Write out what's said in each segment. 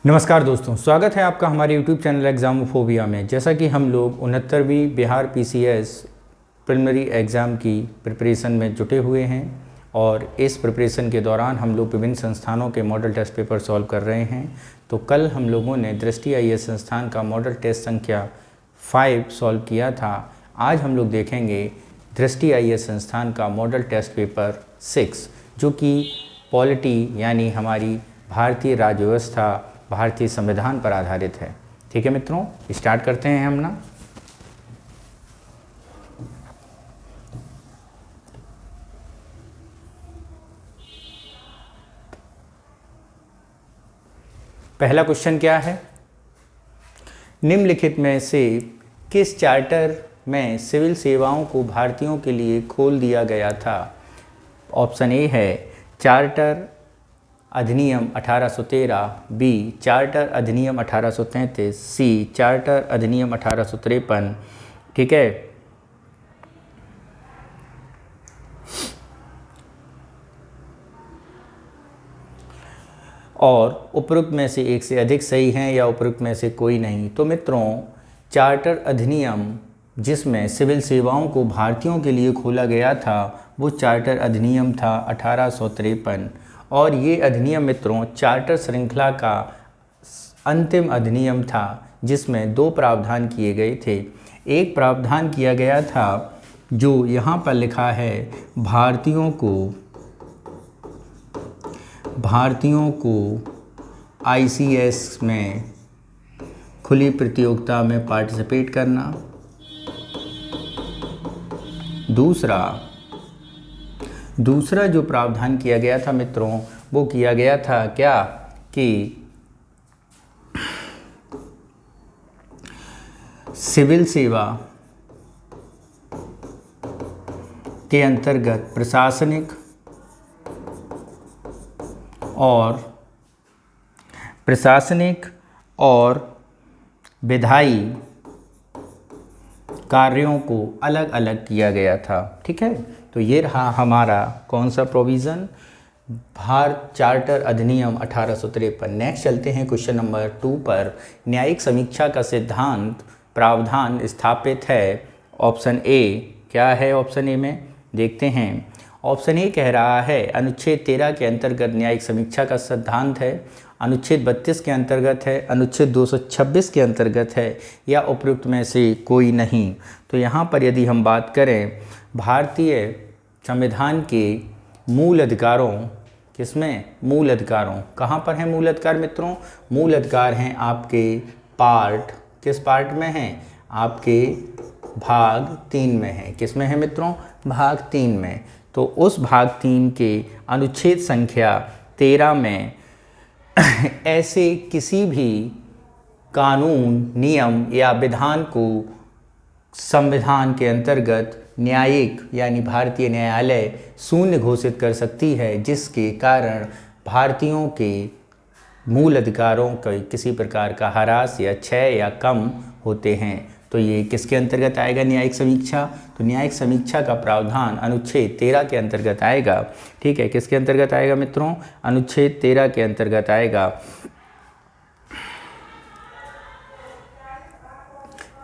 नमस्कार दोस्तों, स्वागत है आपका हमारे YouTube चैनल एग्ज़ामोफोबिया में। जैसा कि हम लोग 69वीं बिहार PCS प्रिलिमिनरी एग्ज़ाम की प्रिपरेशन में जुटे हुए हैं और इस प्रिपरेशन के दौरान हम लोग विभिन्न संस्थानों के मॉडल टेस्ट पेपर सॉल्व कर रहे हैं। तो कल हम लोगों ने दृष्टि IAS संस्थान का मॉडल टेस्ट संख्या 5 सॉल्व किया था। आज हम लोग देखेंगे दृष्टि IAS संस्थान का मॉडल टेस्ट पेपर 6, जो कि पॉलिटी यानी हमारी भारतीय राज्य व्यवस्था, भारतीय संविधान पर आधारित है। ठीक है मित्रों, स्टार्ट करते हैं हम ना। पहला क्वेश्चन क्या है? निम्नलिखित में से किस चार्टर में सिविल सेवाओं को भारतीयों के लिए खोल दिया गया था? ऑप्शन ए है चार्टर अधिनियम 1813, बी चार्टर अधिनियम 1833, सी चार्टर अधिनियम 1853। ठीक है, और उपरोक्त में से एक से अधिक सही हैं या उपरोक्त में से कोई नहीं। तो मित्रों, चार्टर अधिनियम जिसमें सिविल सेवाओं को भारतीयों के लिए खोला गया था वो चार्टर अधिनियम था 1853। और ये अधिनियम मित्रों चार्टर श्रृंखला का अंतिम अधिनियम था, जिसमें दो प्रावधान किए गए थे। एक प्रावधान किया गया था जो यहाँ पर लिखा है, भारतीयों को ICS में खुली प्रतियोगिता में पार्टिसिपेट करना। दूसरा जो प्रावधान किया गया था मित्रों, वो किया गया था क्या कि सिविल सेवा के अंतर्गत प्रशासनिक और विधायी कार्यों को अलग अलग किया गया था। ठीक है, तो ये रहा हमारा कौन सा प्रोविज़न, भारत चार्टर अधिनियम 1853। नेक्स्ट चलते हैं क्वेश्चन नंबर 2 पर। न्यायिक समीक्षा का सिद्धांत प्रावधान स्थापित है। ऑप्शन ए क्या है? ऑप्शन ए में देखते हैं। ऑप्शन ए कह रहा है अनुच्छेद 13 के अंतर्गत न्यायिक समीक्षा का सिद्धांत है, अनुच्छेद 32 के अंतर्गत है, अनुच्छेद 226 के अंतर्गत है, या उपयुक्त में से कोई नहीं। तो यहाँ पर यदि हम बात करें भारतीय संविधान के मूल अधिकारों, किसमें? मूल अधिकारों। कहाँ पर हैं मूल अधिकार मित्रों? मूल अधिकार हैं आपके पार्ट, किस पार्ट में हैं? आपके भाग 3 में है। किस में है मित्रों? भाग 3 में। तो उस भाग 3 के अनुच्छेद संख्या 13 में ऐसे किसी भी कानून, नियम या विधान को संविधान के अंतर्गत न्यायिक यानी भारतीय न्यायालय शून्य घोषित कर सकती है, जिसके कारण भारतीयों के मूल अधिकारों का किसी प्रकार का ह्रास या क्षय या कम होते हैं। तो ये किसके अंतर्गत आएगा न्यायिक समीक्षा? तो न्यायिक समीक्षा का प्रावधान अनुच्छेद 13 के अंतर्गत आएगा। ठीक है, किसके अंतर्गत आएगा मित्रों? अनुच्छेद 13 के अंतर्गत आएगा।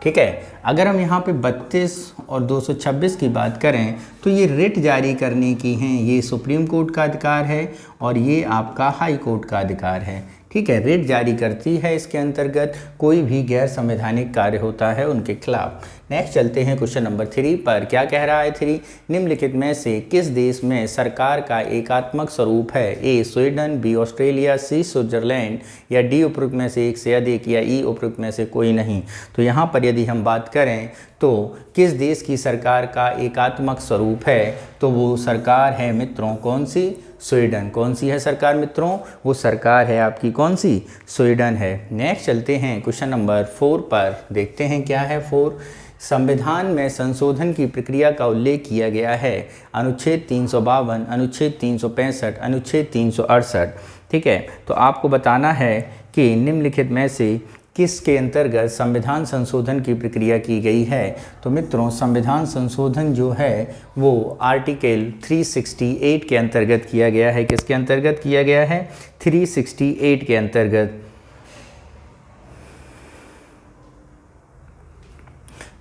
ठीक है, अगर हम यहाँ पे 32 और 226 की बात करें तो ये रिट जारी करने की हैं, ये सुप्रीम कोर्ट का अधिकार है और ये आपका हाई कोर्ट का अधिकार है। ठीक है, रिट जारी करती है, इसके अंतर्गत कोई भी गैर संवैधानिक कार्य होता है उनके खिलाफ। नेक्स्ट चलते हैं क्वेश्चन नंबर 3 पर। क्या कह रहा है 3? निम्नलिखित में से किस देश में सरकार का एकात्मक स्वरूप है? ए स्वीडन, बी ऑस्ट्रेलिया, सी स्विट्जरलैंड, या डी उपरोक्त में से एक से अधिक, या ई उपरोक्त में से कोई नहीं। तो यहाँ पर यदि हम बात करें तो किस देश की सरकार का एकात्मक स्वरूप है, तो वो सरकार है मित्रों कौन सी? स्वीडन। कौन सी है सरकार मित्रों? वो सरकार है आपकी कौन सी? स्वीडन है। नेक्स्ट चलते हैं क्वेश्चन नंबर 4 पर। देखते हैं क्या है 4। संविधान में संशोधन की प्रक्रिया का उल्लेख किया गया है। अनुच्छेद 352, अनुच्छेद 365, अनुच्छेद 368। ठीक है, तो आपको बताना है कि निम्नलिखित में से किसके अंतर्गत संविधान संशोधन की प्रक्रिया की गई है। तो मित्रों, संविधान संशोधन जो है वो आर्टिकल 368 के अंतर्गत किया गया है। किसके अंतर्गत किया गया है? 368 के अंतर्गत।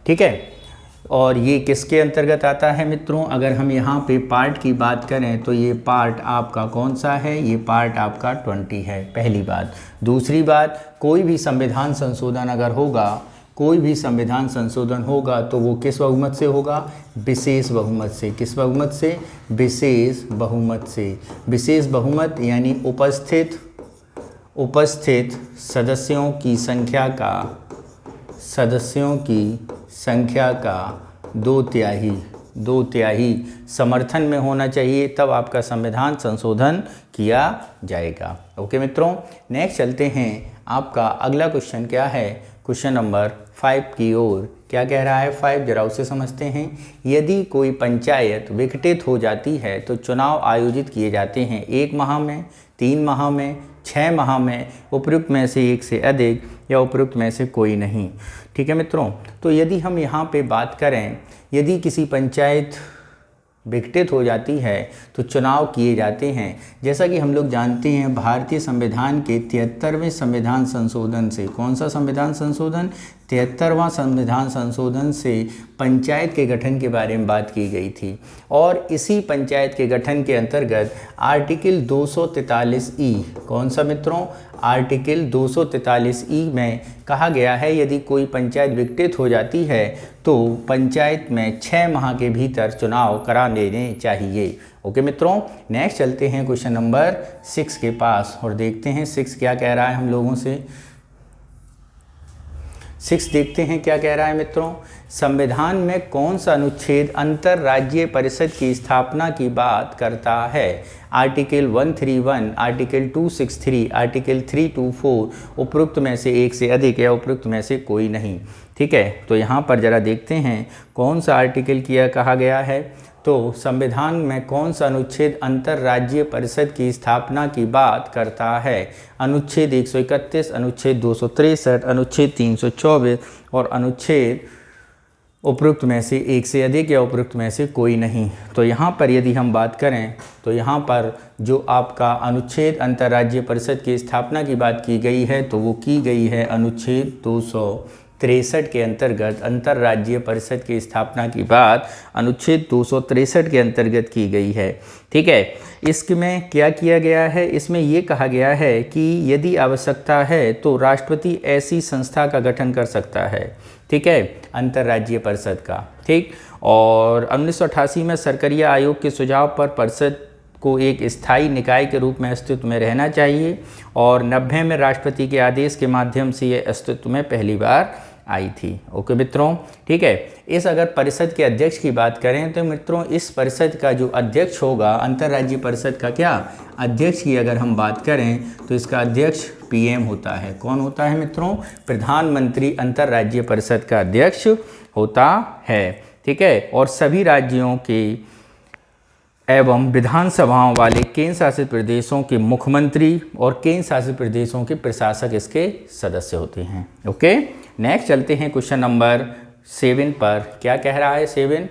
ठीक है। और ये किसके अंतर्गत आता है मित्रों? अगर हम यहाँ पे पार्ट की बात करें तो ये पार्ट आपका कौन सा है? ये पार्ट आपका 20 है, पहली बात। दूसरी बात, कोई भी संविधान संशोधन अगर होगा, कोई भी संविधान संशोधन होगा तो वो किस बहुमत से होगा? विशेष बहुमत से। किस बहुमत से? विशेष बहुमत से। विशेष बहुमत यानी उपस्थित सदस्यों की संख्या का 2/3 समर्थन में होना चाहिए, तब आपका संविधान संशोधन किया जाएगा। ओके मित्रों, नेक्स्ट चलते हैं। आपका अगला क्वेश्चन क्या है? क्वेश्चन नंबर 5 की ओर। क्या कह रहा है 5? जरा उसे समझते हैं। यदि कोई पंचायत विघटित हो जाती है तो चुनाव आयोजित किए जाते हैं 1 माह में, 3 माह में, 6 माह में, उपयुक्त में से एक से अधिक या उपयुक्त में से कोई नहीं। ठीक है मित्रों, तो यदि हम यहाँ पे बात करें, यदि किसी पंचायत विघटित हो जाती है तो चुनाव किए जाते हैं। जैसा कि हम लोग जानते हैं भारतीय संविधान के 73वें संविधान संशोधन से, कौन सा संविधान संशोधन? 73वां संविधान संशोधन से पंचायत के गठन के बारे में बात की गई थी। और इसी पंचायत के गठन के अंतर्गत आर्टिकल 243E, कौन सा मित्रों? आर्टिकल 243E में कहा गया है यदि कोई पंचायत विघटित हो जाती है तो पंचायत में 6 माह के भीतर चुनाव करा देने चाहिए। ओके मित्रों, नेक्स्ट चलते हैं क्वेश्चन नंबर 6 के पास और देखते हैं 6 क्या कह रहा है हम लोगों से। 6 देखते हैं क्या कह रहा है मित्रों। संविधान में कौन सा अनुच्छेद अंतर्राज्यीय परिषद की स्थापना की बात करता है? आर्टिकल 131, आर्टिकल 263, आर्टिकल 324, उपयुक्त में से एक से अधिक या उपयुक्त में से कोई नहीं। ठीक है, तो यहाँ पर जरा देखते हैं कौन सा आर्टिकल किया कहा गया है। तो संविधान में कौन सा अनुच्छेद अंतर्राज्यीय परिषद की स्थापना की बात करता है? अनुच्छेद 131, अनुच्छेद 263, अनुच्छेद 324 और अनुच्छेद उपयुक्त में से एक से अधिक या उपयुक्त में से कोई नहीं। तो यहाँ पर यदि हम बात करें तो यहाँ पर जो आपका अनुच्छेद अंतर्राज्यीय परिषद की स्थापना की बात की गई है तो वो की गई है अनुच्छेद 263 के अंतर्गत। अंतर्राज्यीय परिषद की स्थापना की बात अनुच्छेद 263 के अंतर्गत की गई है। ठीक है, इसमें क्या किया गया है? इसमें ये कहा गया है कि यदि आवश्यकता है तो राष्ट्रपति ऐसी संस्था का गठन कर सकता है। ठीक है, अंतर्राज्यीय परिषद का। ठीक, और 1988 में सरकारिया आयोग के सुझाव पर परिषद को एक स्थायी निकाय के रूप में अस्तित्व में रहना चाहिए और 90 में राष्ट्रपति के आदेश के माध्यम से ये अस्तित्व में पहली बार आई थी। ओके मित्रों, ठीक है। इस अगर परिषद के अध्यक्ष की बात करें तो मित्रों इस परिषद का जो अध्यक्ष होगा, अंतर्राज्यीय परिषद का क्या अध्यक्ष की अगर हम बात करें तो इसका अध्यक्ष पीएम होता है। कौन होता है मित्रों? प्रधानमंत्री अंतर्राज्यीय परिषद का अध्यक्ष होता है। ठीक है, और सभी राज्यों के एवं विधानसभाओं वाले केंद्र शासित प्रदेशों के मुख्यमंत्री और केंद्र शासित प्रदेशों के प्रशासक इसके सदस्य होते हैं। ओके, नेक्स्ट चलते हैं क्वेश्चन नंबर 7 पर। क्या कह रहा है 7?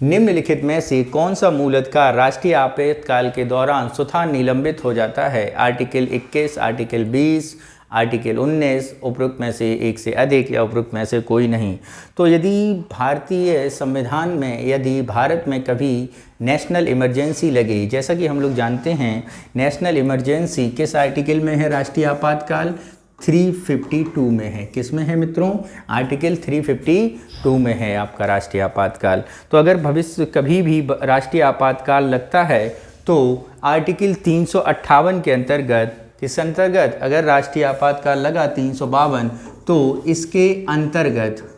निम्नलिखित में से कौन सा मूलतः राष्ट्रीय आपातकाल के दौरान स्वतः निलंबित हो जाता है? आर्टिकल 21, आर्टिकल 20, आर्टिकल 19, उपयुक्त में से एक से अधिक या उपयुक्त में से कोई नहीं। तो यदि भारतीय संविधान में यदि भारत में कभी नेशनल इमरजेंसी लगे, जैसा कि हम लोग जानते हैं नेशनल इमरजेंसी किस आर्टिकल में है? राष्ट्रीय आपातकाल 352 में है। किस में है मित्रों? आर्टिकल 352 में है आपका राष्ट्रीय आपातकाल। तो अगर भविष्य कभी भी राष्ट्रीय आपातकाल लगता है तो आर्टिकल 358 के अंतर्गत, किस अंतर्गत? अगर राष्ट्रीय आपातकाल लगा 352 तो इसके अंतर्गत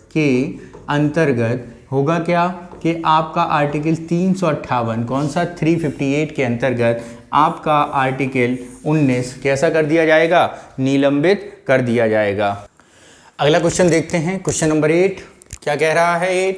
होगा क्या कि आपका आर्टिकल 358, कौन सा? 358 के अंतर्गत आपका आर्टिकल 19 कैसा कर दिया जाएगा? निलंबित कर दिया जाएगा। अगला क्वेश्चन देखते हैं, क्वेश्चन नंबर 8। क्या कह रहा है 8?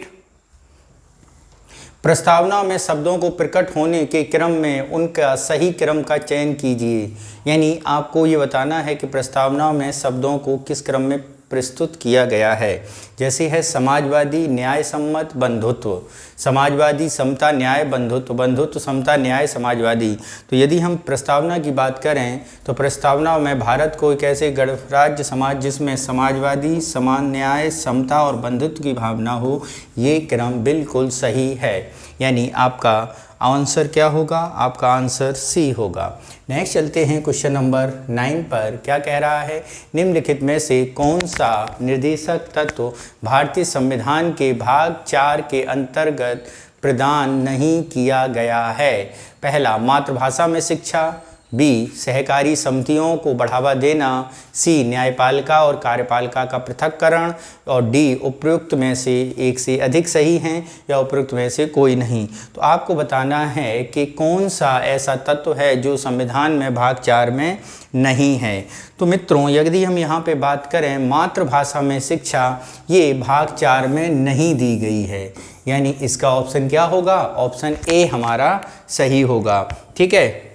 प्रस्तावना में शब्दों को प्रकट होने के क्रम में उनका सही क्रम का चयन कीजिए। यानी आपको ये बताना है कि प्रस्तावना में शब्दों को किस क्रम में प्रस्तुत किया गया है। जैसे है समाजवादी, न्याय सम्मत, बंधुत्व। समाजवादी, समता, न्याय, बंधुत्व। बंधुत्व, समता, न्याय, समाजवादी। तो यदि हम प्रस्तावना की बात करें तो प्रस्तावना में भारत को एक ऐसे गणराज्य समाज जिसमें समाजवादी, समान न्याय, समता और बंधुत्व की भावना हो, ये क्रम बिल्कुल सही है। यानी आपका आंसर क्या होगा? आपका आंसर सी होगा। नेक्स्ट चलते हैं क्वेश्चन नंबर 9 पर। क्या कह रहा है? निम्नलिखित में से कौन सा निर्देशक तत्व भारतीय संविधान के भाग 4 के अंतर्गत प्रदान नहीं किया गया है? पहला, मातृभाषा में शिक्षा। बी, सहकारी समितियों को बढ़ावा देना। सी, न्यायपालिका और कार्यपालिका का पृथक्करण। और डी, उपयुक्त में से एक से अधिक सही हैं या उपयुक्त में से कोई नहीं। तो आपको बताना है कि कौन सा ऐसा तत्व है जो संविधान में भाग 4 में नहीं है। तो मित्रों, यदि हम यहाँ पे बात करें मातृभाषा में शिक्षा, ये भाग 4 में नहीं दी गई है। यानी इसका ऑप्शन क्या होगा? ऑप्शन ए हमारा सही होगा। ठीक है,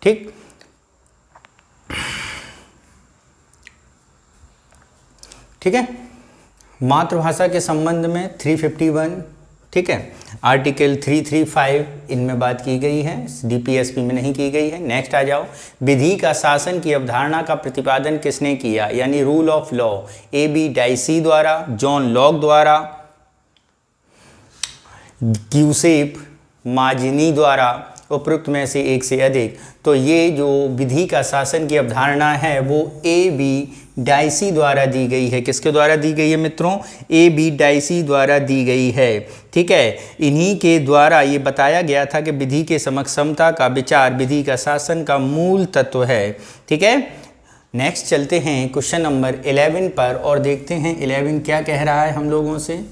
ठीक। ठीक है, मातृभाषा के संबंध में 351, ठीक है, आर्टिकल 335 इनमें बात की गई है, डीपीएसपी में नहीं की गई है। नेक्स्ट आ जाओ। विधि का शासन की अवधारणा का प्रतिपादन किसने किया? यानी rule of law. A B Dicey द्वारा, जॉन लॉक द्वारा, ग्यूसेप माजिनी द्वारा, उपयुक्त में से एक से अधिक। तो ये जो विधि का शासन की अवधारणा है वो ए बी डाइसी द्वारा दी गई है। किसके द्वारा दी गई है मित्रों? ए बी डाइसी द्वारा दी गई है। ठीक है, इन्हीं के द्वारा ये बताया गया था कि विधि के समक्ष समता का विचार विधि का शासन का मूल तत्व है। ठीक है, नेक्स्ट चलते हैं क्वेश्चन नंबर 11 पर और देखते हैं 11 क्या कह रहा है हम लोगों से।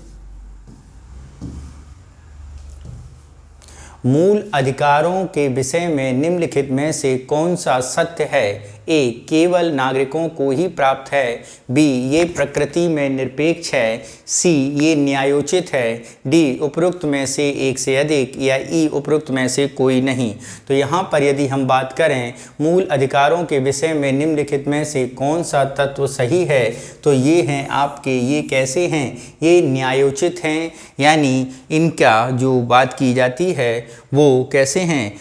मूल अधिकारों के विषय में निम्नलिखित में से कौन सा सत्य है? ए, केवल नागरिकों को ही प्राप्त है। बी, ये प्रकृति में निरपेक्ष है। सी, ये न्यायोचित है। डी, उपयुक्त में से एक से अधिक। या ई, उपयुक्त में से कोई नहीं। तो यहाँ पर यदि हम बात करें मूल अधिकारों के विषय में निम्नलिखित में से कौन सा तत्व सही है, तो ये हैं आपके, ये कैसे हैं? ये न्यायोचित हैं। यानी इनका जो बात की जाती है वो कैसे हैं?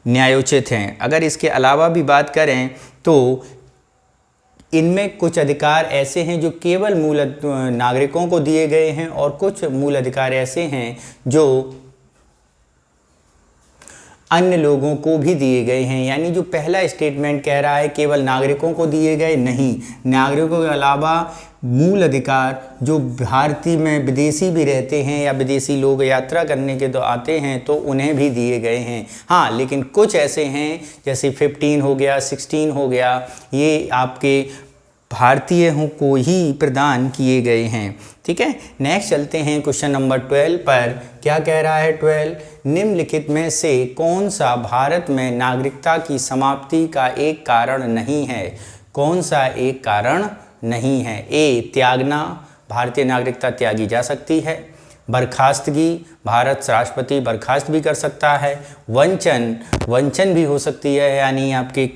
न्यायोचित हैं। अगर इसके अलावा भी बात करें तो इनमें कुछ अधिकार ऐसे हैं जो केवल मूल नागरिकों को दिए गए हैं और कुछ मूल अधिकार ऐसे हैं जो अन्य लोगों को भी दिए गए हैं। यानी जो पहला स्टेटमेंट कह रहा है केवल नागरिकों को दिए गए, नहीं, नागरिकों के अलावा मूल अधिकार जो भारतीय में विदेशी भी रहते हैं या विदेशी लोग यात्रा करने के तो आते हैं तो उन्हें भी दिए गए हैं। हाँ, लेकिन कुछ ऐसे हैं जैसे 15 हो गया, 16 हो गया, ये आपके भारतीयों को ही प्रदान किए गए हैं। ठीक है, नेक्स्ट चलते हैं क्वेश्चन नंबर 12 पर। क्या कह रहा है 12? निम्नलिखित में से कौन सा भारत में नागरिकता की समाप्ति का एक कारण नहीं है? कौन सा एक कारण नहीं है? ए, त्यागना, भारतीय नागरिकता त्यागी जा सकती है। बर्खास्तगी, भारत राष्ट्रपति बर्खास्त भी कर सकता है। वंचन भी हो सकती है, यानी आपके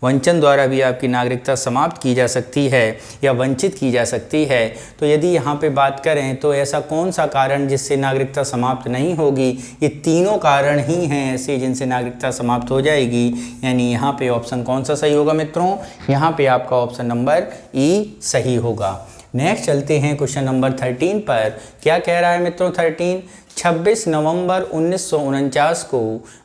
वंचन द्वारा भी आपकी नागरिकता समाप्त की जा सकती है या वंचित की जा सकती है। तो यदि यहाँ पे बात करें तो ऐसा कौन सा कारण जिससे नागरिकता समाप्त नहीं होगी? ये तीनों कारण ही हैं ऐसे जिनसे नागरिकता समाप्त हो जाएगी। यानी यहाँ पे ऑप्शन कौन सा सही होगा मित्रों? यहाँ पे आपका ऑप्शन नंबर ई सही होगा। नेक्स्ट चलते हैं क्वेश्चन नंबर 13 पर। क्या कह रहा है मित्रों 13? 26 नवंबर 1949 को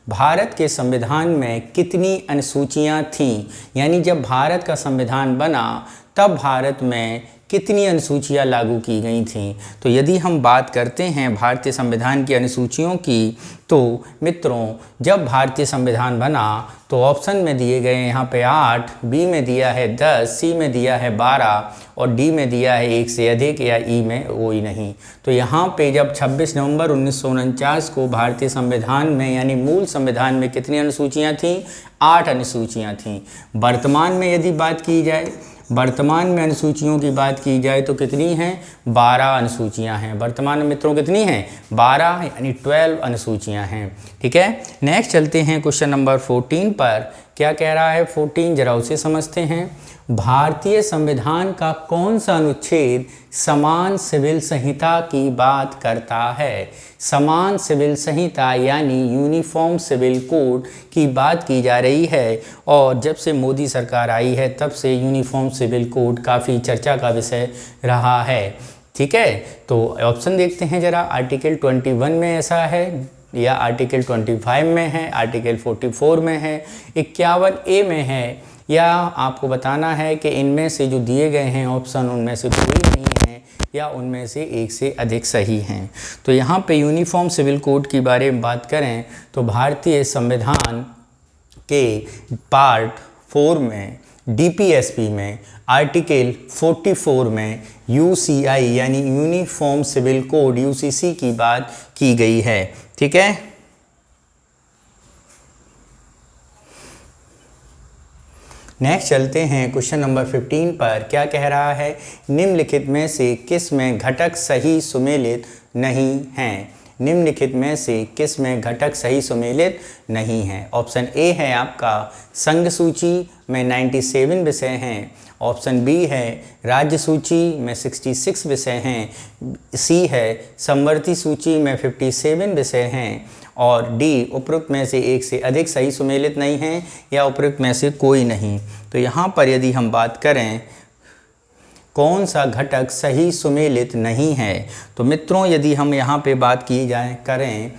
भारत के संविधान में कितनी अनुसूचियां थीं? यानी जब भारत का संविधान बना तब भारत में कितनी अनुसूचियां लागू की गई थीं? तो यदि हम बात करते हैं भारतीय संविधान की अनुसूचियों की, तो मित्रों जब भारतीय संविधान बना तो ऑप्शन में दिए गए यहाँ पे 8, बी में दिया है 10, सी में दिया है 12 और डी में दिया है एक से अधिक या ई में कोई नहीं। तो यहाँ पे जब 26 नवंबर 1949 को भारतीय संविधान में यानी मूल संविधान में कितनी अनुसूचियाँ थीं? 8 अनुसूचियाँ थीं। वर्तमान में यदि बात की जाए, वर्तमान में अनुसूचियों की बात की जाए तो कितनी हैं? 12 अनुसूचियां हैं। वर्तमान में मित्रों कितनी हैं? 12 यानी 12 अनुसूचियां हैं। ठीक है, नेक्स्ट चलते हैं क्वेश्चन नंबर 14 पर। क्या कह रहा है 14, जरा उसे समझते हैं। भारतीय संविधान का कौन सा अनुच्छेद समान सिविल संहिता की बात करता है? समान सिविल संहिता यानी यूनिफॉर्म सिविल कोड की बात की जा रही है, और जब से मोदी सरकार आई है तब से यूनिफॉर्म सिविल कोड काफ़ी चर्चा का विषय रहा है। ठीक है, तो ऑप्शन देखते हैं जरा। आर्टिकल 21 में ऐसा है, या आर्टिकल 25 में है, आर्टिकल 44 में है, 51A में है, या आपको बताना है कि इनमें से जो दिए गए हैं ऑप्शन उनमें से कोई नहीं है, या उनमें से एक से अधिक सही हैं। तो यहाँ पे यूनिफॉर्म सिविल कोड के बारे में बात करें तो भारतीय संविधान के पार्ट 4 में DPSP में आर्टिकल 44 में UCI यानी यूनिफॉर्म सिविल कोड UCC की बात की गई है। ठीक है, नेक्स्ट चलते हैं क्वेश्चन नंबर 15 पर। क्या कह रहा है? निम्नलिखित में से किस में घटक सही सुमेलित नहीं हैं? निम्नलिखित में से किस में घटक सही सुमेलित नहीं हैं? ऑप्शन ए है आपका संघ सूची में 97 विषय हैं। ऑप्शन बी है राज्य सूची में 66 विषय हैं। सी है समवर्ती सूची में 57 विषय हैं। और डी उपरोक्त में से एक से अधिक सही सुमेलित नहीं हैं, या उपरोक्त में से कोई नहीं। तो यहाँ पर यदि हम बात करें कौन सा घटक सही सुमेलित नहीं है, तो मित्रों यदि हम यहाँ पे बात की जाए करें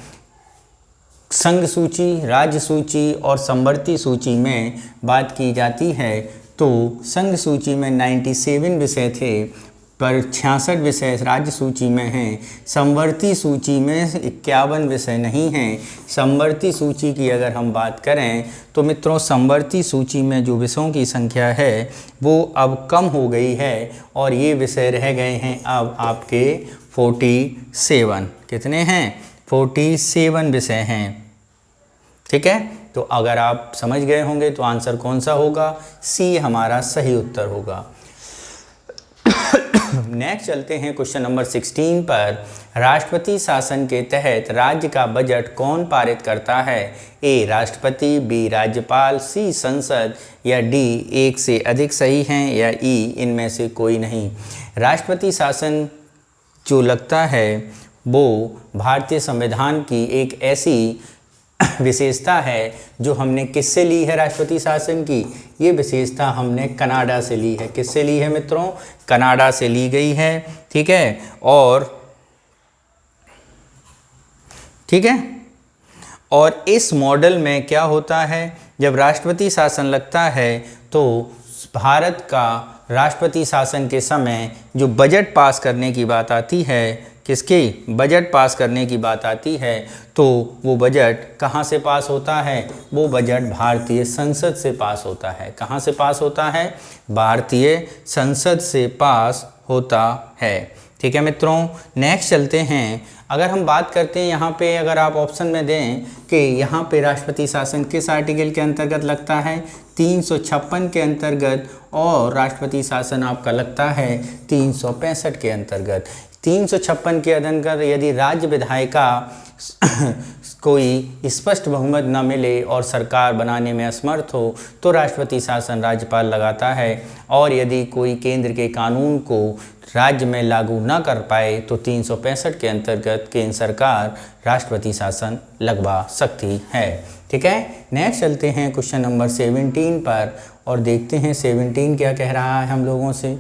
संघ सूची, राज्य सूची और समवर्ती सूची में बात की जाती है, तो संघ सूची में 97 विषय थे, पर 66 विषय राज्य सूची में हैं। समवर्ती सूची में 51 विषय नहीं हैं। समवर्ती सूची की अगर हम बात करें तो मित्रों समवर्ती सूची में जो विषयों की संख्या है वो अब कम हो गई है, और ये विषय रह गए हैं अब आपके 47। कितने हैं? 47 विषय हैं। ठीक है, तो अगर आप समझ गए होंगे तो आंसर कौन सा होगा? सी हमारा सही उत्तर होगा। नेक्स्ट चलते हैं क्वेश्चन नंबर 16 पर। राष्ट्रपति शासन के तहत राज्य का बजट कौन पारित करता है? ए राष्ट्रपति, बी राज्यपाल, सी संसद, या डी एक से अधिक सही हैं, या ई इनमें से कोई नहीं। राष्ट्रपति शासन जो लगता है वो भारतीय संविधान की एक ऐसी विशेषता है जो हमने किससे ली है? राष्ट्रपति शासन की ये विशेषता हमने कनाडा से ली है। किससे ली है मित्रों? कनाडा से ली गई है। ठीक है, और इस मॉडल में क्या होता है, जब राष्ट्रपति शासन लगता है तो भारत का राष्ट्रपति शासन के समय जो बजट पास करने की बात आती है, किसकी बजट पास करने की बात आती है, तो वो बजट कहाँ से पास होता है? वो बजट भारतीय संसद से पास होता है। कहाँ से पास होता है? भारतीय संसद से पास होता है। ठीक है मित्रों, नेक्स्ट चलते हैं। अगर हम बात करते हैं यहाँ पे, अगर आप ऑप्शन में दें कि यहाँ पे राष्ट्रपति शासन किस आर्टिकल के अंतर्गत लगता है? 356 के अंतर्गत, और राष्ट्रपति शासन आपका लगता है 365 के अंतर्गत। 356 के अंतर्गत यदि राज्य विधायिका कोई स्पष्ट बहुमत न मिले और सरकार बनाने में असमर्थ हो तो राष्ट्रपति शासन राज्यपाल लगाता है, और यदि कोई केंद्र के कानून को राज्य में लागू न कर पाए तो 365 के अंतर्गत केंद्र सरकार राष्ट्रपति शासन लगवा सकती है। ठीक है, नेक्स्ट चलते हैं क्वेश्चन नंबर 17 पर, और देखते हैं 17 क्या कह रहा है हम लोगों से।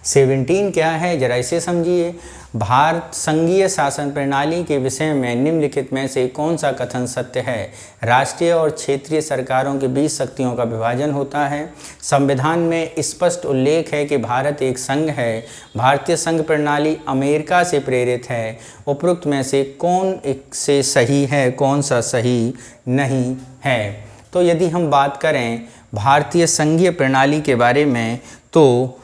17 क्या है, जरा इसे समझिए। भारत संघीय शासन प्रणाली के विषय में निम्नलिखित में से कौन सा कथन सत्य है? राष्ट्रीय और क्षेत्रीय सरकारों के बीच शक्तियों का विभाजन होता है। संविधान में स्पष्ट उल्लेख है कि भारत एक संघ है। भारतीय संघ प्रणाली अमेरिका से प्रेरित है। उपरोक्त में से कौन एक से सही है, कौन सा सही नहीं है? तो यदि हम बात करें भारतीय संघीय प्रणाली के बारे में तो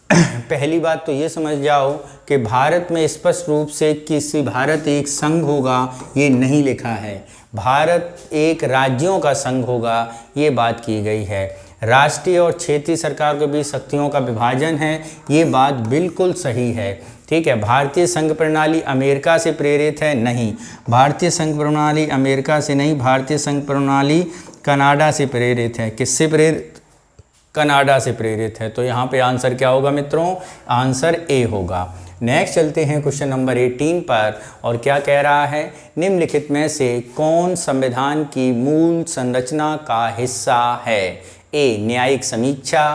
पहली बात तो ये समझ जाओ कि भारत में स्पष्ट रूप से किसी भारत एक संघ होगा ये नहीं लिखा है, भारत एक राज्यों का संघ होगा ये बात की गई है। राष्ट्रीय और क्षेत्रीय सरकार के बीच शक्तियों का विभाजन है, ये बात बिल्कुल सही है। ठीक है, भारतीय संघ प्रणाली अमेरिका से प्रेरित है, नहीं, भारतीय संघ प्रणाली अमेरिका से नहीं, भारतीय संघ प्रणाली कनाडा से प्रेरित है। किससे प्रेरित? कनाडा से प्रेरित है। तो यहाँ पे आंसर क्या होगा मित्रों? आंसर ए होगा। नेक्स्ट चलते हैं क्वेश्चन नंबर 18 पर, और क्या कह रहा है? निम्नलिखित में से कौन संविधान की मूल संरचना का हिस्सा है? ए न्यायिक समीक्षा,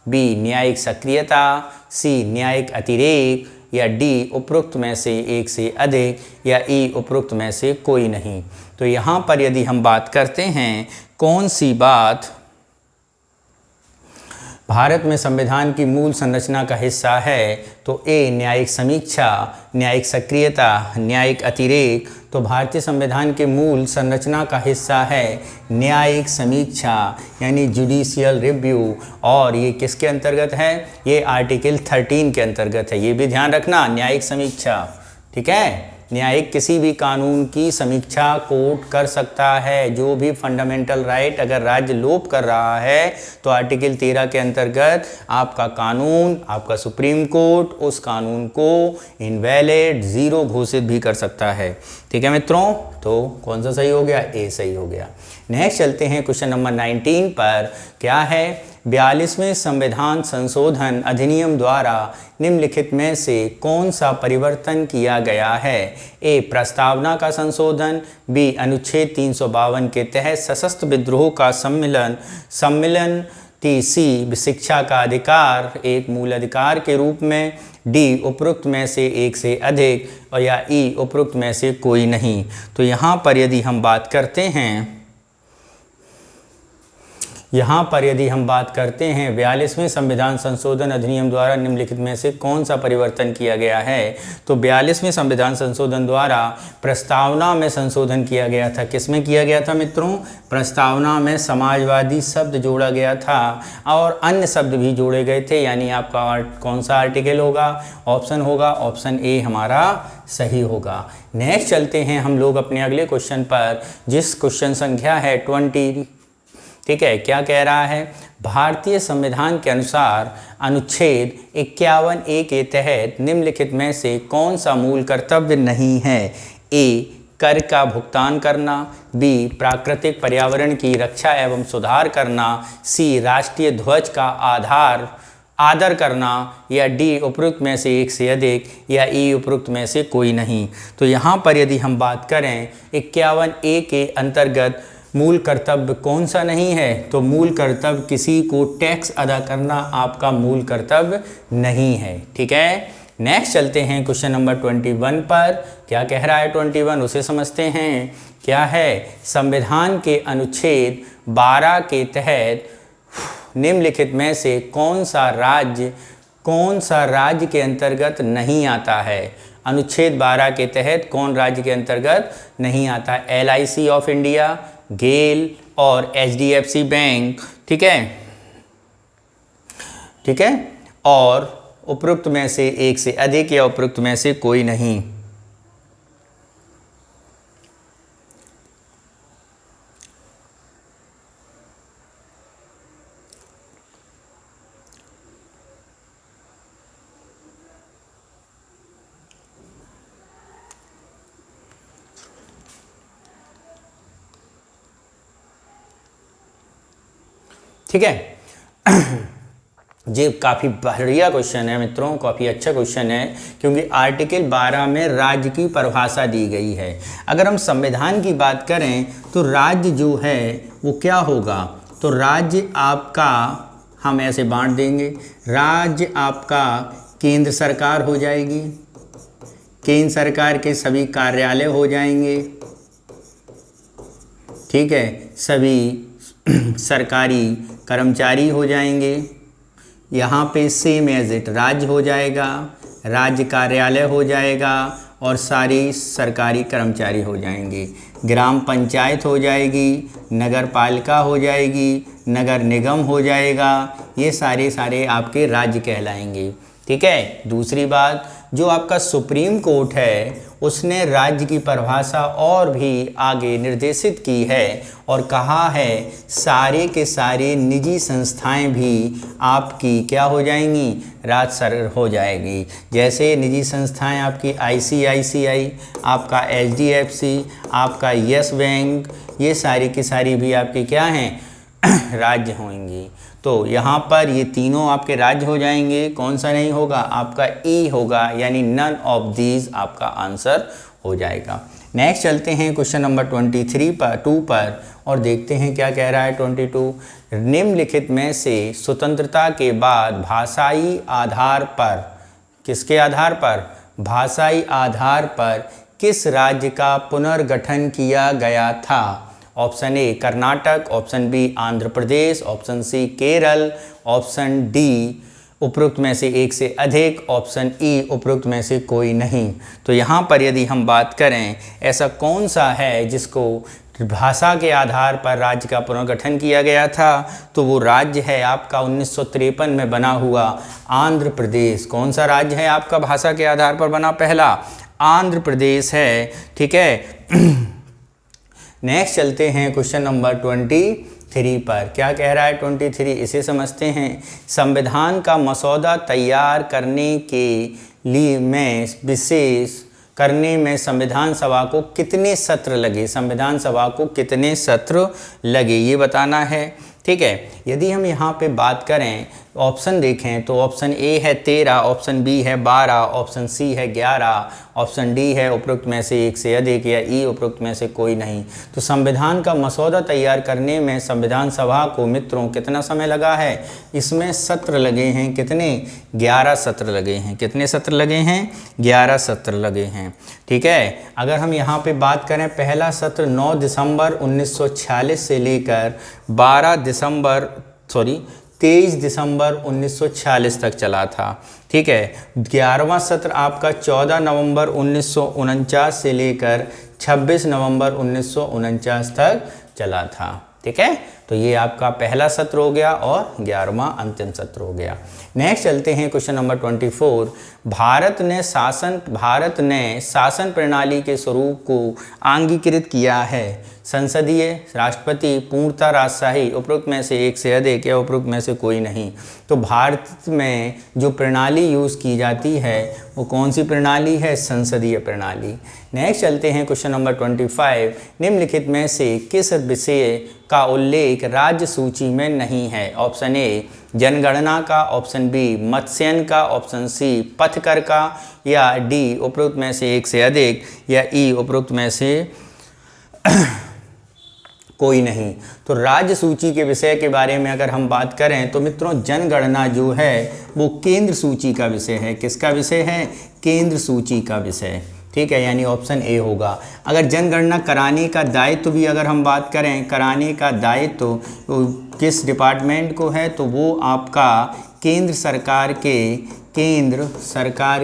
बी न्यायिक सक्रियता, सी न्यायिक अतिरेक, या डी उपरोक्त में से एक से अधिक, या ई उपरोक्त में से कोई नहीं। तो यहाँ पर यदि हम बात करते हैं कौन सी बात भारत में संविधान की मूल संरचना का हिस्सा है, तो ए न्यायिक समीक्षा, न्यायिक सक्रियता, न्यायिक अतिरेक। तो भारतीय संविधान के मूल संरचना का हिस्सा है न्यायिक समीक्षा यानी जुडिशियल रिव्यू, और ये किसके अंतर्गत है? ये आर्टिकल 13 के अंतर्गत है, ये भी ध्यान रखना, न्यायिक समीक्षा। ठीक है, न्यायिक किसी भी कानून की समीक्षा कोर्ट कर सकता है। जो भी फंडामेंटल राइट अगर राज्य लोप कर रहा है तो आर्टिकल 13 के अंतर्गत आपका कानून, आपका सुप्रीम कोर्ट उस कानून को इनवैलिड, ज़ीरो घोषित भी कर सकता है। ठीक है मित्रों, तो कौन सा सही हो गया? ए सही हो गया। नेक्स्ट चलते हैं क्वेश्चन नंबर 19 पर। क्या है? 42वें संविधान संशोधन अधिनियम द्वारा निम्नलिखित में से कौन सा परिवर्तन किया गया है? ए प्रस्तावना का संशोधन, बी अनुच्छेद 352 के तहत सशस्त्र विद्रोह का सम्मिलन, सी शिक्षा का अधिकार एक मूल अधिकार के रूप में, डी उपरोक्त में से एक से अधिक, और या ई उपरोक्त में से कोई नहीं। तो यहाँ पर यदि हम बात करते हैं 42वें संविधान संशोधन अधिनियम द्वारा निम्नलिखित में से कौन सा परिवर्तन किया गया है? तो 42वें संविधान संशोधन द्वारा प्रस्तावना में संशोधन किया गया था। किस में किया गया था मित्रों? प्रस्तावना में समाजवादी शब्द जोड़ा गया था और अन्य शब्द भी जोड़े गए थे, यानी आपका कौन सा आर्टिकल होगा? ऑप्शन होगा, ऑप्शन ए हमारा सही होगा। नेक्स्ट चलते हैं हम लोग अपने अगले क्वेश्चन पर, जिस क्वेश्चन संख्या है 20। ठीक है, क्या कह रहा है? भारतीय संविधान के अनुसार अनुच्छेद 51A के तहत निम्नलिखित में से कौन सा मूल कर्तव्य नहीं है? ए कर का भुगतान करना, बी प्राकृतिक पर्यावरण की रक्षा एवं सुधार करना, सी राष्ट्रीय ध्वज का आदर करना, या डी उपरोक्त में से एक से अधिक, या ई उपरोक्त में से कोई नहीं। तो यहाँ पर यदि हम बात करें 51A के अंतर्गत मूल कर्तव्य कौन सा नहीं है? तो मूल कर्तव्य किसी को टैक्स अदा करना आपका मूल कर्तव्य नहीं है। ठीक है, नेक्स्ट चलते हैं क्वेश्चन नंबर 21 पर। क्या कह रहा है 21? उसे समझते हैं। क्या है? संविधान के अनुच्छेद 12 के तहत निम्नलिखित में से कौन सा राज्य के अंतर्गत नहीं आता है? अनुच्छेद 12 के तहत कौन राज्य के अंतर्गत नहीं आता है? LIC ऑफ इंडिया, गेल और HDFC बैंक। ठीक है, और उपरोक्त में से एक से अधिक या उपरोक्त में से कोई नहीं। ठीक है, ये काफ़ी बढ़िया क्वेश्चन है मित्रों, काफ़ी अच्छा क्वेश्चन है, क्योंकि आर्टिकल 12 में राज्य की परिभाषा दी गई है। अगर हम संविधान की बात करें तो राज्य जो है वो क्या होगा? तो राज्य आपका, हम ऐसे बांट देंगे, राज्य आपका केंद्र सरकार हो जाएगी, केंद्र सरकार के सभी कार्यालय हो जाएंगे। ठीक है, सभी सरकारी कर्मचारी हो जाएंगे। यहाँ पे सेम एज इट राज्य हो जाएगा, राज्य कार्यालय हो जाएगा और सारी सरकारी कर्मचारी हो जाएंगे। ग्राम पंचायत हो जाएगी, नगर पालिका हो जाएगी, नगर निगम हो जाएगा, ये सारे आपके राज्य कहलाएंगे। ठीक है। दूसरी बात, जो आपका सुप्रीम कोर्ट है उसने राज्य की परिभाषा और भी आगे निर्देशित की है और कहा है सारे के सारे निजी संस्थाएं भी आपकी क्या हो जाएंगी, राज्य सरकार हो जाएगी। जैसे निजी संस्थाएं आपकी ICICI, आपका HDFC, आपका यस बैंक, ये सारी की सारी भी आपकी क्या हैं, राज्य होंगी। तो यहाँ पर ये तीनों आपके राज्य हो जाएंगे। कौन सा नहीं होगा, आपका ई होगा, यानी नन ऑफ दीज आपका आंसर हो जाएगा। नेक्स्ट चलते हैं क्वेश्चन नंबर 2 पर और देखते हैं क्या कह रहा है 22। निम्नलिखित में से स्वतंत्रता के बाद भाषाई आधार पर, किसके आधार पर, भाषाई आधार पर किस राज्य का पुनर्गठन किया गया था। Option A Karnataka, option B Andhra Pradesh, option C Kerala, option D उपरोक्त में से एक से अधिक, ऑप्शन ई उपरोक्त में से कोई नहीं। तो यहाँ पर यदि हम बात करें ऐसा कौन सा है जिसको भाषा के आधार पर राज्य का पुनर्गठन किया गया था, तो वो राज्य है आपका 1953 में बना हुआ आंध्र प्रदेश। कौन सा राज्य है आपका भाषा के आधार पर बना, पहला आंध्र प्रदेश है, ठीक है। नेक्स्ट चलते हैं क्वेश्चन नंबर 23 पर। क्या कह रहा है 23, इसे समझते हैं। संविधान का मसौदा तैयार करने के लिए करने में संविधान सभा को कितने सत्र लगे, संविधान सभा को कितने सत्र लगे ये बताना है, ठीक है। यदि हम यहाँ पे बात करें, ऑप्शन देखें तो ऑप्शन ए है 13, ऑप्शन बी है 12, ऑप्शन सी है 11, ऑप्शन डी है उपरोक्त में से एक से अधिक, या ई उपरोक्त में से कोई नहीं। तो संविधान का मसौदा तैयार करने में संविधान सभा को मित्रों कितना समय लगा है, इसमें सत्र लगे हैं कितने, 11 सत्र लगे हैं। कितने सत्र लगे हैं, 11 सत्र लगे हैं, ठीक है। अगर हम यहाँ पे बात करें, पहला सत्र 9 दिसंबर 1946 से लेकर 23 दिसंबर 1946 तक चला था, ठीक है। 11वां सत्र आपका 14 नवंबर 1949 से लेकर 26 नवंबर 1949 तक चला था, ठीक है। तो ये आपका पहला सत्र हो गया और 11वां अंतिम सत्र हो गया। नेक्स्ट चलते हैं क्वेश्चन नंबर 24। भारत ने शासन प्रणाली के स्वरूप को अंगीकृत किया है। संसदीय, राष्ट्रपति, पूर्णतः राजशाही, उपरोक्त में से एक से अधिक, या उपरोक्त में से कोई नहीं। तो भारत में जो प्रणाली यूज़ की जाती है वो कौन सी प्रणाली है, संसदीय प्रणाली। नेक्स्ट चलते हैं क्वेश्चन नंबर 25। निम्नलिखित में से किस विषय का उल्लेख राज्य सूची में नहीं है। ऑप्शन ए जनगणना का, ऑप्शन बी मत्स्यन का, ऑप्शन सी पथकर का, या डी उपरोक्त में से एक से अधिक, या ई उपरोक्त में से कोई नहीं। तो राज्य सूची के विषय के बारे में अगर हम बात करें तो मित्रों जनगणना जो है वो केंद्र सूची का विषय है। किसका विषय है, केंद्र सूची का विषय, ठीक है, यानी ऑप्शन ए होगा। अगर जनगणना कराने का दायित्व भी अगर हम बात करें, कराने का दायित्व किस डिपार्टमेंट को है, तो वो आपका केंद्र सरकार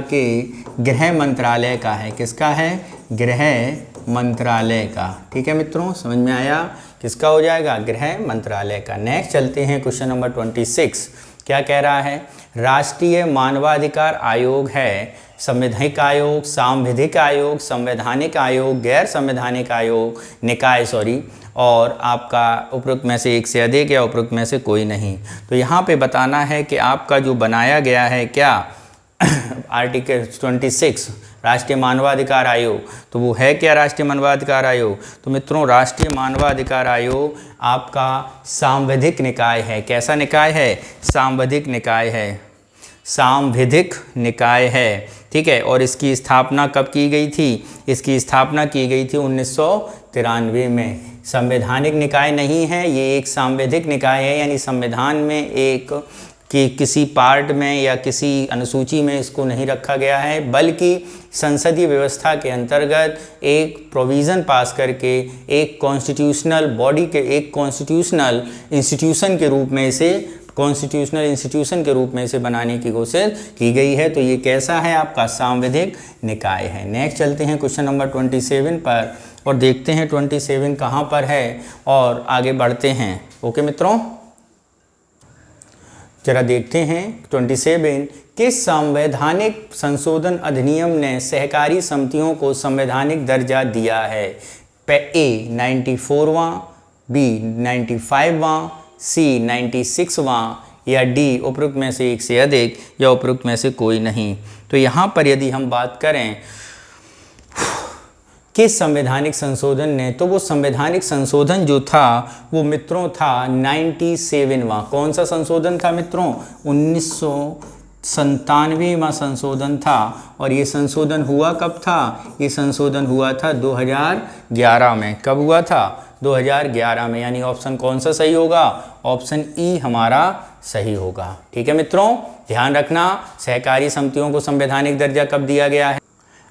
के गृह मंत्रालय का है। किसका है, गृह मंत्रालय का, ठीक है मित्रों, समझ में आया, किसका हो जाएगा, गृह मंत्रालय का। नेक्स्ट चलते हैं क्वेश्चन नंबर 26। क्या कह रहा है, राष्ट्रीय मानवाधिकार आयोग है संवैधानिक आयोग, सांविधिक आयोग, संवैधानिक आयोग, गैर संवैधानिक आयोग, निकाय और आपका उपरोक्त में से एक से अधिक, या उपरोक्त में से कोई नहीं। तो यहाँ पे बताना है कि आपका जो बनाया गया है क्या आर्टिकल 26 राष्ट्रीय मानवाधिकार आयोग, तो वो है क्या राष्ट्रीय मानवाधिकार आयोग। तो मित्रों राष्ट्रीय मानवाधिकार आयोग आपका सांविधिक निकाय है। कैसा निकाय है, सांविधिक निकाय है, सांविधिक निकाय है, ठीक है। और इसकी स्थापना कब की गई थी, इसकी स्थापना की गई थी 1993 में। संवैधानिक निकाय नहीं है ये, एक सांविधिक निकाय है, यानी संविधान में एक कि किसी पार्ट में या किसी अनुसूची में इसको नहीं रखा गया है, बल्कि संसदीय व्यवस्था के अंतर्गत एक प्रोविज़न पास करके एक कॉन्स्टिट्यूशनल बॉडी के, एक कॉन्स्टिट्यूशनल इंस्टीट्यूशन के रूप में इसे बनाने की कोशिश की गई है। तो ये कैसा है, आपका सांविधिक निकाय है। नेक्स्ट चलते हैं क्वेश्चन नंबर 27 पर और देखते हैं 27 कहाँ पर है और आगे बढ़ते हैं। ओके मित्रों, जरा देखते हैं 27, किस संवैधानिक संशोधन अधिनियम ने सहकारी समितियों को संवैधानिक दर्जा दिया है? ए 94वां, बी 95वां, सी 96वां या डी उपरोक्त में से एक से अधिक या उपरोक्त में से कोई नहीं। तो यहाँ पर यदि हम बात करें किस संवैधानिक संशोधन ने, तो वो संवैधानिक संशोधन जो था वो मित्रों था 97वां। कौन सा संशोधन था मित्रों? 1997वां संशोधन था। और ये संशोधन हुआ कब था? ये संशोधन हुआ था 2011 में। कब हुआ था? 2011 में। यानी ऑप्शन कौन सा सही होगा? ऑप्शन ई हमारा सही होगा। ठीक है मित्रों, ध्यान रखना सहकारी समितियों को संवैधानिक दर्जा कब दिया गया है।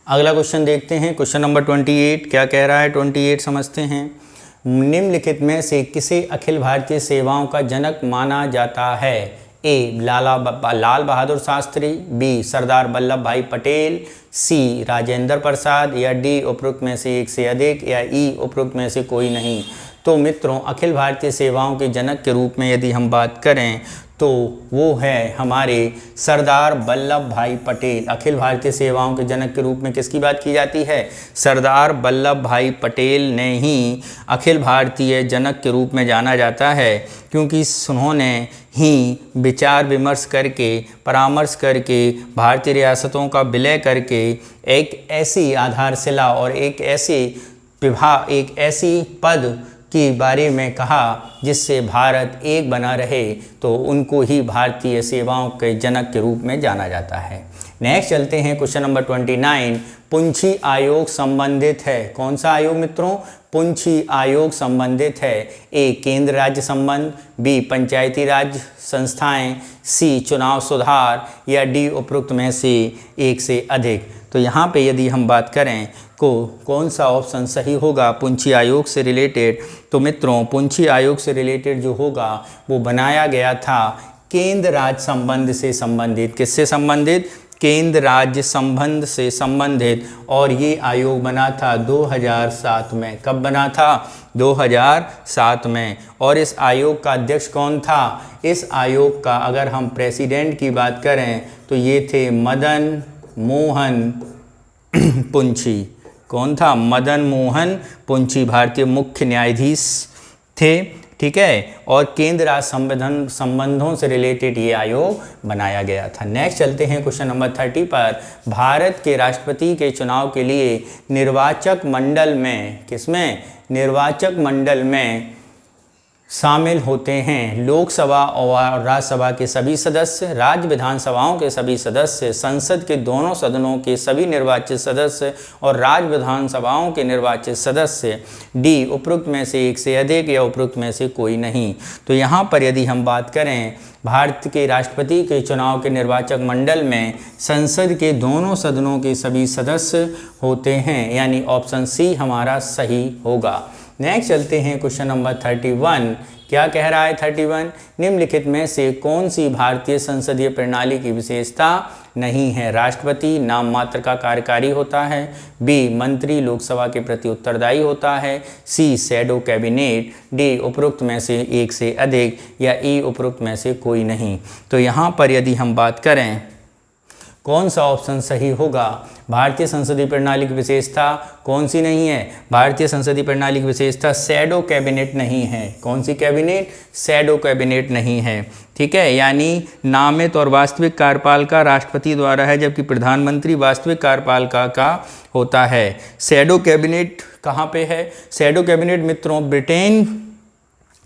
अगला क्वेश्चन देखते हैं, क्वेश्चन नंबर 28 क्या कह रहा है? 28 समझते हैं। निम्नलिखित में से किसे अखिल भारतीय सेवाओं का जनक माना जाता है? ए लाल बहादुर शास्त्री, बी सरदार वल्लभ भाई पटेल, सी राजेंद्र प्रसाद या डी उपरोक्त में से एक से अधिक या ई उपरोक्त में से कोई नहीं। तो मित्रों अखिल भारतीय सेवाओं के जनक के रूप में यदि हम बात करें तो वो है हमारे सरदार वल्लभ भाई पटेल। अखिल भारतीय सेवाओं के जनक के रूप में किसकी बात की जाती है? सरदार वल्लभ भाई पटेल ने ही अखिल भारतीय जनक के रूप में जाना जाता है, क्योंकि उन्होंने ही विचार विमर्श करके, परामर्श करके, भारतीय रियासतों का विलय करके एक ऐसी आधारशिला और एक ऐसी विभाग, एक ऐसी पद के बारे में कहा जिससे भारत एक बना रहे, तो उनको ही भारतीय सेवाओं के जनक के रूप में जाना जाता है। नेक्स्ट चलते हैं क्वेश्चन नंबर 29। पुंछी आयोग संबंधित है। कौन सा आयोग मित्रों? पुंछी आयोग संबंधित है। ए केंद्र राज्य संबंध, बी पंचायती राज संस्थाएं, सी चुनाव सुधार या डी उपरोक्त में से एक से अधिक। तो यहाँ पे यदि हम बात करें को कौन सा ऑप्शन सही होगा पुंछी आयोग से रिलेटेड, तो मित्रों पुंछी आयोग से रिलेटेड जो होगा वो बनाया गया था केंद्र राज्य संबंध से संबंधित। किससे संबंधित? केंद्र राज्य संबंध से संबंधित। और ये आयोग बना था 2007 में। कब बना था? 2007 में। और इस आयोग का अध्यक्ष कौन था? इस आयोग का अगर हम प्रेसिडेंट की बात करें तो ये थे मदन मोहन पुंछी। कौन था? मदन मोहन पुंछी भारतीय मुख्य न्यायाधीश थे। ठीक है, और केंद्र राज्य संबंधों से रिलेटेड ये आयोग बनाया गया था। नेक्स्ट चलते हैं क्वेश्चन नंबर 30 पर। भारत के राष्ट्रपति के चुनाव के लिए निर्वाचक मंडल में, किसमें? निर्वाचक मंडल में शामिल होते हैं लोकसभा और राज्यसभा के सभी सदस्य, राज्य विधानसभाओं के सभी सदस्य, संसद के दोनों सदनों के सभी निर्वाचित सदस्य और राज्य विधानसभाओं के निर्वाचित सदस्य। डी उपरोक्त में से एक से अधिक या उपरोक्त में से कोई नहीं। तो यहाँ पर यदि हम बात करें भारत के राष्ट्रपति के चुनाव के निर्वाचक मंडल में संसद के दोनों सदनों के सभी सदस्य होते हैं, यानी ऑप्शन सी हमारा सही होगा। नेक्स्ट चलते हैं क्वेश्चन नंबर 31। क्या कह रहा है 31? निम्नलिखित में से कौन सी भारतीय संसदीय प्रणाली की विशेषता नहीं है? राष्ट्रपति नाम मात्र का कार्यकारी होता है, बी मंत्री लोकसभा के प्रति उत्तरदायी होता है, सी शैडो कैबिनेट, डी उपरोक्त में से एक से अधिक या ई उपरोक्त में से कोई नहीं। तो यहाँ पर यदि हम बात करें कौन सा ऑप्शन सही होगा? भारतीय संसदीय प्रणाली की विशेषता कौन सी नहीं है? भारतीय संसदीय प्रणाली की विशेषता शैडो कैबिनेट नहीं है। कौन सी कैबिनेट? शैडो कैबिनेट नहीं है। ठीक है, यानी नामित और वास्तविक कार्यपालिका राष्ट्रपति द्वारा है, जबकि प्रधानमंत्री वास्तविक कार्यपालिका का होता है। शैडो कैबिनेट कहाँ पे है? शैडो कैबिनेट मित्रों ब्रिटेन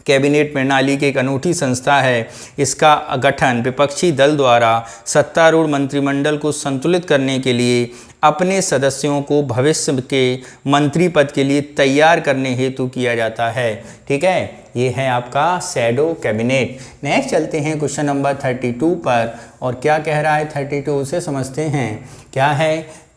कैबिनेट प्रणाली की एक अनूठी संस्था है। इसका गठन विपक्षी दल द्वारा सत्तारूढ़ मंत्रिमंडल को संतुलित करने के लिए अपने सदस्यों को भविष्य के मंत्री पद के लिए तैयार करने हेतु किया जाता है। ठीक है, ये है आपका शैडो कैबिनेट। नेक्स्ट चलते हैं क्वेश्चन नंबर 32 पर। और क्या कह रहा है 32 उसे समझते हैं। क्या है?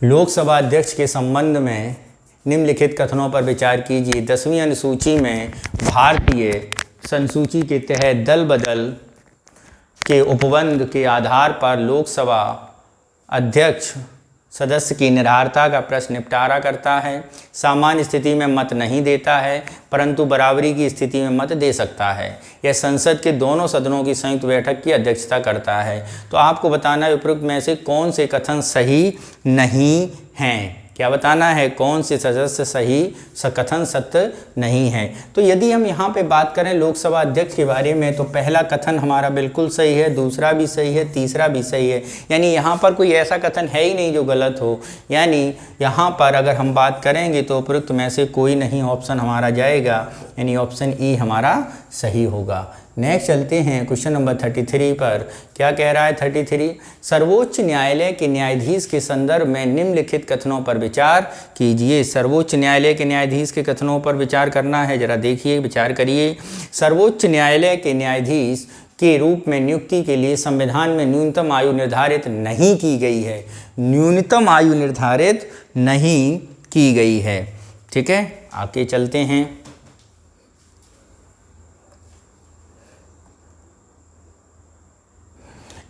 लोकसभा अध्यक्ष के संबंध में निम्नलिखित कथनों पर विचार कीजिए। 10वीं अनुसूची में भारतीय संसूची के तहत दल बदल के उपबंध के आधार पर लोकसभा अध्यक्ष सदस्य की निर्धारता का प्रश्न निपटारा करता है। सामान्य स्थिति में मत नहीं देता है, परंतु बराबरी की स्थिति में मत दे सकता है। यह संसद के दोनों सदनों की संयुक्त बैठक की अध्यक्षता करता है। तो आपको बताना है उपरोक्त में से कौन से कथन सही नहीं हैं। क्या बताना है, कौन से सदस्य सही कथन सत्य नहीं है। तो यदि हम यहाँ पे बात करें लोकसभा अध्यक्ष के बारे में, तो पहला कथन हमारा बिल्कुल सही है, दूसरा भी सही है, तीसरा भी सही है। यानी यहाँ पर कोई ऐसा कथन है ही नहीं जो गलत हो। यानी यहाँ पर अगर हम बात करेंगे तो उपरोक्त में से कोई नहीं ऑप्शन हमारा जाएगा, यानी ऑप्शन ई हमारा सही होगा। नेक्स्ट चलते हैं क्वेश्चन नंबर 33 पर। क्या कह रहा है 33? सर्वोच्च न्यायालय के न्यायाधीश के संदर्भ में निम्नलिखित कथनों पर विचार कीजिए। सर्वोच्च न्यायालय के न्यायाधीश के कथनों पर विचार करना है, जरा देखिए, विचार करिए। सर्वोच्च न्यायालय के न्यायाधीश के रूप में नियुक्ति के लिए संविधान में न्यूनतम आयु निर्धारित नहीं की गई है। न्यूनतम आयु निर्धारित नहीं की गई है। ठीक है, आगे चलते हैं।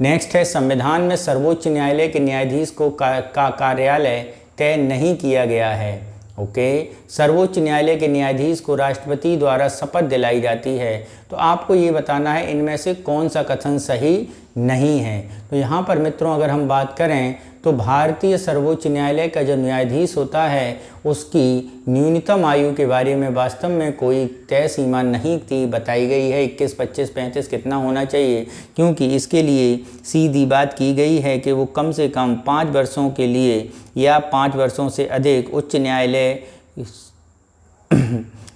नेक्स्ट है संविधान में सर्वोच्च न्यायालय के न्यायाधीश को का कार्यालय तय नहीं किया गया है। ओके, सर्वोच्च न्यायालय के न्यायाधीश को राष्ट्रपति द्वारा शपथ दिलाई जाती है। तो आपको ये बताना है इनमें से कौन सा कथन सही नहीं है। तो यहाँ पर मित्रों अगर हम बात करें तो भारतीय सर्वोच्च न्यायालय का जो न्यायाधीश होता है उसकी न्यूनतम आयु के बारे में वास्तव में कोई तय सीमा नहीं थी बताई गई है। 21, 25, 35 कितना होना चाहिए, क्योंकि इसके लिए सीधी बात की गई है कि वो कम से कम 5 वर्षों के लिए या 5 वर्षों से अधिक उच्च न्यायालय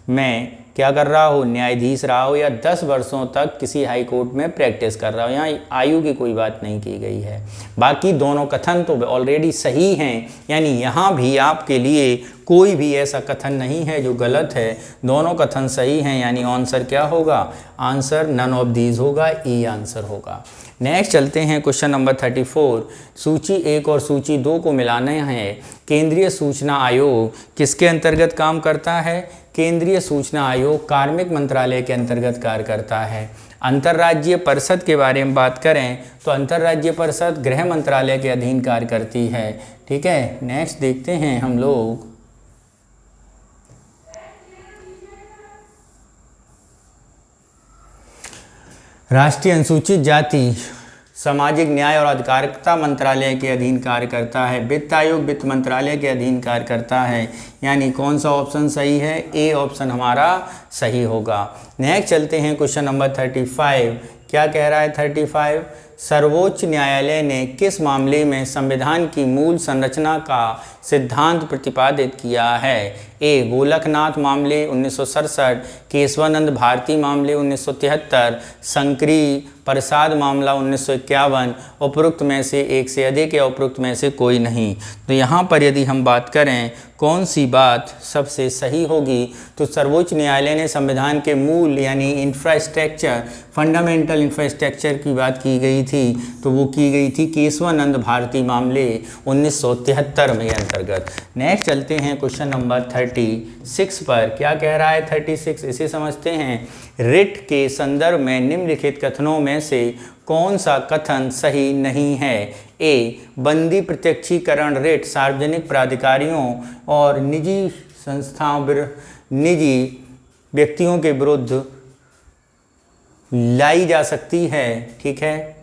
में क्या कर रहा हो, न्यायाधीश रहा हो, या 10 वर्षों तक किसी हाई कोर्ट में प्रैक्टिस कर रहा हो। यहाँ आयु की कोई बात नहीं की गई है। बाकी दोनों कथन तो ऑलरेडी सही हैं, यानी यहाँ भी आपके लिए कोई भी ऐसा कथन नहीं है जो गलत है। दोनों कथन सही हैं, यानी आंसर क्या होगा, आंसर नन ऑफ दीज होगा, ई आंसर होगा। नेक्स्ट चलते हैं क्वेश्चन नंबर 34। सूची 1 और सूची 2 को मिलाना है। केंद्रीय सूचना आयोग किसके अंतर्गत काम करता है? केंद्रीय सूचना आयोग कार्मिक मंत्रालय के अंतर्गत कार्य करता है। अंतर्राज्यीय परिषद के बारे में बात करें तो अंतर्राज्यीय परिषद गृह मंत्रालय के अधीन कार्य करती है। ठीक है, नेक्स्ट देखते हैं हम लोग। राष्ट्रीय अनुसूचित जाति सामाजिक न्याय और अधिकारिता मंत्रालय के अधीन कार्य करता है। वित्त आयोग वित्त मंत्रालय के अधीन कार्य करता है। यानी कौन सा ऑप्शन सही है, ए ऑप्शन हमारा सही होगा। नेक्स्ट चलते हैं क्वेश्चन नंबर 35। क्या कह रहा है 35? सर्वोच्च न्यायालय ने किस मामले में संविधान की मूल संरचना का सिद्धांत प्रतिपादित किया है? ए गोलकनाथ मामले 1967, केशवानंद भारती मामले 1973, शंकरी प्रसाद मामला 1951, उपरोक्त में से एक से अधिक या उपरोक्त में से कोई नहीं। तो यहाँ पर यदि हम बात करें कौन सी बात सबसे सही होगी, तो सर्वोच्च न्यायालय ने संविधान के मूल यानी इंफ्रास्ट्रक्चर, फंडामेंटल इंफ्रास्ट्रक्चर की बात की गई थी, तो वो की गई थी केशवानंद भारती मामले 1973 में अंतर्गत। नेक्स्ट चलते हैं क्वेश्चन नंबर 36 पर। क्या कह रहा है 36? इसे समझते हैं। रिट के संदर्भ में निम्नलिखित कथनों में से कौन सा कथन सही नहीं है? ए बंदी प्रत्यक्षीकरण रिट सार्वजनिक प्राधिकारियों और निजी संस्थाओं निजी व्यक्तियों के विरुद्ध लाई जा सकती है। ठीक है।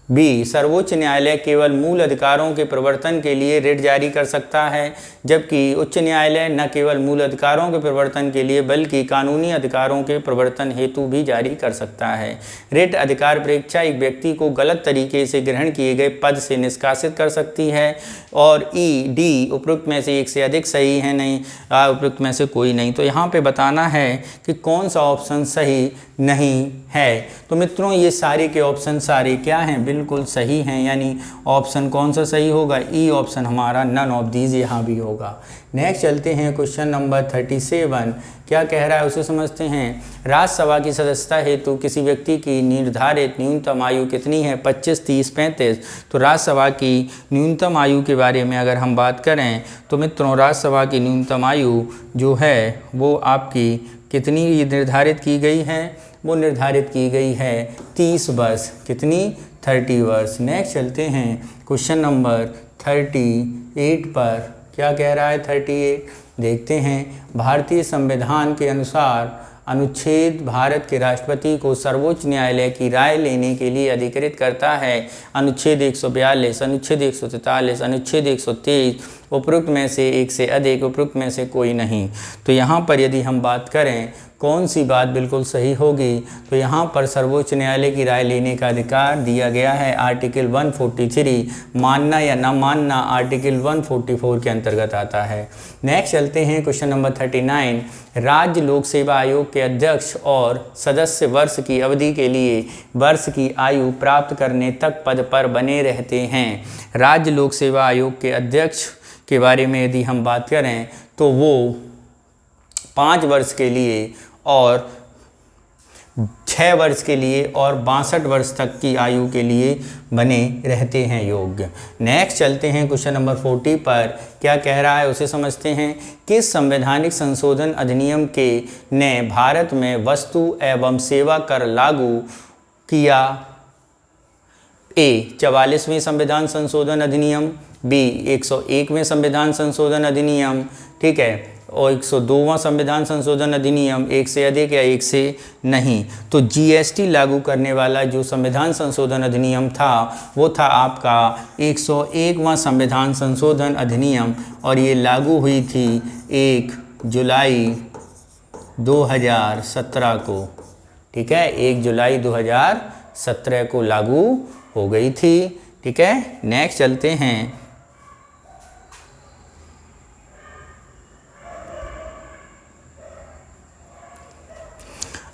बी सर्वोच्च न्यायालय केवल मूल अधिकारों के प्रवर्तन के लिए रिट जारी कर सकता है, जबकि उच्च न्यायालय न केवल मूल अधिकारों के प्रवर्तन के लिए बल्कि कानूनी अधिकारों के प्रवर्तन हेतु भी जारी कर सकता है। रिट अधिकार परीक्षा एक व्यक्ति को गलत तरीके से ग्रहण किए गए पद से निष्कासित कर सकती है। और ई डी उपरोक्त में से एक से अधिक सही है नहीं, उपरोक्त में से कोई नहीं। तो यहाँ पे बताना है कि कौन सा ऑप्शन सही नहीं है। तो मित्रों ये सारे के ऑप्शन सारे क्या हैं, बिल्कुल सही हैं। यानी ऑप्शन कौन सा सही होगा, ई ऑप्शन हमारा नन ऑफ दीज यहाँ भी होगा। नेक्स्ट चलते हैं क्वेश्चन नंबर 37। क्या कह रहा है उसे समझते हैं। राज्यसभा की सदस्यता हेतु किसी व्यक्ति की निर्धारित न्यूनतम आयु कितनी है? 25, 30, 35। तो राज्यसभा की न्यूनतम आयु के बारे में अगर हम बात करें तो मित्रों राज्यसभा की न्यूनतम आयु जो है वो आपकी कितनी निर्धारित की गई है? वो निर्धारित की गई है 30 वर्ष। कितनी? 30 वर्ष। नेक्स्ट चलते हैं क्वेश्चन नंबर 38 पर। क्या कह रहा है 38? देखते हैं। भारतीय संविधान के अनुसार अनुच्छेद भारत के राष्ट्रपति को सर्वोच्च न्यायालय की राय लेने के लिए अधिकृत करता है। अनुच्छेद 142, अनुच्छेद 143, अनुच्छेद 123, उपरोक्त में से एक से अधिक, उपरोक्त में से कोई नहीं। तो यहाँ पर यदि हम बात करें कौन सी बात बिल्कुल सही होगी, तो यहाँ पर सर्वोच्च न्यायालय की राय लेने का अधिकार दिया गया है आर्टिकल 143। मानना या न मानना आर्टिकल 144 के अंतर्गत आता है। नेक्स्ट चलते हैं क्वेश्चन नंबर 39। राज्य लोक सेवा आयोग के अध्यक्ष और सदस्य वर्ष की अवधि के लिए वर्ष की आयु प्राप्त करने तक पद पर बने रहते हैं। राज्य लोक सेवा आयोग के अध्यक्ष के बारे में यदि हम बात करें तो वो 5 वर्ष के लिए और 6 वर्ष के लिए और 62 वर्ष तक की आयु के लिए बने रहते हैं योग्य। नेक्स्ट चलते हैं क्वेश्चन नंबर 40 पर। क्या कह रहा है उसे समझते हैं। किस संवैधानिक संशोधन अधिनियम के ने भारत में वस्तु एवं सेवा कर लागू किया? ए 44वें संविधान संशोधन अधिनियम, बी 101वें संविधान संशोधन अधिनियम, ठीक है, और 102वां संविधान संशोधन अधिनियम, एक से अधिक या एक से नहीं। तो जीएसटी लागू करने वाला जो संविधान संशोधन अधिनियम था वो था आपका 101वां संविधान संशोधन अधिनियम, और ये लागू हुई थी 1 जुलाई 2017 को। ठीक है, 1 जुलाई 2017 को लागू हो गई थी। ठीक है, नेक्स्ट चलते हैं।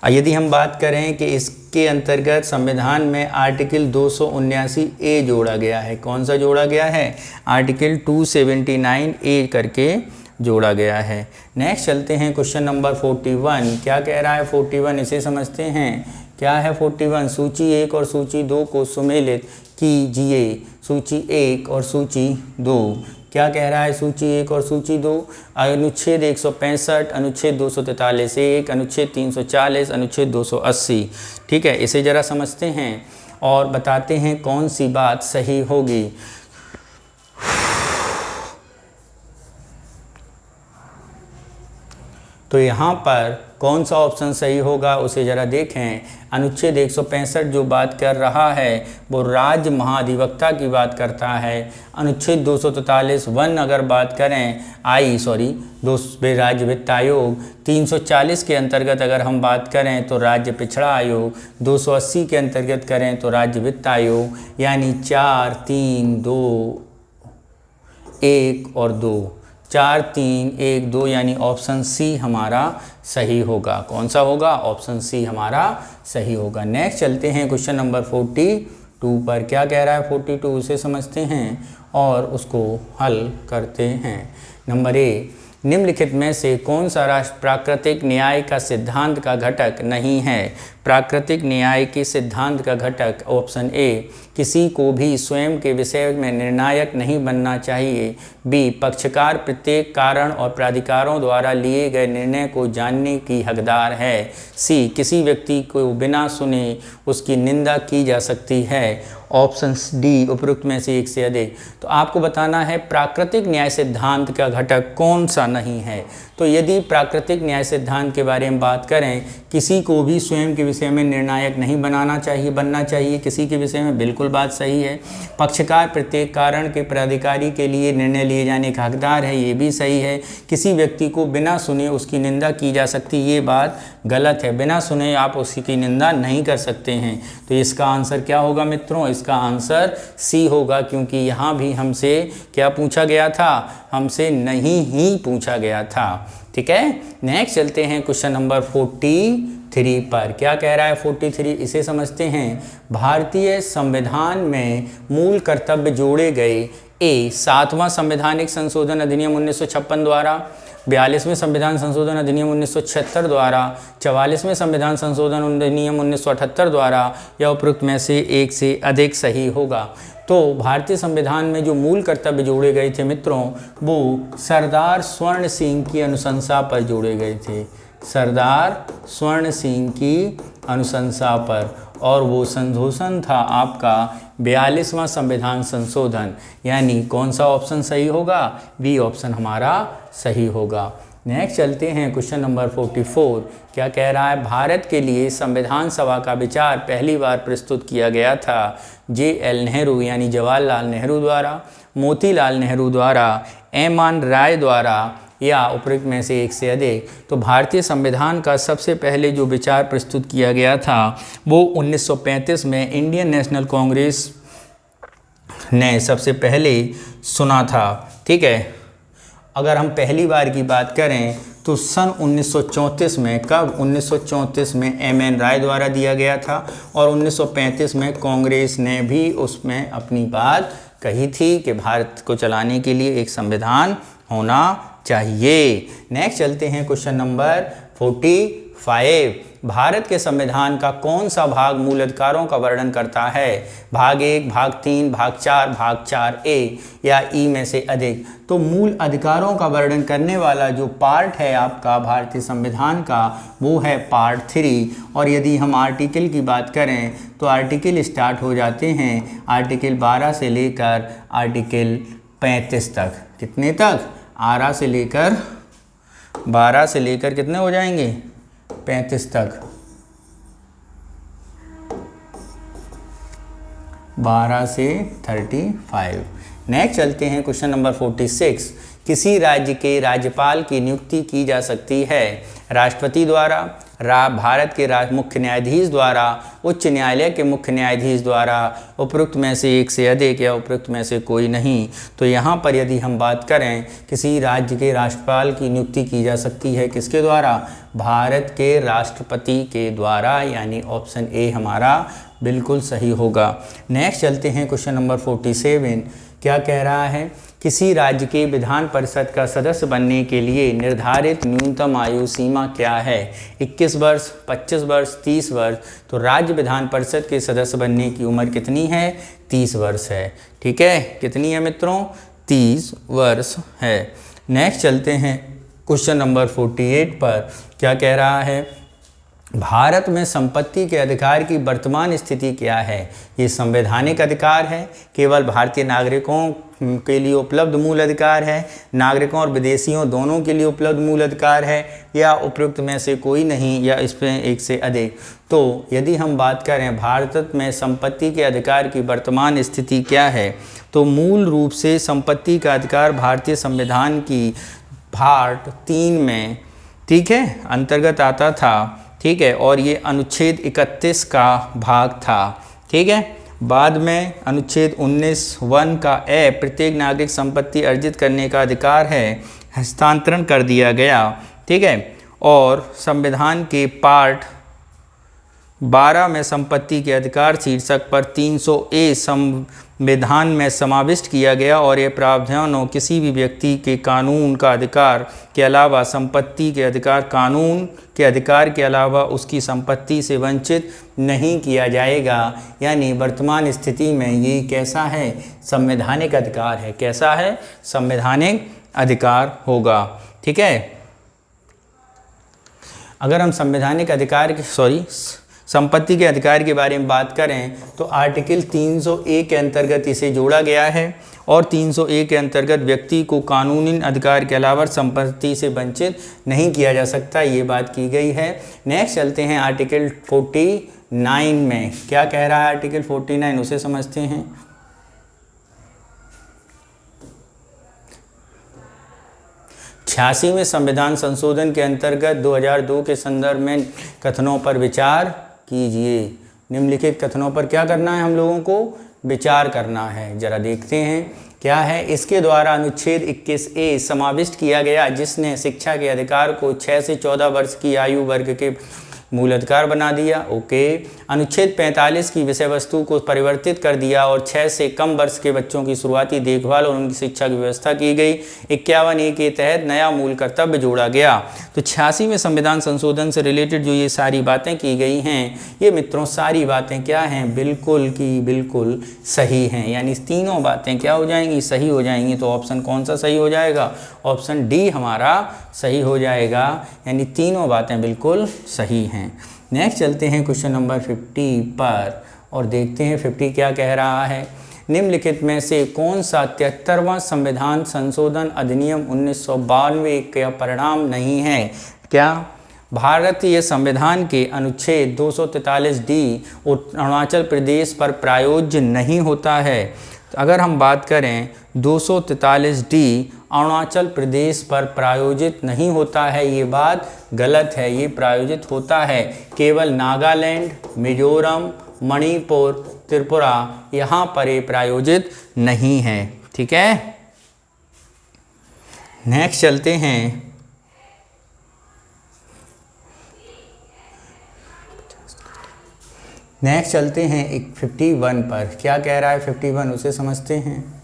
यदि हम बात करें कि इसके अंतर्गत संविधान में आर्टिकल 279A जोड़ा गया है। कौन सा जोड़ा गया है? आर्टिकल 279A करके जोड़ा गया है। नेक्स्ट चलते हैं क्वेश्चन नंबर 41। क्या कह रहा है 41? इसे समझते हैं। क्या है 41? सूची 1 और सूची 2 को सुमेलित कीजिए। सूची 1 और सूची 2। क्या कह रहा है सूची 1 और सूची 2? अनुच्छेद 165, अनुच्छेद 243(1), अनुच्छेद 340, अनुच्छेद 280। ठीक है, इसे ज़रा समझते हैं और बताते हैं कौन सी बात सही होगी। तो यहाँ पर कौन सा ऑप्शन सही होगा उसे ज़रा देखें। अनुच्छेद 165 जो बात कर रहा है वो राज्य महाधिवक्ता की बात करता है। अनुच्छेद 243(1) अगर बात करें राज्य वित्त आयोग। 340 के अंतर्गत अगर हम बात करें तो राज्य पिछड़ा आयोग। 280 के अंतर्गत करें तो राज्य वित्त आयोग। यानी 4, 3, 2, 1 और 2। 4, 3, 1, 2 यानी ऑप्शन सी हमारा सही होगा। कौन सा होगा? ऑप्शन सी हमारा सही होगा। नेक्स्ट चलते हैं क्वेश्चन नंबर 42 पर। क्या कह रहा है 42? उसे समझते हैं और उसको हल करते हैं। नंबर ए, निम्नलिखित में से कौन सा राष्ट्र प्राकृतिक न्याय का सिद्धांत का घटक नहीं है? प्राकृतिक न्याय के सिद्धांत का घटक ऑप्शन ए, किसी को भी स्वयं के विषय में निर्णायक नहीं बनना चाहिए। बी, पक्षकार प्रत्येक कारण और प्राधिकारों द्वारा लिए गए निर्णय को जानने की हकदार है। सी, किसी व्यक्ति को बिना सुने उसकी निंदा की जा सकती है। ऑप्शन डी, उपरोक्त में से एक से अधिक। तो आपको बताना है प्राकृतिक न्याय सिद्धांत का घटक कौन सा नहीं है। तो यदि प्राकृतिक न्याय सिद्धांत के बारे में बात करें, किसी को भी स्वयं के विषय में निर्णायक नहीं बनना चाहिए किसी के विषय में, बिल्कुल बात सही है। पक्षकार प्रत्येक कारण के प्राधिकारी के लिए निर्णय लिए जाने का हकदार है, ये भी सही है। किसी व्यक्ति को बिना सुने उसकी निंदा की जा सकती, ये बात गलत है। बिना सुने आप उसकी निंदा नहीं कर सकते हैं। तो इसका आंसर क्या होगा मित्रों? इसका आंसर सी होगा, क्योंकि यहाँ भी हमसे क्या पूछा गया था? हमसे नहीं ही पूछा गया था। ठीक है, नेक्स्ट चलते हैं क्वेश्चन नंबर 43 पर। क्या कह रहा है 43? इसे समझते हैं। भारतीय संविधान में मूल कर्तव्य जोड़े गए। ए, 7वां संवैधानिक संशोधन अधिनियम 1956 द्वारा, 42वें संविधान संशोधन अधिनियम 1976 द्वारा, 44वें संविधान संशोधन अधिनियम 1978 द्वारा, या उपरोक्त में से एक से अधिक सही होगा। तो भारतीय संविधान में जो मूल कर्तव्य जोड़े गए थे मित्रों, वो सरदार स्वर्ण सिंह की अनुशंसा पर जोड़े गए थे। सरदार स्वर्ण सिंह की अनुशंसा पर, और वो संशोधन था आपका 42वां संविधान संशोधन। यानी कौन सा ऑप्शन सही होगा? बी ऑप्शन हमारा सही होगा। नेक्स्ट चलते हैं क्वेश्चन नंबर 44। क्या कह रहा है? भारत के लिए संविधान सभा का विचार पहली बार प्रस्तुत किया गया था JL नेहरू यानी जवाहरलाल नेहरू द्वारा, मोतीलाल नेहरू द्वारा, एम.एन. राय द्वारा, या उपरोक्त में से एक से अधिक। तो भारतीय संविधान का सबसे पहले जो विचार प्रस्तुत किया गया था वो 1935 में इंडियन नेशनल कांग्रेस ने सबसे पहले सुना था। ठीक है, अगर हम पहली बार की बात करें तो सन 1934 में, कब? 1934 में M.N. राय द्वारा दिया गया था, और 1935 में कांग्रेस ने भी उसमें अपनी बात कही थी कि भारत को चलाने के लिए एक संविधान होना चाहिए। नेक्स्ट चलते हैं क्वेश्चन नंबर 45। भारत के संविधान का कौन सा भाग मूल अधिकारों का वर्णन करता है? भाग 1, भाग 3, भाग 4, भाग 4A या ई में से अधिक। तो मूल अधिकारों का वर्णन करने वाला जो पार्ट है आपका भारतीय संविधान का वो है पार्ट 3। और यदि हम आर्टिकल की बात करें तो आर्टिकल स्टार्ट हो जाते हैं आर्टिकल 12 से लेकर आर्टिकल 35 तक। कितने तक? 12 से लेकर 12 से लेकर कितने हो जाएंगे? 35 तक। 12 से 35। नेक्स्ट चलते हैं क्वेश्चन नंबर 46। किसी राज्य के राज्यपाल की नियुक्ति की जा सकती है राष्ट्रपति द्वारा, भारत के मुख्य न्यायाधीश द्वारा, उच्च न्यायालय के मुख्य न्यायाधीश द्वारा, उपरोक्त में से एक से अधिक, या उपरोक्त में से कोई नहीं। तो यहाँ पर यदि हम बात करें किसी राज्य के राज्यपाल की नियुक्ति की जा सकती है किसके द्वारा? भारत के राष्ट्रपति के द्वारा, यानी ऑप्शन ए हमारा बिल्कुल सही होगा। नेक्स्ट चलते हैं क्वेश्चन नंबर 47। क्या कह रहा है? किसी राज्य के विधान परिषद का सदस्य बनने के लिए निर्धारित न्यूनतम आयु सीमा क्या है? 21 वर्ष, 25 वर्ष, 30 वर्ष। तो राज्य विधान परिषद के सदस्य बनने की उम्र कितनी है? 30 वर्ष है। ठीक है, कितनी है मित्रों? 30 वर्ष है। नेक्स्ट चलते हैं क्वेश्चन नंबर 48 पर। क्या कह रहा है? भारत में संपत्ति के अधिकार की वर्तमान स्थिति क्या है? ये संवैधानिक अधिकार है, केवल भारतीय नागरिकों के लिए उपलब्ध मूल अधिकार है, नागरिकों और विदेशियों दोनों के लिए उपलब्ध मूल अधिकार है, या उपयुक्त में से कोई नहीं, या इसमें एक से अधिक। तो यदि हम बात करें भारत में संपत्ति के अधिकार की वर्तमान स्थिति क्या है, तो मूल रूप से संपत्ति का अधिकार भारतीय संविधान की पार्ट 3 में, ठीक है, अंतर्गत आता था। ठीक है, और ये अनुच्छेद 31 का भाग था। ठीक है, बाद में अनुच्छेद 19(1) का ए प्रत्येक नागरिक संपत्ति अर्जित करने का अधिकार है हस्तांतरण कर दिया गया। ठीक है, और संविधान के पार्ट 12 में संपत्ति के अधिकार शीर्षक पर 300A संविधान में समाविष्ट किया गया, और ये प्रावधानों किसी भी व्यक्ति के कानून का अधिकार के अलावा संपत्ति के अधिकार, कानून के अधिकार के अलावा उसकी संपत्ति से वंचित नहीं किया जाएगा। यानी वर्तमान स्थिति में ये कैसा है? संवैधानिक अधिकार है। कैसा है? संवैधानिक अधिकार होगा। ठीक है, अगर हम संवैधानिक अधिकार के संपत्ति के अधिकार के बारे में बात करें तो आर्टिकल 300A के अंतर्गत इसे जोड़ा गया है, और 300A के अंतर्गत व्यक्ति को कानूनी अधिकार के अलावा संपत्ति से वंचित नहीं किया जा सकता, ये बात की गई है। नेक्स्ट चलते हैं आर्टिकल 49 में। क्या कह रहा है आर्टिकल 49? उसे समझते हैं। में संविधान संशोधन के अंतर्गत 2002 के संदर्भ में कथनों पर विचार कीजिए। निम्नलिखित कथनों पर क्या करना है? हम लोगों को विचार करना है। जरा देखते हैं क्या है। इसके द्वारा अनुच्छेद 21A समाविष्ट किया गया, जिसने शिक्षा के अधिकार को 6 से 14 वर्ष की आयु वर्ग के मूल अधिकार बना दिया। ओके। अनुच्छेद 45 की विषय वस्तु को परिवर्तित कर दिया और 6 से कम वर्ष के बच्चों की शुरुआती देखभाल और उनकी शिक्षा की व्यवस्था की गई। 51A के तहत नया मूल कर्तव्य जोड़ा गया। तो 86 में संविधान संशोधन से रिलेटेड जो ये सारी बातें की गई हैं, ये मित्रों सारी बातें क्या हैं, बिल्कुल की बिल्कुल सही हैं। यानी तीनों बातें क्या हो जाएंगी, सही हो जाएंगी। तो ऑप्शन कौन सा सही हो जाएगा, ऑप्शन डी हमारा सही हो जाएगा। यानी तीनों बातें बिल्कुल सही हैं। नेक्स्ट चलते हैं क्वेश्चन नंबर 50 पर और देखते हैं 50 क्या कह रहा है। निम्नलिखित में से कौन सा 73वां संविधान संशोधन अधिनियम 1992 का परिणाम नहीं है। क्या भारतीय संविधान के अनुच्छेद 243D अरुणाचल प्रदेश पर प्रयोज्य नहीं होता है। तो अगर हम बात करें 243D अरुणाचल प्रदेश पर प्रायोजित नहीं होता है, ये बात गलत है। ये प्रायोजित होता है केवल नागालैंड, मिजोरम, मणिपुर, त्रिपुरा, यहाँ पर ये प्रायोजित नहीं है। ठीक है। नेक्स्ट चलते हैं एक 51 पर। क्या कह रहा है 51, उसे समझते हैं।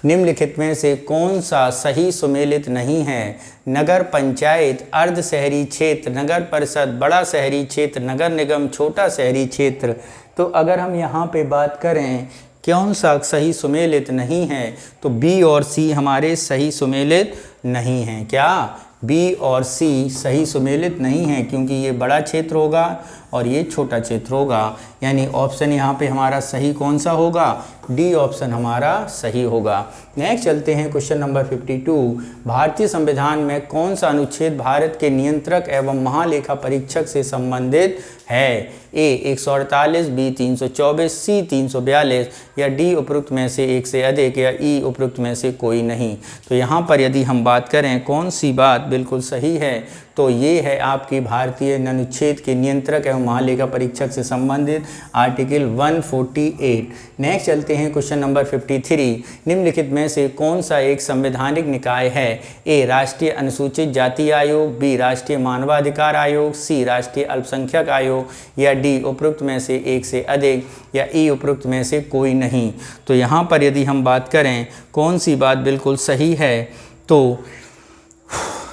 निम्नलिखित में से कौन सा सही सुमेलित नहीं है। नगर पंचायत, अर्ध शहरी क्षेत्र, नगर परिषद, बड़ा शहरी क्षेत्र, नगर निगम, छोटा शहरी क्षेत्र। तो अगर हम यहाँ पे बात करें कौन सा सही सुमेलित नहीं है, तो बी और सी हमारे सही सुमेलित नहीं हैं। क्या बी और सी सही सुमेलित नहीं है, क्योंकि ये बड़ा क्षेत्र होगा और ये छोटा क्षेत्र होगा। यानी ऑप्शन यहाँ पे हमारा सही कौन सा होगा, डी ऑप्शन हमारा सही होगा। नेक्स्ट चलते हैं क्वेश्चन नंबर 52। भारतीय संविधान में कौन सा अनुच्छेद भारत के नियंत्रक एवं महालेखा परीक्षक से संबंधित है। ए 148, बी 324, सी 342 या डी उपरोक्त में से एक से अधिक या ई उपरोक्त में से कोई नहीं। तो यहाँ पर यदि हम बात करें कौन सी बात बिल्कुल सही है, तो ये है आपकी भारतीय अनुच्छेद के नियंत्रक एवं महालेखा परीक्षक से संबंधित आर्टिकल 148। नेक्स्ट चलते हैं क्वेश्चन नंबर 53। निम्नलिखित में से कौन सा एक संवैधानिक निकाय है। ए राष्ट्रीय अनुसूचित जाति आयोग, बी राष्ट्रीय मानवाधिकार आयोग, सी राष्ट्रीय अल्पसंख्यक आयोग या डी उपरोक्त में से एक से अधिक या ई उपरोक्त में से कोई नहीं। तो यहाँ पर यदि हम बात करें कौन सी बात बिल्कुल सही है, तो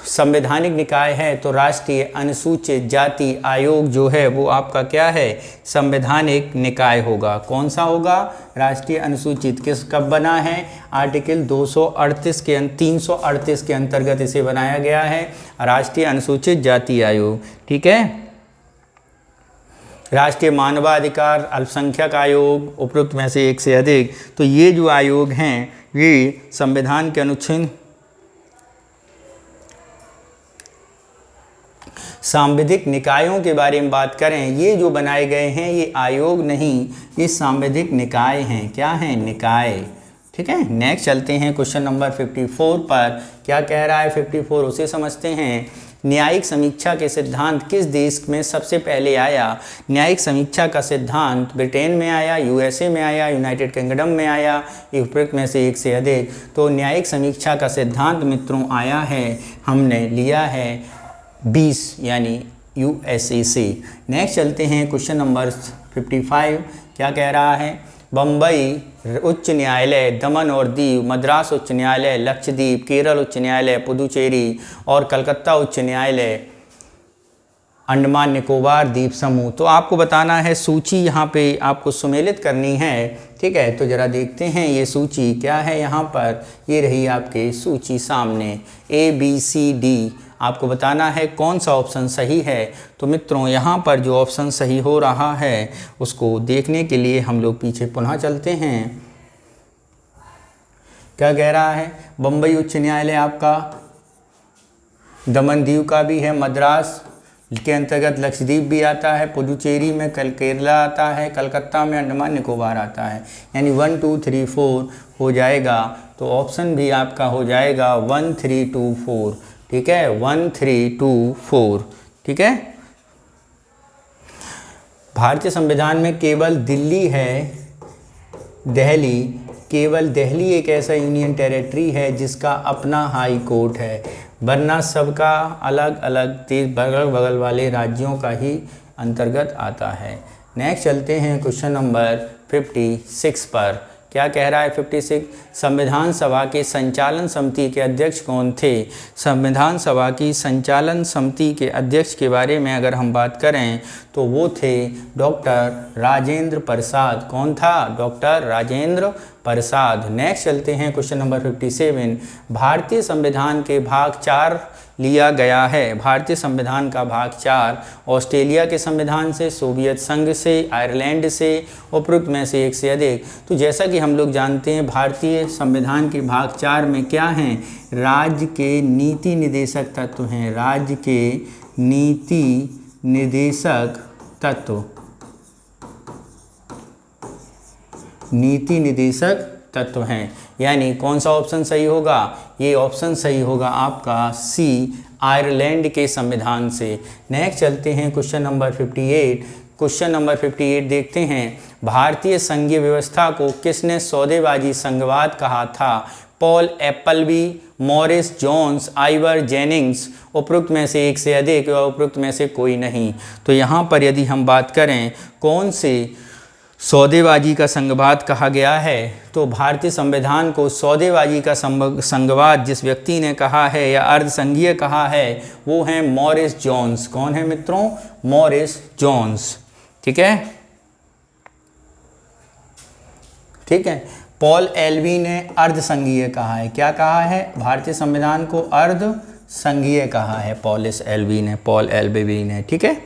संवैधानिक निकाय है तो राष्ट्रीय अनुसूचित जाति आयोग जो है वो आपका क्या है, संवैधानिक निकाय होगा। कौन सा होगा, राष्ट्रीय अनुसूचित। किस कब बना है, आर्टिकल 238 के 338 के अंतर्गत इसे बनाया गया है, राष्ट्रीय अनुसूचित जाति आयोग। ठीक है। राष्ट्रीय मानवाधिकार अल्पसंख्यक आयोग उपरोक्त में से एक से अधिक। तो ये जो आयोग हैं ये संविधान के अनुच्छेद सांविधिक निकायों के बारे में बात करें, ये जो बनाए गए हैं ये आयोग नहीं, ये सांविधिक निकाय हैं। क्या हैं, निकाय। ठीक है। नेक्स्ट चलते हैं क्वेश्चन नंबर 54 पर। क्या कह रहा है 54, उसे समझते हैं। न्यायिक समीक्षा के सिद्धांत किस देश में सबसे पहले आया। न्यायिक समीक्षा का सिद्धांत ब्रिटेन में आया, यूएसए में आया, यूनाइटेड किंगडम में आया, उपरोक्त में से एक से अधिक। तो न्यायिक समीक्षा का सिद्धांत मित्रों आया है, हमने लिया है 20 यानी यूएसए से। नेक्स्ट चलते हैं क्वेश्चन नंबर 55। क्या कह रहा है, बम्बई उच्च न्यायालय, दमन और दीव, मद्रास उच्च न्यायालय, लक्षद्वीप, केरल उच्च न्यायालय, पुदुचेरी और कलकत्ता उच्च न्यायालय, अंडमान निकोबार द्वीप समूह। तो आपको बताना है सूची, यहाँ पे आपको सुमेलित करनी है। ठीक है। तो ज़रा देखते हैं ये सूची क्या है। यहाँ पर ये रही आपके सूची सामने, ABCD। आपको बताना है कौन सा ऑप्शन सही है। तो मित्रों यहाँ पर जो ऑप्शन सही हो रहा है उसको देखने के लिए हम लोग पीछे पुनः चलते हैं। क्या कह रहा है, बम्बई उच्च न्यायालय आपका, दमन दीव का भी है, मद्रास के अंतर्गत लक्षद्वीप भी आता है, पुदुचेरी में केरला आता है, कलकत्ता में अंडमान निकोबार आता है। यानी 1 2 3 4 हो जाएगा। तो ऑप्शन भी आपका हो जाएगा 1 3 2 4। ठीक है, 1 3 2 4। ठीक है। भारतीय संविधान में केवल दिल्ली है दिल्ली, केवल दिल्ली एक ऐसा यूनियन टेरिटरी है जिसका अपना हाई कोर्ट है, वरना सबका अलग अलग देश बगल बगल वाले राज्यों का ही अंतर्गत आता है। नेक्स्ट चलते हैं क्वेश्चन नंबर 56 पर। क्या कह रहा है 56? संविधान सभा के संचालन समिति के अध्यक्ष कौन थे? संविधान सभा की संचालन समिति के अध्यक्ष के बारे में अगर हम बात करें तो वो थे डॉक्टर राजेंद्र प्रसाद। कौन था? डॉक्टर राजेंद्र प्रसाद। नेक्स्ट चलते हैं क्वेश्चन नंबर 57। भारतीय संविधान के भाग 4 लिया गया है। भारतीय संविधान का भाग 4 ऑस्ट्रेलिया के संविधान से, सोवियत संघ से, आयरलैंड से, उपरोक्त में से एक से अधिक। तो जैसा कि हम लोग जानते हैं भारतीय संविधान के भाग 4 में क्या हैं? राज्य के नीति निर्देशक तत्व हैं। राज्य के नीति निर्देशक तत्व, नीति निर्देशक तत्व हैं। यानी कौन सा ऑप्शन सही होगा? ये ऑप्शन सही होगा आपका सी, आयरलैंड के संविधान से। नेक्स्ट चलते हैं क्वेश्चन नंबर 58। क्वेश्चन नंबर 58 देखते हैं। भारतीय संघीय व्यवस्था को किसने सौदेबाजी संघवाद कहा था? Paul Appleby, Morris Jones, Ivor Jennings, उपरोक्त में से एक से अधिक या उपरोक्त में से कोई नहीं। तो यहाँ पर यदि हम बात करें कौन से सौदेबाजी का संघवाद कहा गया है, तो भारतीय संविधान को सौदेबाजी का संघवाद जिस व्यक्ति ने कहा है या अर्धसंघीय कहा है वो है मॉरिस जोन्स। कौन है मित्रों? Morris Jones. ठीक है, ठीक है। पॉल एल्बी ने अर्धसंघीय कहा है। क्या कहा है? भारतीय संविधान को अर्धसंघीय कहा है पॉलिस एल्बी ने, पॉल एल्बी ने। ठीक है,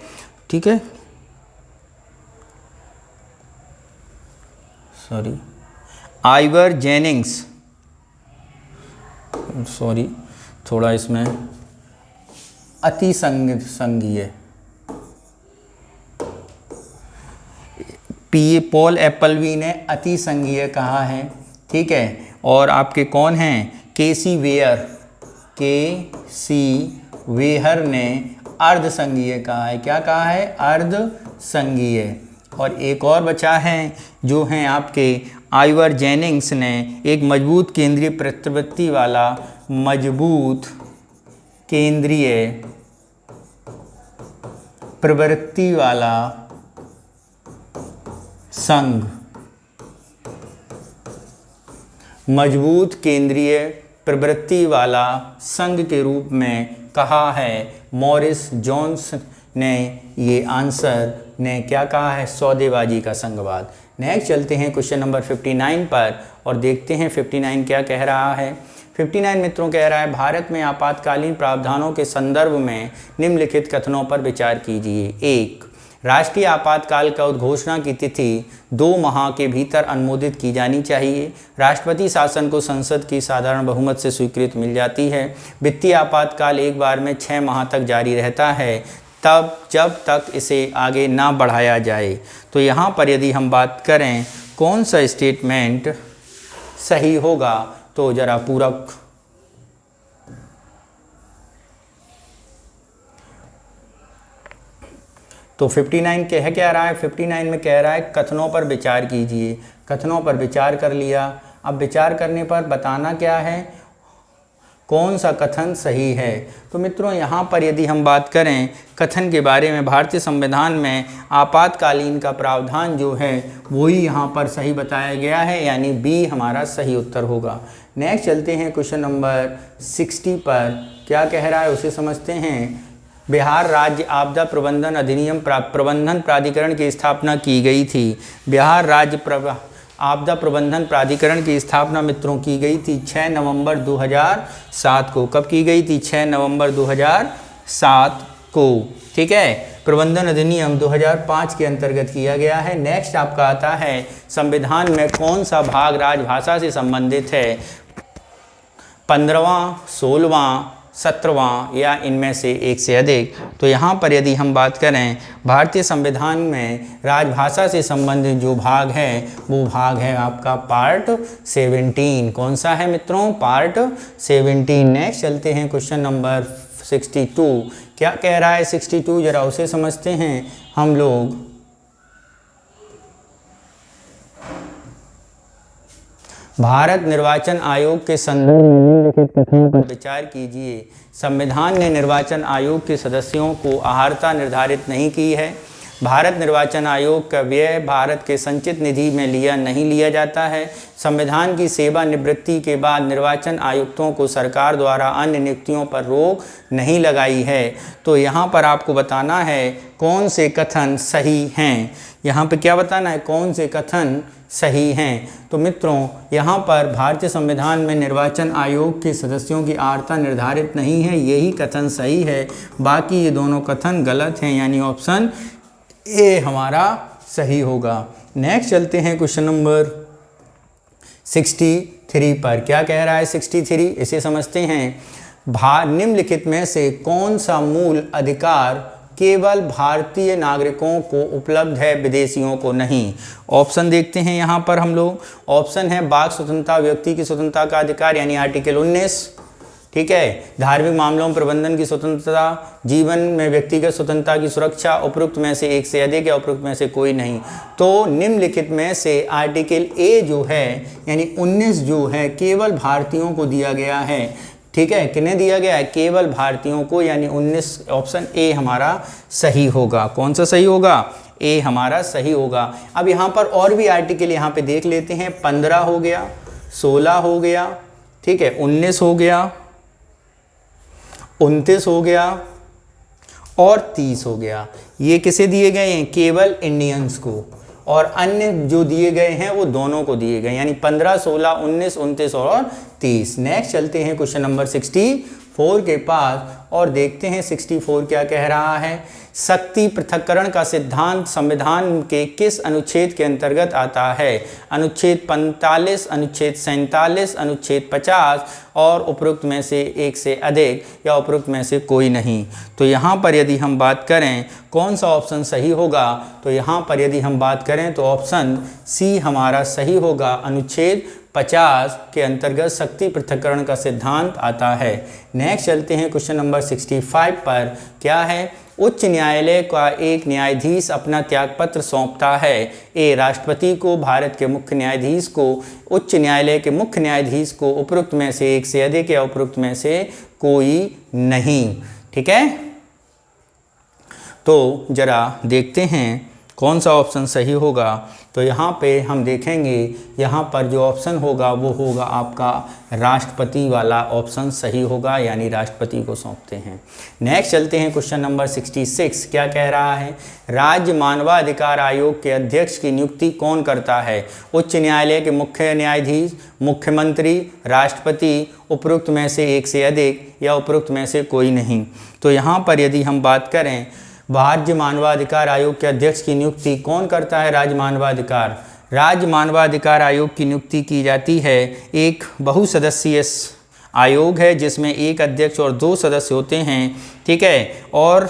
ठीक है, सॉरी, आइवर जेनिंग्स, सॉरी थोड़ा इसमें अति संघीय, पॉल एप्पलबी ने अति संघीय कहा है। ठीक है, और आपके कौन हैं? केसी वेयर, केसी वेयर ने अर्धसंघीय कहा है। क्या कहा है? अर्धसंघीय। और एक और बचा है जो हैं आपके आइवर जेनिंग्स ने एक मजबूत केंद्रीय प्रवृत्ति वाला, मजबूत केंद्रीय प्रवृत्ति वाला संघ, मजबूत केंद्रीय प्रवृत्ति वाला संघ के रूप में कहा है मॉरिस जोन्स ने। ये आंसर ने क्या कहा है? सौदेबाजी का संघवाद। नेक्स्ट चलते हैं क्वेश्चन नंबर 59 पर और देखते हैं 59 क्या कह रहा है। 59 मित्रों कह रहा है भारत में आपातकालीन प्रावधानों के संदर्भ में निम्नलिखित कथनों पर विचार कीजिए। 1, राष्ट्रीय आपातकाल का उद्घोषणा की तिथि 2 माह के भीतर अनुमोदित की जानी चाहिए। राष्ट्रपति शासन को संसद की साधारण बहुमत से स्वीकृति मिल जाती है। वित्तीय आपातकाल एक बार में 6 माह तक जारी रहता है, तब जब तक इसे आगे ना बढ़ाया जाए। तो यहाँ पर यदि हम बात करें कौन सा स्टेटमेंट सही होगा, तो जरा पूरक तो 59 कह क्या रहा है? 59 में कह रहा है कथनों पर विचार कीजिए। कथनों पर विचार कर लिया। अब विचार करने पर बताना क्या है कौन सा कथन सही है। तो मित्रों यहाँ पर यदि हम बात करें कथन के बारे में, भारतीय संविधान में आपातकालीन का प्रावधान जो है वही यहाँ पर सही बताया गया है, यानी बी हमारा सही उत्तर होगा। नेक्स्ट चलते हैं क्वेश्चन नंबर 60 पर। क्या कह रहा है उसे समझते हैं। बिहार राज्य आपदा प्रबंधन अधिनियम प्रबंधन प्राधिकरण की स्थापना की गई थी। बिहार राज्य आपदा प्रबंधन प्राधिकरण की स्थापना मित्रों की गई थी 6 नवंबर 2007 को। कब की गई थी? 6 नवंबर 2007 को। ठीक है, प्रबंधन अधिनियम 2005 के अंतर्गत किया गया है। नेक्स्ट आपका आता है संविधान में कौन सा भाग राजभाषा से संबंधित है? 15वां, 16वां, 17वां या इनमें से एक से अधिक। तो यहाँ पर यदि हम बात करें भारतीय संविधान में राजभाषा से संबंधित जो भाग है वो भाग है आपका पार्ट 17। कौन सा है मित्रों? पार्ट 17। नेक्स्ट चलते हैं क्वेश्चन नंबर 62। क्या कह रहा है 62? जरा उसे समझते हैं हम लोग। भारत निर्वाचन आयोग के संदर्भ में निम्नलिखित कथनों पर विचार कीजिए। संविधान ने निर्वाचन आयोग के सदस्यों को अहर्ता निर्धारित नहीं की है। भारत निर्वाचन आयोग का व्यय भारत के संचित निधि में नहीं लिया जाता है। संविधान की सेवा निवृत्ति के बाद निर्वाचन आयुक्तों को सरकार द्वारा अन्य नियुक्तियों पर रोक नहीं लगाई है। तो यहाँ पर आपको बताना है कौन से कथन सही हैं। यहाँ पे क्या बताना है, कौन से कथन सही हैं। तो मित्रों यहाँ पर भारतीय संविधान में निर्वाचन आयोग के सदस्यों की अहर्ता निर्धारित नहीं है, यही कथन सही है। बाकी ये दोनों कथन गलत हैं, यानी ऑप्शन ए हमारा सही होगा। नेक्स्ट चलते हैं क्वेश्चन नंबर 63 पर। क्या कह रहा है 63, इसे समझते हैं। निम्नलिखित में से कौन सा मूल अधिकार केवल भारतीय नागरिकों को उपलब्ध है, विदेशियों को नहीं। ऑप्शन देखते हैं यहाँ पर हम लोग। ऑप्शन है वाक स्वतंत्रता, व्यक्ति की स्वतंत्रता का अधिकार यानी आर्टिकल 19, ठीक है। धार्मिक मामलों में प्रबंधन की स्वतंत्रता, जीवन में व्यक्तिगत स्वतंत्रता की सुरक्षा, उपरोक्त में से एक से अधिक या उपरोक्त में से कोई नहीं। तो निम्नलिखित में से आर्टिकल ए जो है यानी 19 जो है केवल भारतीयों को दिया गया है, ठीक है। किन्हें दिया गया है, केवल भारतीयों को, यानी 19 ऑप्शन ए हमारा सही होगा। कौन सा सही होगा, ए हमारा सही होगा। अब यहाँ पर और भी आर्टिकल यहाँ पे देख लेते हैं। 15 हो गया, 16 हो गया, ठीक है, 19 हो गया, 29 हो गया और 30 हो गया। ये किसे दिए गए हैं, केवल इंडियंस को, और अन्य जो दिए गए हैं वो दोनों को दिए गए, यानी 15, 16, 19, 29 और 30। नेक्स्ट चलते हैं क्वेश्चन नंबर 64 के पास और देखते हैं 64 क्या कह रहा है। शक्ति पृथक्करण का सिद्धांत संविधान के किस अनुच्छेद के अंतर्गत आता है। अनुच्छेद 45, अनुच्छेद 47, अनुच्छेद 50 और उपरोक्त में से एक से अधिक या उपरोक्त में से कोई नहीं। तो यहाँ पर यदि हम बात करें कौन सा ऑप्शन सही होगा, तो यहाँ पर यदि हम बात करें तो ऑप्शन सी हमारा सही होगा। अनुच्छेद 50 के अंतर्गत शक्ति पृथक्करण का सिद्धांत आता है। नेक्स्ट चलते हैं क्वेश्चन नंबर 65 पर। क्या है, उच्च न्यायालय का एक न्यायाधीश अपना त्यागपत्र सौंपता है। ए राष्ट्रपति को, भारत के मुख्य न्यायाधीश को, उच्च न्यायालय के मुख्य न्यायाधीश को, उपरोक्त में से एक से अधिक या उपरोक्त में से कोई नहीं, ठीक है। तो जरा देखते हैं कौन सा ऑप्शन सही होगा। तो यहाँ पे हम देखेंगे, यहाँ पर जो ऑप्शन होगा वो होगा आपका राष्ट्रपति वाला ऑप्शन सही होगा, यानी राष्ट्रपति को सौंपते हैं। नेक्स्ट चलते हैं क्वेश्चन नंबर 66। क्या कह रहा है, राज्य मानवाधिकार आयोग के अध्यक्ष की नियुक्ति कौन करता है। उच्च न्यायालय के मुख्य न्यायाधीश, मुख्यमंत्री, राष्ट्रपति, उपरोक्त में से एक से अधिक या उपरोक्त में से कोई नहीं। तो यहाँ पर यदि हम बात करें राज्य मानवाधिकार आयोग के अध्यक्ष की नियुक्ति कौन करता है। राज्य मानवाधिकार आयोग की नियुक्ति की जाती है, एक बहुसदस्यीय आयोग है जिसमें एक अध्यक्ष और 2 सदस्य होते हैं, ठीक है। और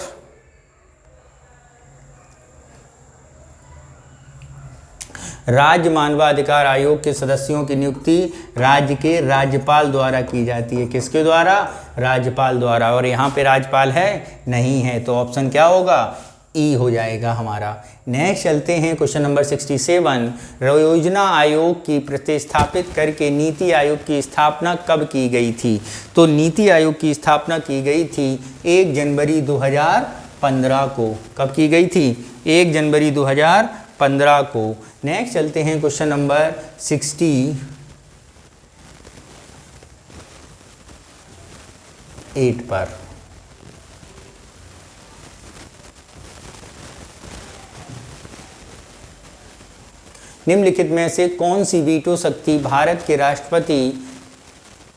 राज्य मानवाधिकार आयोग के सदस्यों की नियुक्ति राज्य के राज्यपाल द्वारा की जाती है। किसके द्वारा, राज्यपाल द्वारा। और यहाँ पे राज्यपाल है नहीं है, तो ऑप्शन क्या होगा, ई हो जाएगा हमारा। नेक्स्ट चलते हैं क्वेश्चन नंबर 67। योजना आयोग की प्रतिस्थापित करके नीति आयोग की स्थापना कब की गई थी। तो नीति आयोग की स्थापना की गई थी 1 जनवरी 2015 को। कब की गई थी, 1 जनवरी 2015 को। नेक्स्ट चलते हैं क्वेश्चन नंबर 68 पर। निम्नलिखित में से कौन सी वीटो शक्ति भारत के राष्ट्रपति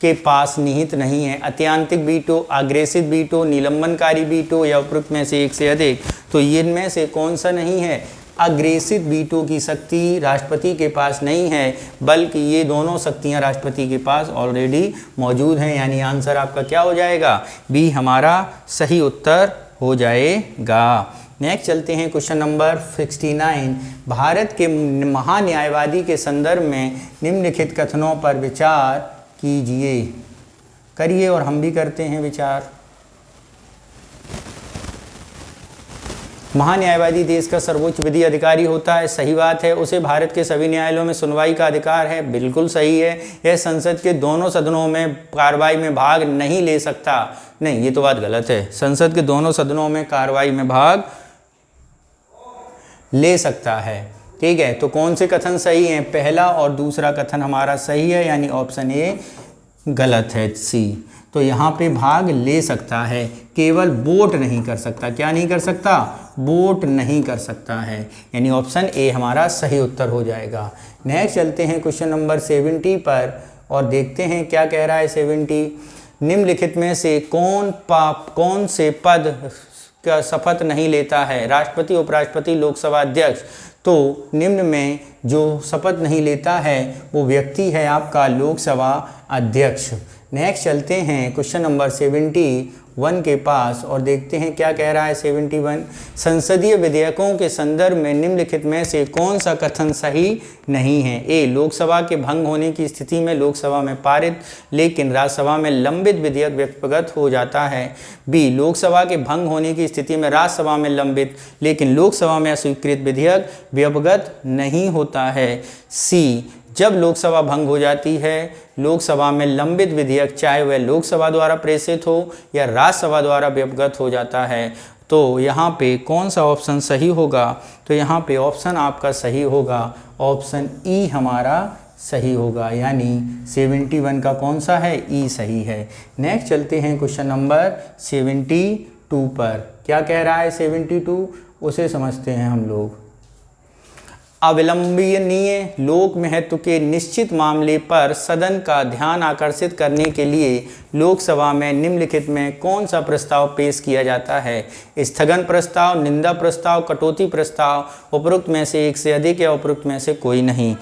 के पास निहित नहीं है। अत्यांतिक वीटो, अग्रेसिव वीटो, निलंबनकारी वीटो या उपरोक्त में से एक से अधिक। तो इनमें से कौन सा नहीं है, अग्रेसिव वीटो की शक्ति राष्ट्रपति के पास नहीं है, बल्कि ये दोनों शक्तियां राष्ट्रपति के पास ऑलरेडी मौजूद हैं, यानी आंसर आपका क्या हो जाएगा, बी हमारा सही उत्तर हो जाएगा। नेक्स्ट चलते हैं क्वेश्चन नंबर 69। भारत के महान्यायवादी के संदर्भ में निम्नलिखित कथनों पर विचार कीजिए। करिए और हम भी करते हैं विचार। महान्यायवादी देश का सर्वोच्च विधि अधिकारी होता है, सही बात है। उसे भारत के सभी न्यायालयों में सुनवाई का अधिकार है, बिल्कुल सही है। यह संसद के दोनों सदनों में कार्रवाई में भाग नहीं ले सकता, नहीं ये तो बात गलत है। संसद के दोनों सदनों में कार्रवाई में भाग ले सकता है, ठीक है। तो कौन से कथन सही हैं? पहला और दूसरा कथन हमारा सही है, यानी ऑप्शन ए गलत है, सी। तो यहाँ पे भाग ले सकता है, केवल वोट नहीं कर सकता। क्या नहीं कर सकता? वोट नहीं कर सकता है, यानी ऑप्शन ए हमारा सही उत्तर हो जाएगा। नेक्स्ट चलते हैं क्वेश्चन नंबर 70 पर और देखते हैं क्या कह रहा है 70। निम्नलिखित में से कौन से पद का शपथ नहीं लेता है? राष्ट्रपति, उपराष्ट्रपति, लोकसभा अध्यक्ष। तो निम्न में जो शपथ नहीं लेता है वो व्यक्ति है आपका लोकसभा अध्यक्ष। नेक्स्ट चलते हैं क्वेश्चन नंबर 71 के पास और देखते हैं क्या कह रहा है 71। संसदीय विधेयकों के संदर्भ में निम्नलिखित में से कौन सा कथन सही नहीं है? ए, लोकसभा के भंग होने की स्थिति में लोकसभा में पारित लेकिन राज्यसभा में लंबित विधेयक व्यक्तिगत हो जाता है। बी, लोकसभा के भंग होने की स्थिति में राज्यसभा में लंबित लेकिन लोकसभा में अस्वीकृत विधेयक व्यवगत नहीं होता है। सी, जब लोकसभा भंग हो जाती है, लोकसभा में लंबित विधेयक चाहे वह लोकसभा द्वारा प्रेषित हो या राज्यसभा द्वारा व्यवगत हो जाता है। तो यहाँ पे कौन सा ऑप्शन सही होगा? तो यहाँ पे ऑप्शन आपका सही होगा, ऑप्शन ई हमारा सही होगा, यानी 71 का कौन सा है? ई सही है। नेक्स्ट चलते हैं क्वेश्चन नंबर 72 पर। क्या कह रहा है 72? उसे समझते हैं हम लोग। अविलंबनीय लोक महत्व के निश्चित मामले पर सदन का ध्यान आकर्षित करने के लिए लोकसभा में निम्नलिखित में कौन सा प्रस्ताव पेश किया जाता है? स्थगन प्रस्ताव, निंदा प्रस्ताव, कटौती प्रस्ताव, उपरोक्त में से एक से अधिक या उपरोक्त में से कोई नहीं।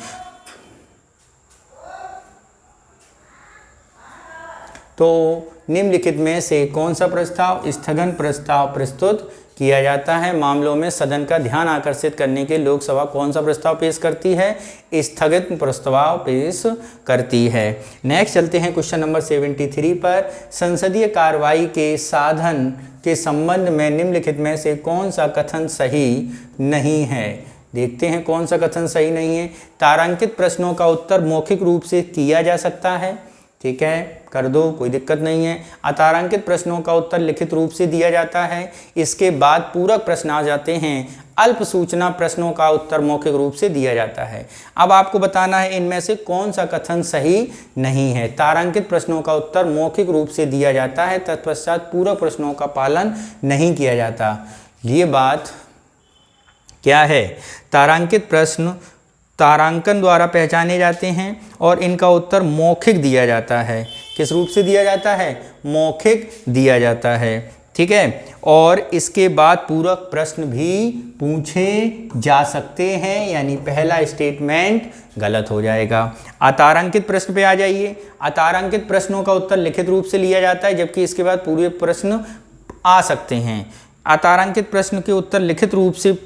तो निम्नलिखित में से कौन सा प्रस्ताव? स्थगन प्रस्ताव प्रस्तुत किया जाता है। मामलों में सदन का ध्यान आकर्षित करने के लोकसभा कौन सा प्रस्ताव पेश करती है? स्थगित प्रस्ताव पेश करती है। नेक्स्ट चलते हैं क्वेश्चन नंबर 73 पर। संसदीय कार्रवाई के साधन के संबंध में निम्नलिखित में से कौन सा कथन सही नहीं है? देखते हैं कौन सा कथन सही नहीं है। तारांकित प्रश्नों का उत्तर मौखिक रूप से किया जा सकता है, ठीक है, कर दो, कोई दिक्कत नहीं है। अतारांकित प्रश्नों का उत्तर लिखित रूप से दिया जाता है। इसके बाद पूरक प्रश्न आ जाते हैं। अल्प सूचना प्रश्नों का उत्तर मौखिक रूप से दिया जाता है। अब आपको बताना है इनमें से कौन सा कथन सही नहीं है। तारांकित प्रश्नों का उत्तर मौखिक रूप से दिया जाता है, तत्पश्चात पूरक प्रश्नों का पालन नहीं किया जाता। ये बात क्या है? तारांकित प्रश्न तारांकन द्वारा पहचाने जाते हैं और इनका उत्तर मौखिक दिया जाता है। किस रूप से दिया जाता है? मौखिक दिया जाता है, ठीक है। और इसके बाद पूरक प्रश्न भी पूछे जा सकते हैं, यानी पहला स्टेटमेंट गलत हो जाएगा। अतारांकित प्रश्न पे आ जाइए। अतारांकित प्रश्नों का उत्तर लिखित रूप से लिया जाता है, जबकि इसके बाद पूरे प्रश्न आ सकते हैं। अतारांकित प्रश्न के उत्तर लिखित रूप से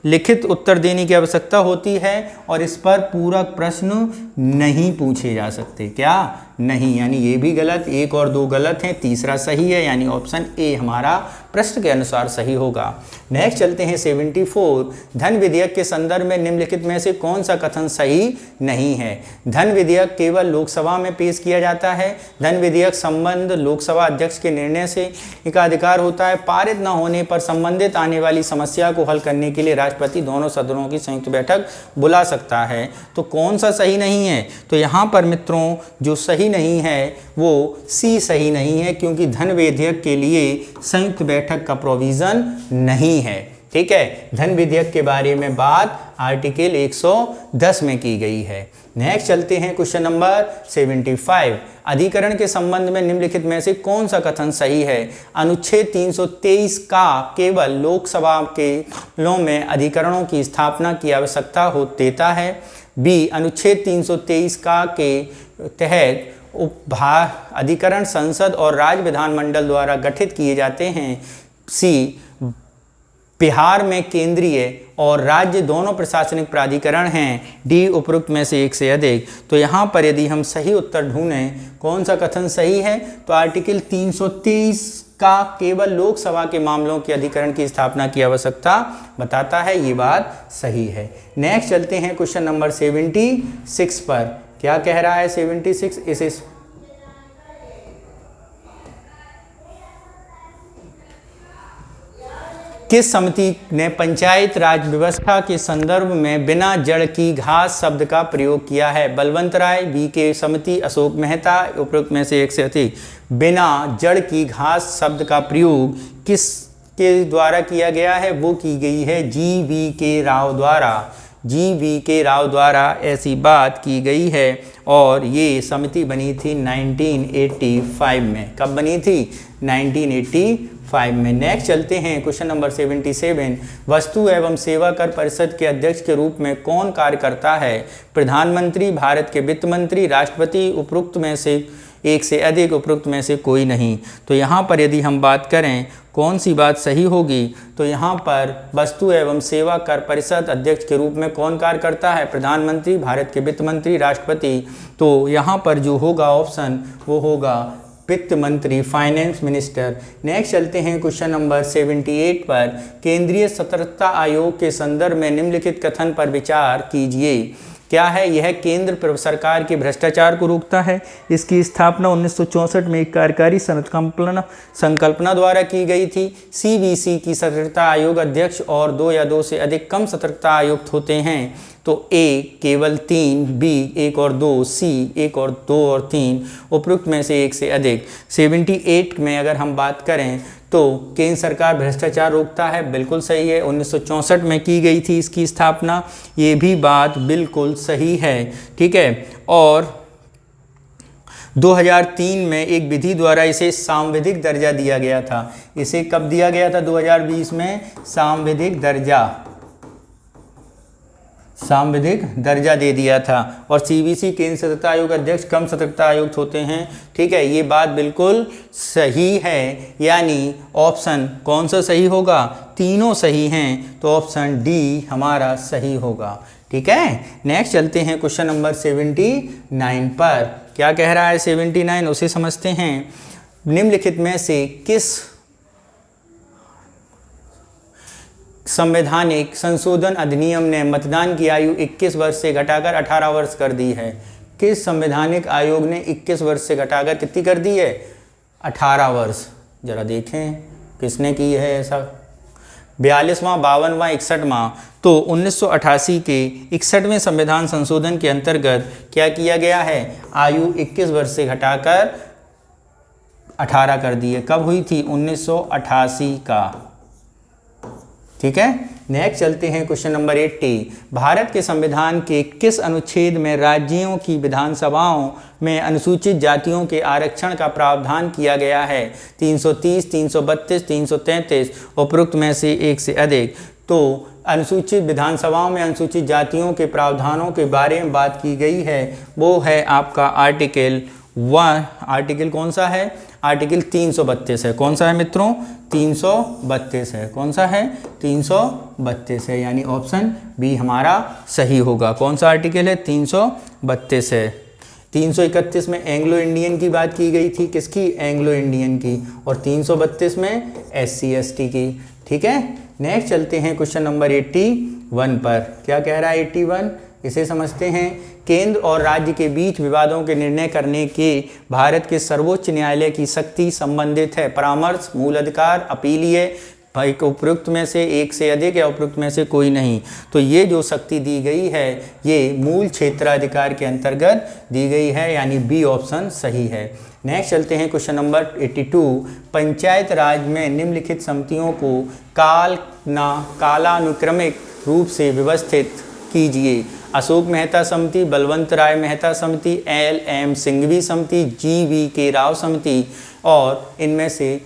लिखित उत्तर देने की आवश्यकता होती है और इस पर पूरक प्रश्न नहीं पूछे जा सकते। क्या? नहीं, यानी ये भी गलत। 1 और 2 गलत हैं, तीसरा सही है, यानी ऑप्शन ए हमारा प्रश्न के अनुसार सही होगा। नेक्स्ट चलते हैं 74। धन विधेयक के संदर्भ में निम्नलिखित में से कौन सा कथन सही नहीं है? धन विधेयक केवल लोकसभा में पेश किया जाता है। धन विधेयक संबंध लोकसभा अध्यक्ष के निर्णय से का अधिकार होता है। पारित न होने पर संबंधित आने वाली समस्या को हल करने के लिए राष्ट्रपति दोनों सदनों की संयुक्त बैठक बुला सकता है। तो कौन सा सही नहीं है? तो यहाँ पर मित्रों जो सही नहीं है वो सी सही नहीं है, क्योंकि धन विधेयक के लिए संयुक्त बैठक का प्रोविज़न नहीं है, ठीक है। धन विधेयक के बारे में बात आर्टिकल 110 में की गई है। नेक्स्ट चलते हैं क्वेश्चन नंबर 75। अधिकरण के संबंध में निम्नलिखित में से कौन सा कथन सही है? अनुच्छेद 323 का केवल लोकसभा के मामलों में अधिकरणों की स्थापना की आवश्यकता हो देता है। बी, अनुच्छेद 323 का के तहत अधिकरण संसद और राज्य विधानमंडल द्वारा गठित किए जाते हैं। सी, बिहार में केंद्रीय और राज्य दोनों प्रशासनिक प्राधिकरण हैं। डी, उपरोक्त में से एक से अधिक। तो यहाँ पर यदि हम सही उत्तर ढूंढें कौन सा कथन सही है, तो आर्टिकल 323 का केवल लोकसभा के मामलों के अधिकरण की स्थापना की आवश्यकता बताता है। ये बात सही है। नेक्स्ट चलते हैं क्वेश्चन नंबर 76 पर। क्या कह रहा है 76? इसे किस समिति ने पंचायत राज व्यवस्था के संदर्भ में बिना जड़ की घास शब्द का प्रयोग किया है? बलवंत राय, बी के समिति, अशोक मेहता, उपरोक्त में से एक से अधिक। बिना जड़ की घास शब्द का प्रयोग किस के द्वारा किया गया है? वो की गई है GV.K. राव द्वारा। GV.K. राव द्वारा ऐसी बात की गई है और ये समिति बनी थी 1985 में। कब बनी थी? 1985 में। नेक्स्ट चलते हैं क्वेश्चन नंबर 77। वस्तु एवं सेवा कर परिषद के अध्यक्ष के रूप में कौन कार्य करता है? प्रधानमंत्री, भारत के वित्त मंत्री, राष्ट्रपति, उपरोक्त में से एक से अधिक, उपरोक्त में से कोई नहीं। तो यहाँ पर यदि हम बात करें कौन सी बात सही होगी, तो यहाँ पर वस्तु एवं सेवा कर परिषद अध्यक्ष के रूप में कौन कार्य करता है? प्रधानमंत्री, भारत के वित्त मंत्री, राष्ट्रपति। तो यहाँ पर जो होगा ऑप्शन वो होगा वित्त मंत्री, फाइनेंस मिनिस्टर। नेक्स्ट चलते हैं क्वेश्चन नंबर 78 पर। केंद्रीय सतर्कता आयोग के संदर्भ में निम्नलिखित कथन पर विचार कीजिए। क्या है? यह केंद्र सरकार के भ्रष्टाचार को रोकता है। इसकी स्थापना 1964 में एक कार्यकारी संकल्पना द्वारा की गई थी। CBC की सतर्कता आयोग अध्यक्ष और 2 या 2 से अधिक कम सतर्कता आयुक्त होते हैं। तो A केवल 3, B 1 और 2, C 1 और 2 और 3, उपरोक्त में से एक से अधिक। 78 में अगर हम बात करें तो केंद्र सरकार भ्रष्टाचार रोकता है, बिल्कुल सही है। 1964 में की गई थी इसकी स्थापना, ये भी बात बिल्कुल सही है। ठीक है। और 2003 में एक विधि द्वारा इसे सांविधिक दर्जा दिया गया था। इसे कब दिया गया था? 2020 में सांविधिक दर्जा दे दिया था। और CBC केंद्र सतर्कता आयोग अध्यक्ष कम सतर्कता आयुक्त होते हैं। ठीक है, ये बात बिल्कुल सही है। यानी ऑप्शन कौन सा सही होगा? तीनों सही हैं, तो ऑप्शन D हमारा सही होगा। ठीक है। नेक्स्ट चलते हैं क्वेश्चन नंबर 79 पर। क्या कह रहा है 79? उसे समझते हैं। निम्नलिखित में से किस संवैधानिक संशोधन अधिनियम ने मतदान की आयु 21 वर्ष से घटाकर 18 वर्ष कर दी है? किस संवैधानिक आयोग ने 21 वर्ष से घटाकर कितनी कर दी है? 18 वर्ष। जरा देखें किसने की है ऐसा। 42वां, 52वां, 61वां। तो 1988 के 61वें संविधान संशोधन के अंतर्गत क्या किया गया है? आयु 21 वर्ष से घटाकर 18 कर दी है। कब हुई थी? 1988 का। ठीक है। नेक्स्ट चलते हैं क्वेश्चन नंबर 80। भारत के संविधान के किस अनुच्छेद में राज्यों की विधानसभाओं में अनुसूचित जातियों के आरक्षण का प्रावधान किया गया है? 330, 332, 333, उपरोक्त में से एक से अधिक। तो अनुसूचित विधानसभाओं में अनुसूचित जातियों के प्रावधानों के बारे में बात की गई है, वो है आपका आर्टिकल 1। आर्टिकल कौन सा है? आर्टिकल 332 है। कौन सा है मित्रों? 332 है। कौन सा है? 332 है। यानी ऑप्शन बी हमारा सही होगा। कौन सा आर्टिकल है? 332 है। 331 में एंग्लो इंडियन की बात की गई थी। किसकी? एंग्लो इंडियन की। और 332 में SC ST की। ठीक है। नेक्स्ट चलते हैं क्वेश्चन नंबर 81 पर। क्या कह रहा है 81? इसे समझते हैं। केंद्र और राज्य के बीच विवादों के निर्णय करने के भारत के सर्वोच्च न्यायालय की शक्ति संबंधित है। परामर्श, मूल अधिकार, अपीलीय, भाई उपयुक्त में से एक से अधिक या उपयुक्त में से कोई नहीं। तो ये जो शक्ति दी गई है ये मूल क्षेत्राधिकार के अंतर्गत दी गई है, यानी बी ऑप्शन सही है। नेक्स्ट चलते हैं क्वेश्चन नंबर 82। पंचायत राज में निम्नलिखित समितियों को कालानुक्रमिक रूप से व्यवस्थित कीजिए। अशोक मेहता समिति, बलवंत राय मेहता समिति, LM सिंघवी समिति, GV.K. राव समिति। और इनमें से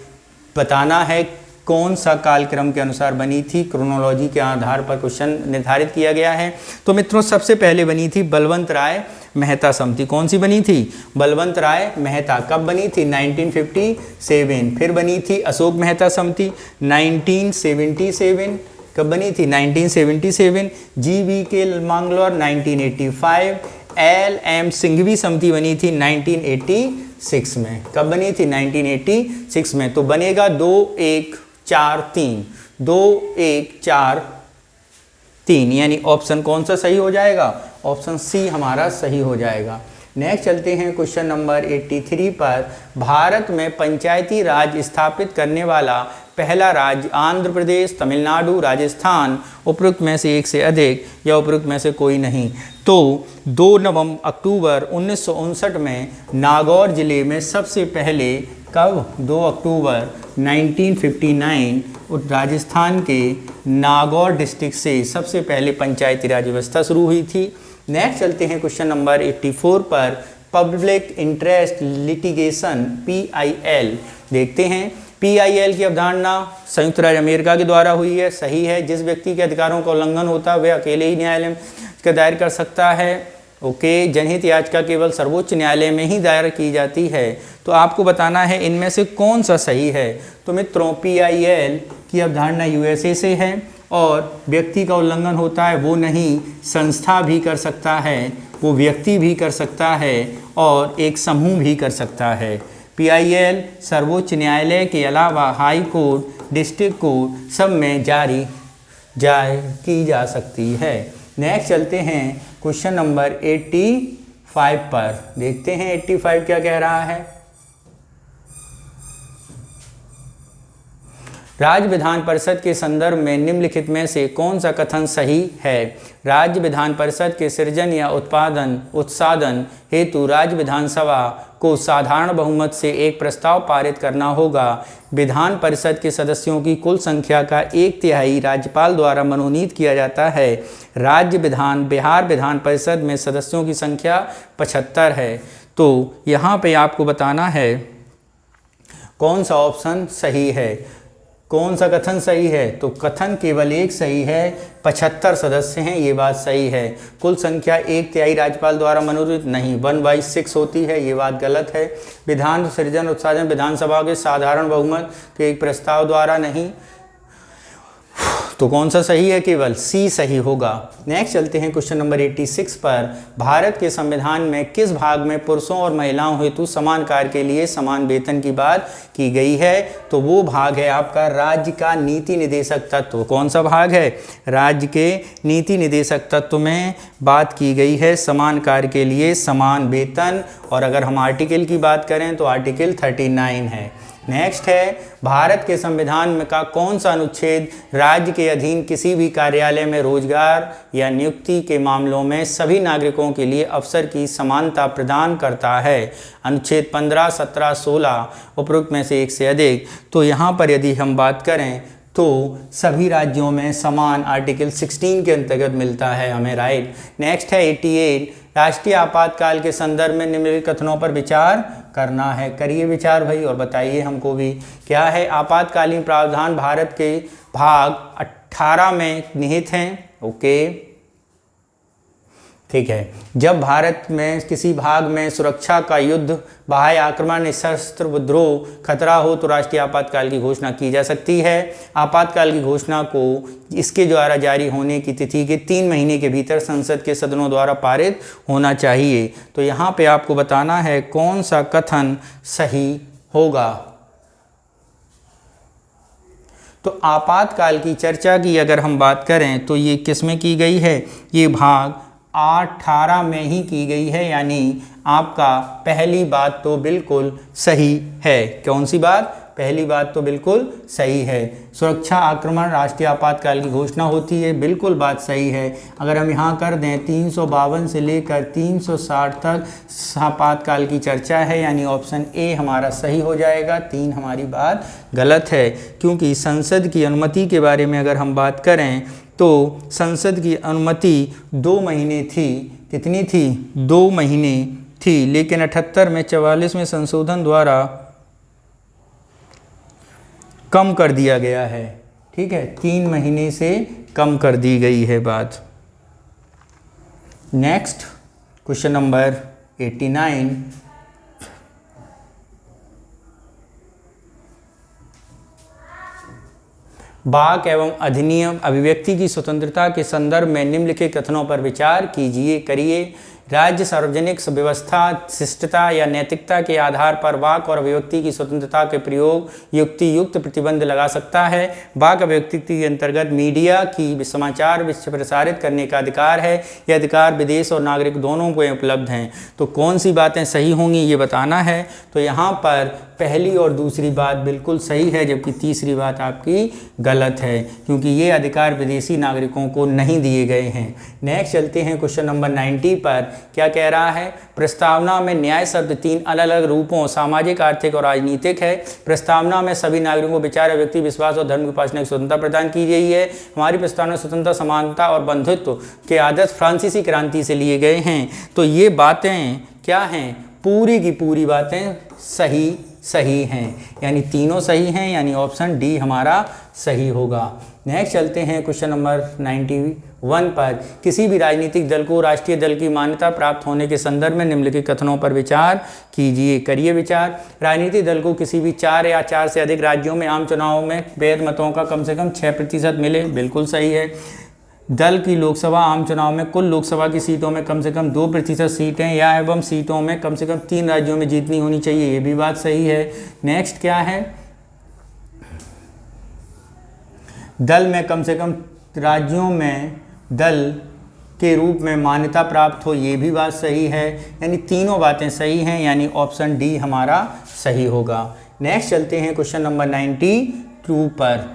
बताना है कौन सा कालक्रम के अनुसार बनी थी। क्रोनोलॉजी के आधार पर क्वेश्चन निर्धारित किया गया है। तो मित्रों सबसे पहले बनी थी बलवंत राय मेहता समिति। कौन सी बनी थी? बलवंत राय मेहता। कब बनी थी? 1957। फिर बनी थी अशोक मेहता समिति 1977। कब बनी थी? 1977। GV.K. मैंगलोर 1985। LM सिंघवी समिति बनी थी 1986 में। कब बनी थी? 1986 में। तो बनेगा 2143, 2143, यानी ऑप्शन कौन सा सही हो जाएगा? ऑप्शन सी हमारा सही हो जाएगा। नेक्स्ट चलते हैं क्वेश्चन नंबर 83 पर। भारत में पंचायती राज स्थापित करने वाला पहला राज्य आंध्र प्रदेश, तमिलनाडु, राजस्थान, उपरोक्त में से एक से अधिक या उपरोक्त में से कोई नहीं। तो 2 अक्टूबर 1959 में नागौर जिले में सबसे पहले, कब? 2 अक्टूबर 1959 राजस्थान के नागौर डिस्ट्रिक्ट से सबसे पहले पंचायती राज व्यवस्था शुरू हुई थी। नेक्स्ट चलते हैं क्वेश्चन नंबर 84 पर। पब्लिक इंटरेस्ट लिटिगेशन PIL देखते हैं। PIL की अवधारणा संयुक्त राज्य अमेरिका के द्वारा हुई है। सही है। जिस व्यक्ति के अधिकारों का उल्लंघन होता है वह अकेले ही न्यायालय में दायर कर सकता है। ओके। जनहित याचिका केवल सर्वोच्च न्यायालय में ही दायर की जाती है। तो आपको बताना है इनमें से कौन सा सही है। तो मित्रों, PIL की अवधारणा USA से है और व्यक्ति का उल्लंघन होता है वो नहीं, संस्था भी कर सकता है, वो व्यक्ति भी कर सकता है और एक समूह भी कर सकता है। PIL सर्वोच्च न्यायालय के अलावा हाई कोर्ट, डिस्ट्रिक्ट कोर्ट सब में जारी की जा सकती है। नेक्स्ट चलते हैं क्वेश्चन नंबर 85 पर। देखते हैं 85 क्या कह रहा है। राज्य विधान परिषद के संदर्भ में निम्नलिखित में से कौन सा कथन सही है? राज्य विधान परिषद के सृजन या उत्साधन हेतु राज्य विधानसभा को साधारण बहुमत से एक प्रस्ताव पारित करना होगा। विधान परिषद के सदस्यों की कुल संख्या का 1/3 राज्यपाल द्वारा मनोनीत किया जाता है। बिहार विधान परिषद में सदस्यों की संख्या 75 है। तो यहाँ पे आपको बताना है कौन सा ऑप्शन सही है, कौन सा कथन सही है। तो कथन केवल एक सही है, 75 सदस्य हैं, ये बात सही है। कुल संख्या 1/3 राज्यपाल द्वारा मनोनीत नहीं, 1/6 होती है, ये बात गलत है। विधान सृजन उत्साधन विधानसभा के साधारण बहुमत के एक प्रस्ताव द्वारा नहीं, तो कौन सा सही है? केवल सी सही होगा। नेक्स्ट चलते हैं क्वेश्चन नंबर 86 पर। भारत के संविधान में किस भाग में पुरुषों और महिलाओं हेतु समान कार्य के लिए समान वेतन की बात की गई है? तो वो भाग है आपका राज्य का नीति निदेशक तत्व। कौन सा भाग है? राज्य के नीति निदेशक तत्व में बात की गई है समान कार्य के लिए समान वेतन। और अगर हम आर्टिकल की बात करें तो आर्टिकल 39 है। नेक्स्ट है, भारत के संविधान में का कौन सा अनुच्छेद राज्य के अधीन किसी भी कार्यालय में रोजगार या नियुक्ति के मामलों में सभी नागरिकों के लिए अवसर की समानता प्रदान करता है? अनुच्छेद 15, 17, 16 उपरोक्त में से एक से अधिक। तो यहाँ पर यदि हम बात करें तो सभी राज्यों में समान आर्टिकल 16 के अंतर्गत मिलता है हमें, राइट। नेक्स्ट है 88, राष्ट्रीय आपातकाल के संदर्भ में निम्नलिखित कथनों पर विचार करना है। करिए विचार भाई और बताइए हमको भी क्या है। आपातकालीन प्रावधान भारत के भाग 18 में निहित हैं। ओके, ठीक है। जब भारत में किसी भाग में सुरक्षा का युद्ध, बाह्य आक्रमण, निशस्त्र विद्रोह खतरा हो तो राष्ट्रीय आपातकाल की घोषणा की जा सकती है। आपातकाल की घोषणा को इसके द्वारा जारी होने की तिथि के 3 महीने के भीतर संसद के सदनों द्वारा पारित होना चाहिए। तो यहाँ पे आपको बताना है कौन सा कथन सही होगा। तो आपातकाल की चर्चा की अगर हम बात करें तो ये किस में की गई है? ये भाग 18 में ही की गई है, यानी आपका पहली बात तो बिल्कुल सही है। कौन सी बात? पहली बात तो बिल्कुल सही है। सुरक्षा आक्रमण राष्ट्रीय आपातकाल की घोषणा होती है, बिल्कुल बात सही है। अगर हम यहाँ कर दें 352 से लेकर 360 तक आपातकाल की चर्चा है, यानी ऑप्शन ए हमारा सही हो जाएगा। 3 हमारी बात गलत है, क्योंकि संसद की अनुमति के बारे में अगर हम बात करें तो संसद की अनुमति 2 महीने थी। कितनी थी? 2 महीने थी, लेकिन 78 में 44 में संशोधन द्वारा कम कर दिया गया है। ठीक है, 3 महीने से कम कर दी गई है बात। नेक्स्ट क्वेश्चन नंबर 89, वाक एवं अधिनियम अभिव्यक्ति की स्वतंत्रता के संदर्भ में निम्नलिखित कथनों पर विचार कीजिए। करिए राज्य सार्वजनिक व्यवस्था, शिष्टता या नैतिकता के आधार पर वाक और अभिव्यक्ति की स्वतंत्रता के प्रयोग युक्ति युक्त प्रतिबंध लगा सकता है। वाक अभिव्यक्ति के अंतर्गत मीडिया की समाचार प्रसारित करने का अधिकार है। यह अधिकार विदेश और नागरिक दोनों को उपलब्ध हैं। तो कौन सी बातें सही होंगी ये बताना है। तो यहाँ पर पहली और दूसरी बात बिल्कुल सही है, जबकि तीसरी बात आपकी गलत है, क्योंकि ये अधिकार विदेशी नागरिकों को नहीं दिए गए हैं। नेक्स्ट चलते हैं क्वेश्चन नंबर 90 पर। क्या कह रहा है? प्रस्तावना में न्याय शब्द 3 अलग अलग रूपों सामाजिक, आर्थिक और राजनीतिक है। प्रस्तावना में सभी नागरिकों को विचार, व्यक्ति विश्वास और धर्म की उपासना की स्वतंत्रता प्रदान की गई है। हमारी प्रस्तावना स्वतंत्रता, समानता और बंधुत्व के आदर्श फ्रांसीसी क्रांति से लिए गए हैं। तो ये बातें क्या हैं? पूरी की पूरी बातें सही हैं, यानी तीनों सही हैं, यानी ऑप्शन डी हमारा सही होगा। नेक्स्ट चलते हैं क्वेश्चन नंबर 91 पर। किसी भी राजनीतिक दल को राष्ट्रीय दल की मान्यता प्राप्त होने के संदर्भ में निम्नलिखित कथनों पर विचार कीजिए। करिए विचार। राजनीतिक दल को किसी भी 4 या 4 से अधिक राज्यों में आम चुनाव में वैध मतों का कम से कम 6% मिले, बिल्कुल सही है। दल की लोकसभा आम चुनाव में कुल लोकसभा की सीटों में कम से कम 2% सीटें या एवं सीटों में कम से कम 3 राज्यों में जीतनी होनी चाहिए, ये भी बात सही है। नेक्स्ट क्या है? दल में कम से कम राज्यों में दल के रूप में मान्यता प्राप्त हो, ये भी बात सही है। यानी तीनों बातें सही हैं, यानी ऑप्शन डी हमारा सही होगा। नेक्स्ट चलते हैं क्वेश्चन नंबर 92 पर।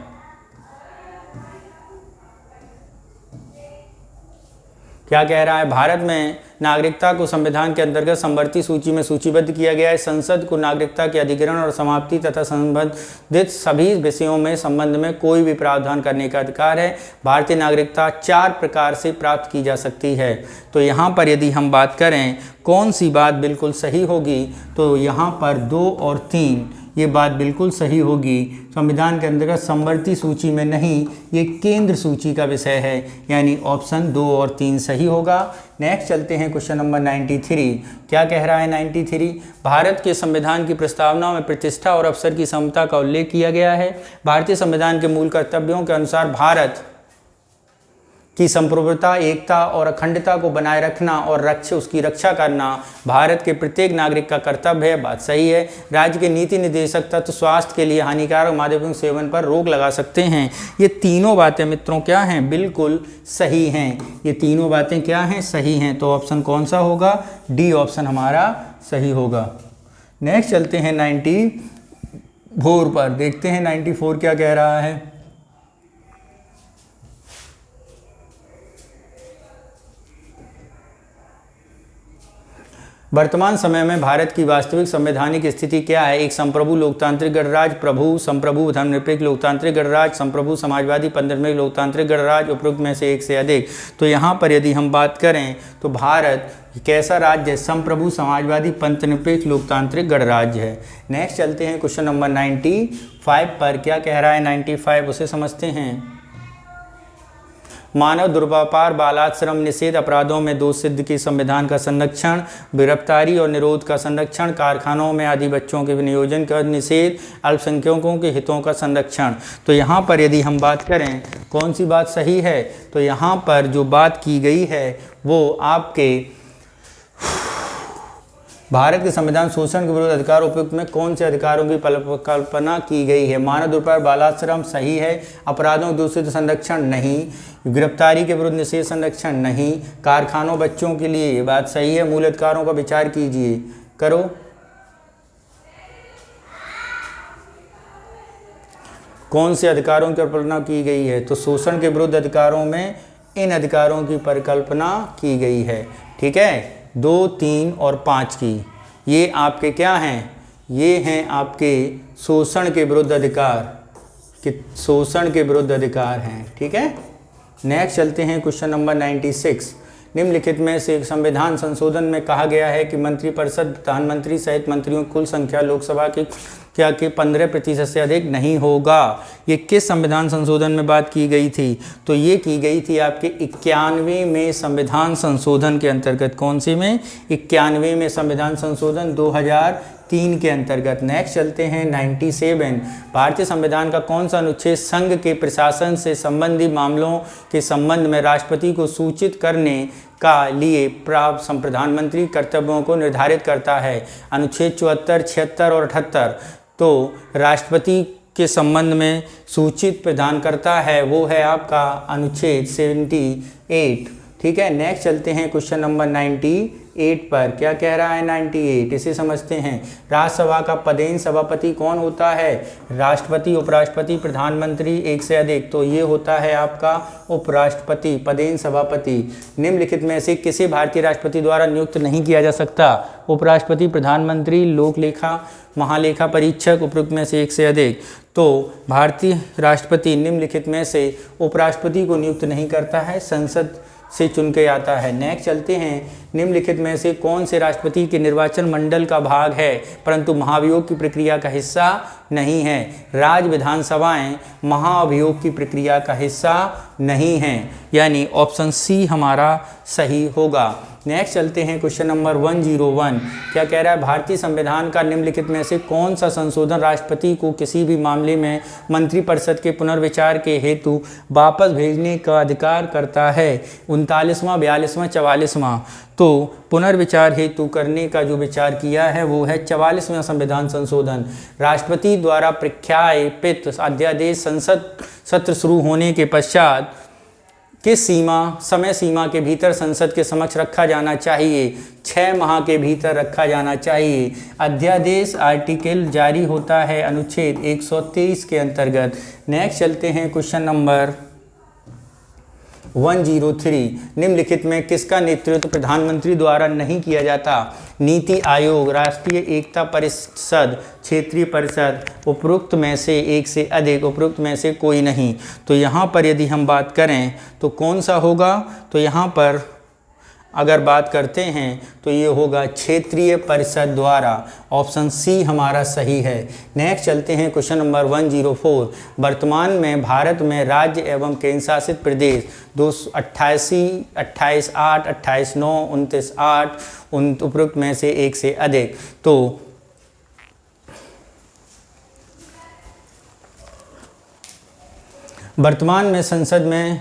क्या कह रहा है? भारत में नागरिकता को संविधान के अंतर्गत समवर्ती सूची में सूचीबद्ध किया गया है। संसद को नागरिकता के अधिग्रहण और समाप्ति तथा संबंधित सभी विषयों में संबंध में कोई भी प्रावधान करने का अधिकार है। भारतीय नागरिकता 4 प्रकार से प्राप्त की जा सकती है। तो यहाँ पर यदि हम बात करें कौन सी बात बिल्कुल सही होगी, तो यहाँ पर 2 और 3 ये बात बिल्कुल सही होगी। संविधान के अंतर्गत समवर्ती सूची में नहीं, ये केंद्र सूची का विषय है, यानी ऑप्शन 2 और 3 सही होगा। नेक्स्ट चलते हैं क्वेश्चन नंबर 93। क्या कह रहा है 93? भारत के संविधान की प्रस्तावना में प्रतिष्ठा और अवसर की समता का उल्लेख किया गया है। भारतीय संविधान के मूल कर्तव्यों के अनुसार भारत की संप्रभुता, एकता और अखंडता को बनाए रखना और उसकी रक्षा करना भारत के प्रत्येक नागरिक का कर्तव्य है, बात सही है। राज्य के नीति निर्देशक तत्व स्वास्थ्य के लिए हानिकारक मादकों सेवन पर रोक लगा सकते हैं। ये तीनों बातें मित्रों क्या हैं? बिल्कुल सही हैं। ये तीनों बातें क्या हैं? सही हैं। तो ऑप्शन कौन सा होगा? डी ऑप्शन हमारा सही होगा। नेक्स्ट चलते हैं 94 पर। देखते हैं 94 क्या कह रहा है। वर्तमान समय में भारत की वास्तविक संवैधानिक स्थिति क्या है? एक संप्रभु लोकतांत्रिक गणराज्य, प्रभु संप्रभु धर्मनिरपेक्ष लोकतांत्रिक गणराज्य, संप्रभु समाजवादी पंचधर्मिक लोकतांत्रिक गणराज्य, उपरोक्त में से एक से अधिक। तो यहाँ पर यदि हम बात करें तो भारत कैसा राज्य है? संप्रभु समाजवादी पंचनिरपेक्ष लोकतांत्रिक गणराज्य है। नेक्स्ट चलते हैं क्वेश्चन नंबर 95 पर। क्या कह रहा है 95? उसे समझते हैं। मानव दुर्व्यापार, बालाश्रम, निषेध, अपराधों में दोष सिद्ध की संविधान का संरक्षण, गिरफ्तारी और निरोध का संरक्षण, कारखानों में आदि बच्चों के नियोजन का निषेध, अल्पसंख्यकों के हितों का संरक्षण। तो यहाँ पर यदि हम बात करें कौन सी बात सही है, तो यहाँ पर जो बात की गई है वो आपके भारत के संविधान शोषण के विरुद्ध अधिकार उपयुक्त में कौन से अधिकारों की कल्पना की गई है? मानव दुर्व्यापार, बालाश्रम सही है। अपराधों दूषित संरक्षण नहीं। गिरफ्तारी के विरुद्ध निषेध संरक्षण नहीं। कारखानों बच्चों के लिए ये बात सही है। मूल अधिकारों का विचार कीजिए, करो। कौन से अधिकारों की कल्पना की गई है? तो शोषण के विरुद्ध अधिकारों में इन अधिकारों की परिकल्पना की गई है। ठीक है, 2, 3 और 5 की ये आपके क्या हैं? ये हैं आपके शोषण के विरुद्ध अधिकार, कि शोषण के विरुद्ध अधिकार हैं। ठीक है। नेक्स्ट चलते हैं क्वेश्चन नंबर 96। निम्नलिखित में से संविधान संशोधन में कहा गया है कि मंत्रिपरिषद प्रधानमंत्री सहित मंत्रियों की कुल संख्या लोकसभा की क्या के 15% से अधिक नहीं होगा। ये किस संविधान संशोधन में बात की गई थी? तो ये की गई थी आपके 91वें में संविधान संशोधन के अंतर्गत। कौन सी में? 91वें में संविधान संशोधन 2003 के अंतर्गत। नेक्स्ट चलते हैं 97। भारतीय संविधान का कौन सा अनुच्छेद संघ के प्रशासन से संबंधी मामलों के संबंध में राष्ट्रपति को सूचित करने का लिए प्राप्त प्रधानमंत्री कर्तव्यों को निर्धारित करता है। अनुच्छेद 74, 76 और 78 तो राष्ट्रपति के संबंध में सूचित प्रदान करता है, वो है आपका अनुच्छेद 78। ठीक है, नेक्स्ट चलते हैं क्वेश्चन नंबर 98 पर। क्या कह रहा है 98, इसे समझते हैं। राज्यसभा का पदेन सभापति कौन होता है? राष्ट्रपति, उपराष्ट्रपति, प्रधानमंत्री, एक से अधिक। तो ये होता है आपका उपराष्ट्रपति, पदेन सभापति। निम्नलिखित में से किसे भारतीय राष्ट्रपति द्वारा नियुक्त नहीं किया जा सकता? उपराष्ट्रपति, प्रधानमंत्री, लोक लेखा, महालेखा परीक्षक, उपरोक्त में से एक से अधिक। तो भारतीय राष्ट्रपति निम्नलिखित में से उपराष्ट्रपति को नियुक्त नहीं करता है, संसद से चुन के आता है। नेक्स्ट चलते हैं, निम्नलिखित में से कौन से राष्ट्रपति के निर्वाचन मंडल का भाग है परंतु महाभियोग की प्रक्रिया का हिस्सा नहीं है? राज्य विधानसभाएं महाभियोग की प्रक्रिया का हिस्सा नहीं हैं, यानी ऑप्शन सी हमारा सही होगा। नेक्स्ट चलते हैं क्वेश्चन नंबर 101। क्या कह रहा है? भारतीय संविधान का निम्नलिखित में से कौन सा संशोधन राष्ट्रपति को किसी भी मामले में मंत्रिपरिषद के पुनर्विचार के हेतु वापस भेजने का अधिकार करता है? 39वां, 42वां, 44वां। तो पुनर्विचार हेतु करने का जो विचार किया है वो है 44वां संविधान संशोधन। राष्ट्रपति द्वारा प्रख्यापित अध्यादेश संसद सत्र शुरू होने के पश्चात किस समय सीमा के भीतर संसद के समक्ष रखा जाना चाहिए? 6 माह के भीतर रखा जाना चाहिए। अध्यादेश आर्टिकल जारी होता है अनुच्छेद 123 के अंतर्गत। नेक्स्ट चलते हैं क्वेश्चन नंबर 103। निम्नलिखित में किसका नेतृत्व प्रधानमंत्री द्वारा नहीं किया जाता? नीति आयोग, राष्ट्रीय एकता परिषद, क्षेत्रीय परिषद, उपरोक्त में से एक से अधिक, उपरोक्त में से कोई नहीं। तो यहाँ पर यदि हम बात करें तो कौन सा होगा? तो यहाँ पर अगर बात करते हैं तो ये होगा क्षेत्रीय परिषद द्वारा। ऑप्शन सी हमारा सही है। नेक्स्ट चलते हैं क्वेश्चन नंबर 104। वर्तमान में भारत में राज्य एवं केंद्र शासित प्रदेश 288, 28/8, 28/9, 29/8 उपरोक्त में से एक से अधिक। तो वर्तमान में संसद में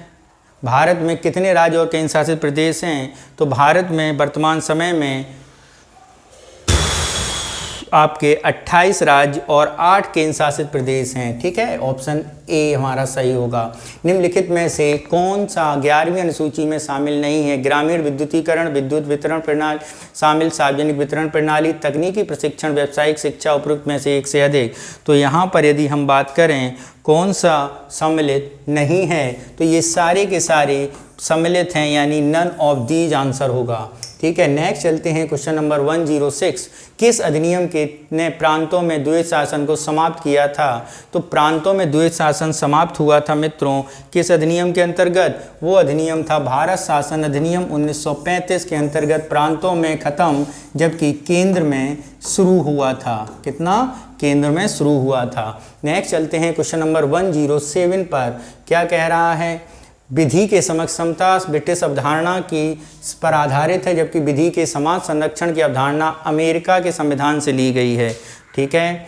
भारत में कितने राज्य और केंद्र शासित प्रदेश हैं? तो भारत में वर्तमान समय में आपके 28 राज्य और 8 केंद्र शासित प्रदेश हैं। ठीक है, ऑप्शन ए हमारा सही होगा। निम्नलिखित में से कौन सा 11वीं अनुसूची में शामिल नहीं है? ग्रामीण विद्युतीकरण, विद्युत वितरण प्रणाली शामिल, सार्वजनिक वितरण प्रणाली, तकनीकी प्रशिक्षण, व्यावसायिक शिक्षा, उपरोक्त में से एक से अधिक। तो यहाँ पर यदि हम बात करें कौन सा सम्मिलित नहीं है, तो ये सारे के सारे सम्मिलित हैं, यानी नन ऑफ दीज आंसर होगा। ठीक है, नेक्स्ट चलते हैं क्वेश्चन नंबर 106। किस अधिनियम के ने प्रांतों में द्वैत शासन को समाप्त किया था? तो प्रांतों में द्वैत शासन समाप्त हुआ था मित्रों किस अधिनियम के अंतर्गत? वो अधिनियम था भारत शासन अधिनियम 1935 के अंतर्गत प्रांतों में खत्म, जबकि केंद्र में शुरू हुआ था। कितना? केंद्र में शुरू हुआ था। नेक्स्ट चलते हैं क्वेश्चन नंबर 107 पर। क्या कह रहा है? विधि के समक्ष समता ब्रिटिश अवधारणा की पर आधारित है, जबकि विधि के समाज संरक्षण की अवधारणा अमेरिका के संविधान से ली गई है। ठीक है,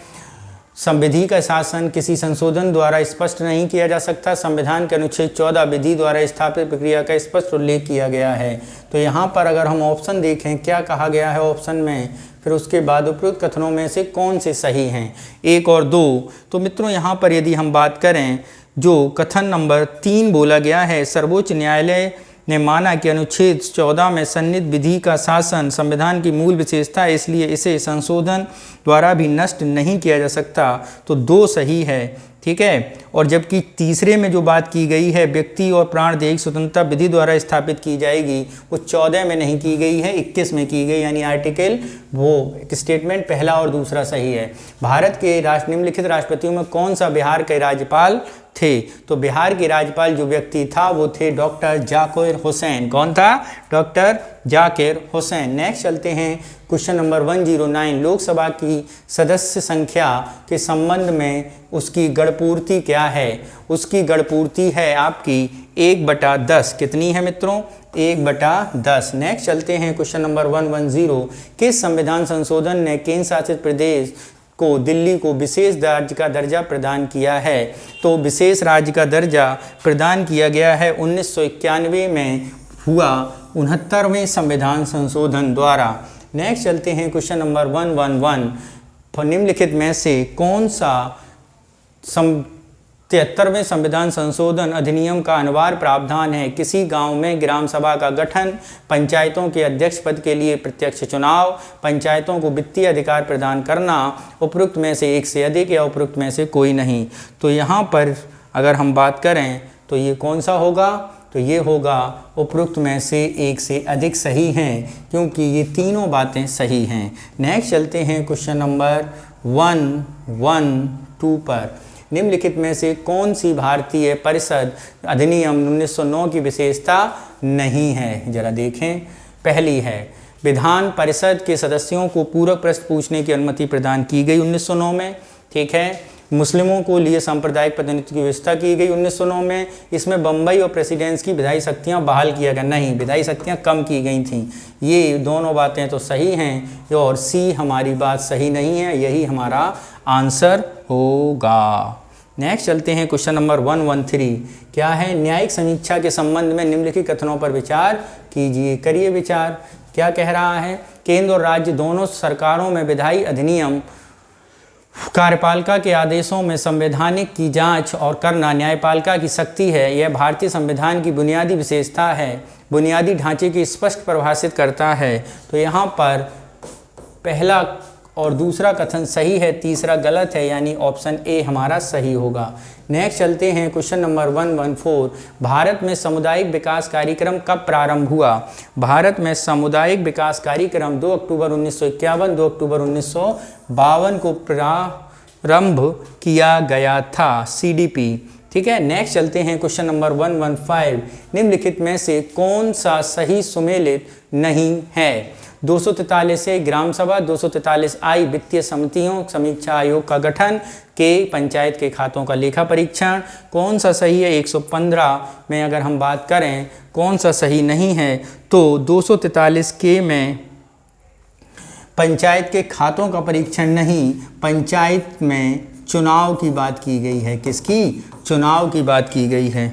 संविधि का शासन किसी संशोधन द्वारा स्पष्ट नहीं किया जा सकता। संविधान के अनुच्छेद 14 विधि द्वारा स्थापित प्रक्रिया का स्पष्ट उल्लेख किया गया है। तो यहाँ पर अगर हम ऑप्शन देखें क्या कहा गया है ऑप्शन में, फिर उसके बाद उपरोक्त कथनों में से कौन से सही हैं, 1 और 2। तो मित्रों यहाँ पर यदि हम बात करें, जो कथन नंबर 3 बोला गया है, सर्वोच्च न्यायालय ने माना कि अनुच्छेद 14 में सन्निहित विधि का शासन संविधान की मूल विशेषता है, इसलिए इसे संशोधन द्वारा भी नष्ट नहीं किया जा सकता। तो 2 सही है। ठीक है, और जबकि तीसरे में जो बात की गई है व्यक्ति और प्राणदेह स्वतंत्रता विधि द्वारा स्थापित की जाएगी, वो 14 में नहीं की गई है, 21 में की गई, यानी आर्टिकल वो स्टेटमेंट पहला और दूसरा सही है। भारत के निम्नलिखित राष्ट्रपतियों में कौन सा बिहार के राज्यपाल थे? तो बिहार के राज्यपाल जो व्यक्ति था वो थे डॉक्टर जाकिर हुसैन। कौन था? डॉक्टर जाकिर हुसैन। नेक्स्ट चलते हैं क्वेश्चन नंबर 109। लोकसभा की सदस्य संख्या के संबंध में उसकी गणपूर्ति क्या है? उसकी गणपूर्ति है आपकी 1/10। कितनी है मित्रों? 1/10। नेक्स्ट चलते हैं क्वेश्चन नंबर 110। किस संविधान संशोधन ने केंद्र शासित प्रदेश को दिल्ली को विशेष राज्य का दर्जा प्रदान किया है? तो विशेष राज्य का दर्जा प्रदान किया गया है 1991 में हुआ 69वें संविधान संशोधन द्वारा। नेक्स्ट चलते हैं क्वेश्चन नंबर 111, निम्नलिखित में से कौन सा 73वें संविधान संशोधन अधिनियम का अनिवार्य प्रावधान है? किसी गांव में ग्राम सभा का गठन, पंचायतों के अध्यक्ष पद के लिए प्रत्यक्ष चुनाव, पंचायतों को वित्तीय अधिकार प्रदान करना, उपरोक्त में से एक से अधिक या उपरोक्त में से कोई नहीं। तो यहाँ पर अगर हम बात करें तो ये कौन सा होगा? तो ये होगा उपरोक्त में से एक से अधिक सही हैं, क्योंकि ये तीनों बातें सही हैं। नेक्स्ट चलते हैं क्वेश्चन नंबर 112 पर। निम्नलिखित में से कौन सी भारतीय परिषद अधिनियम 1909 की विशेषता नहीं है? जरा देखें। पहली है, विधान परिषद के सदस्यों को पूरक प्रश्न पूछने की अनुमति प्रदान की गई 1909 में। ठीक है। मुस्लिमों को लिए सांप्रदायिक प्रतिनिधित्व की व्यवस्था की गई 1909 में। इसमें बम्बई और प्रेसिडेंस की विधायी शक्तियाँ बहाल किया गया, नहीं, विधायी शक्तियाँ कम की गई थीं। ये दोनों बातें तो सही हैं, और सी हमारी बात सही नहीं है, यही हमारा आंसर होगा। नेक्स्ट चलते हैं क्वेश्चन नंबर 113। क्या है? न्यायिक समीक्षा के संबंध में निम्नलिखित कथनों पर विचार कीजिए। करिए विचार। क्या कह रहा है? केंद्र और राज्य दोनों सरकारों में विधायी अधिनियम कार्यपालिका के आदेशों में संवैधानिक की जांच और करना न्यायपालिका की शक्ति है। यह भारतीय संविधान की बुनियादी विशेषता है, बुनियादी ढांचे की स्पष्ट परिभाषित करता है। तो यहाँ पर पहला और दूसरा कथन सही है, तीसरा गलत है, यानी ऑप्शन ए हमारा सही होगा। नेक्स्ट चलते हैं क्वेश्चन नंबर 114। भारत में सामुदायिक विकास कार्यक्रम कब प्रारंभ हुआ? भारत में सामुदायिक विकास कार्यक्रम 2 अक्टूबर 1951, 2 अक्टूबर 1952 को प्रारंभ किया गया था, CDP। ठीक है। नेक्स्ट चलते हैं क्वेश्चन नंबर 115। निम्नलिखित में से कौन सा सही सुमेलित नहीं है? 243 से ग्राम सभा, 243 आई वित्तीय समितियों समीक्षा आयोग का गठन, के पंचायत के खातों का लेखा परीक्षण। कौन सा सही है? 115 में अगर हम बात करें कौन सा सही नहीं है, तो 243 के में पंचायत के खातों का परीक्षण नहीं, पंचायत में चुनाव की बात की गई है। किसकी? चुनाव की बात की गई है।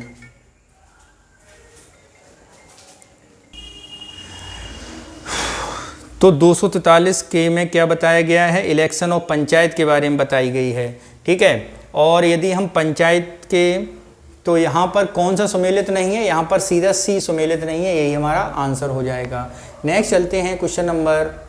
तो 243 के में क्या बताया गया है? इलेक्शन ऑफ पंचायत के बारे में बताई गई है। ठीक है। और यदि हम पंचायत के, तो यहाँ पर कौन सा सुमेलित नहीं है? यहाँ पर सीधा सी सुमेलित नहीं है, यही हमारा आंसर हो जाएगा। नेक्स्ट चलते हैं क्वेश्चन नंबर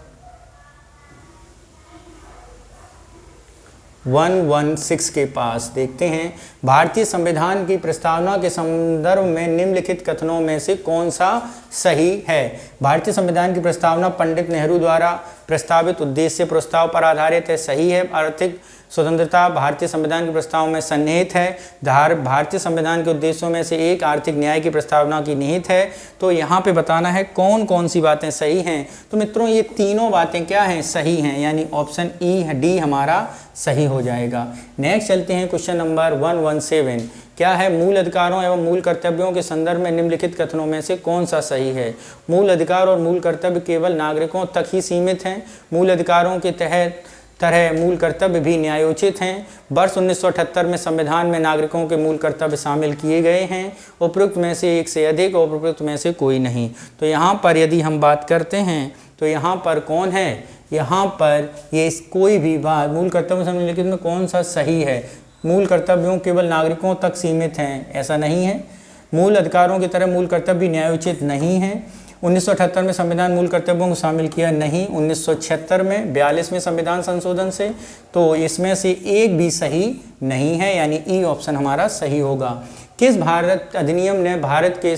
116 के पास। देखते हैं, भारतीय संविधान की प्रस्तावना के संदर्भ में निम्नलिखित कथनों में से कौन सा सही है? भारतीय संविधान की प्रस्तावना पंडित नेहरू द्वारा प्रस्तावित उद्देश्य प्रस्ताव पर आधारित है, सही है। आर्थिक स्वतंत्रता भारतीय संविधान के प्रस्ताव में सन्निहित है। भारतीय संविधान के उद्देश्यों में से एक आर्थिक न्याय की प्रस्तावना की निहित है। तो यहाँ पे बताना है कौन कौन सी बातें सही हैं। तो मित्रों ये तीनों बातें क्या हैं? सही हैं, यानी ऑप्शन ई डी हमारा सही हो जाएगा। नेक्स्ट चलते हैं क्वेश्चन नंबर 117। क्या है? मूल अधिकारों एवं मूल कर्तव्यों के संदर्भ में निम्नलिखित कथनों में से कौन सा सही है? मूल अधिकार और मूल कर्तव्य केवल नागरिकों तक ही सीमित हैं। मूल अधिकारों के तहत तरह मूल कर्तव्य भी न्यायोचित हैं। वर्ष 1978 में संविधान में नागरिकों के मूल कर्तव्य शामिल किए गए हैं। उपरोक्त में से एक से अधिक और उपरोक्त में से कोई नहीं। तो यहाँ पर यदि हम बात करते हैं तो यहाँ पर कौन है? यहाँ पर ये कोई भी बात मूल कर्तव्य से निम्नलिखित में कौन सा सही है? मूल कर्तव्यों केवल नागरिकों तक सीमित हैं, ऐसा नहीं है। मूल अधिकारों की तरह मूल कर्तव्य भी न्यायोचित नहीं है। 1978 में संविधान मूल कर्तव्यों को शामिल किया नहीं, 1976 में 42वें संविधान संशोधन से। तो इसमें से एक भी सही नहीं है, यानी ई ऑप्शन हमारा सही होगा। किस भारत अधिनियम ने भारत के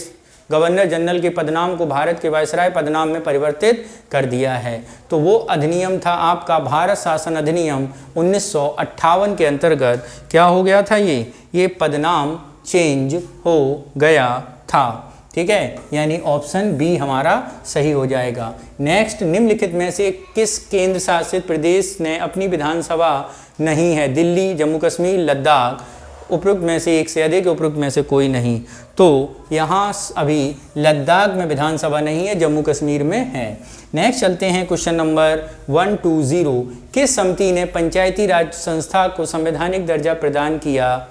गवर्नर जनरल के पदनाम को भारत के वायसराय पदनाम में परिवर्तित कर दिया है? तो वो अधिनियम था आपका भारत शासन अधिनियम 1958 के अंतर्गत क्या हो गया था? ये पदनाम चेंज हो गया था। ठीक है, यानी ऑप्शन बी हमारा सही हो जाएगा। नेक्स्ट, निम्नलिखित में से किस केंद्र शासित प्रदेश ने अपनी विधानसभा नहीं है? दिल्ली, जम्मू कश्मीर, लद्दाख। उपरोक्त में से एक से अधिक, उपरोक्त में से कोई नहीं। तो यहाँ अभी लद्दाख में विधानसभा नहीं है, जम्मू कश्मीर में है। नेक्स्ट चलते हैं क्वेश्चन नंबर 120। किस समिति ने पंचायती राज संस्था को संवैधानिक दर्जा प्रदान किया?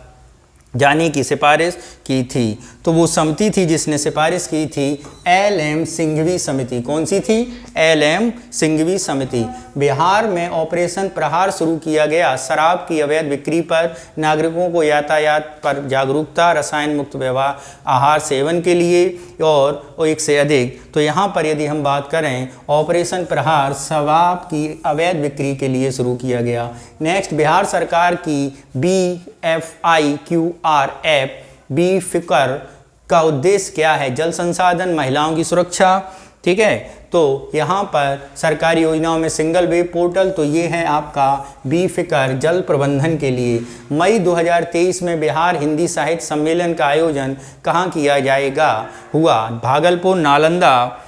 जाने की सिफारिश की थी। तो वो समिति थी जिसने सिफारिश की थी एल.एम. सिंघवी समिति। कौन सी थी? एल.एम. सिंघवी समिति। बिहार में ऑपरेशन प्रहार शुरू किया गया शराब की अवैध बिक्री पर, नागरिकों को यातायात पर जागरूकता, रसायन मुक्त व्यवहार आहार सेवन के लिए और एक से अधिक। तो यहाँ पर यदि हम बात करें ऑपरेशन प्रहार शराब की अवैध बिक्री के लिए शुरू किया गया। नेक्स्ट, बिहार सरकार की BFIQR ऐप बी फिकर का उद्देश्य क्या है? जल संसाधन, महिलाओं की सुरक्षा। ठीक है, तो यहाँ पर सरकारी योजनाओं में सिंगल वेब पोर्टल, तो ये है आपका बी फिकर जल प्रबंधन के लिए। मई 2023 में बिहार हिंदी साहित्य सम्मेलन का आयोजन कहाँ किया जाएगा? हुआ भागलपुर, नालंदा,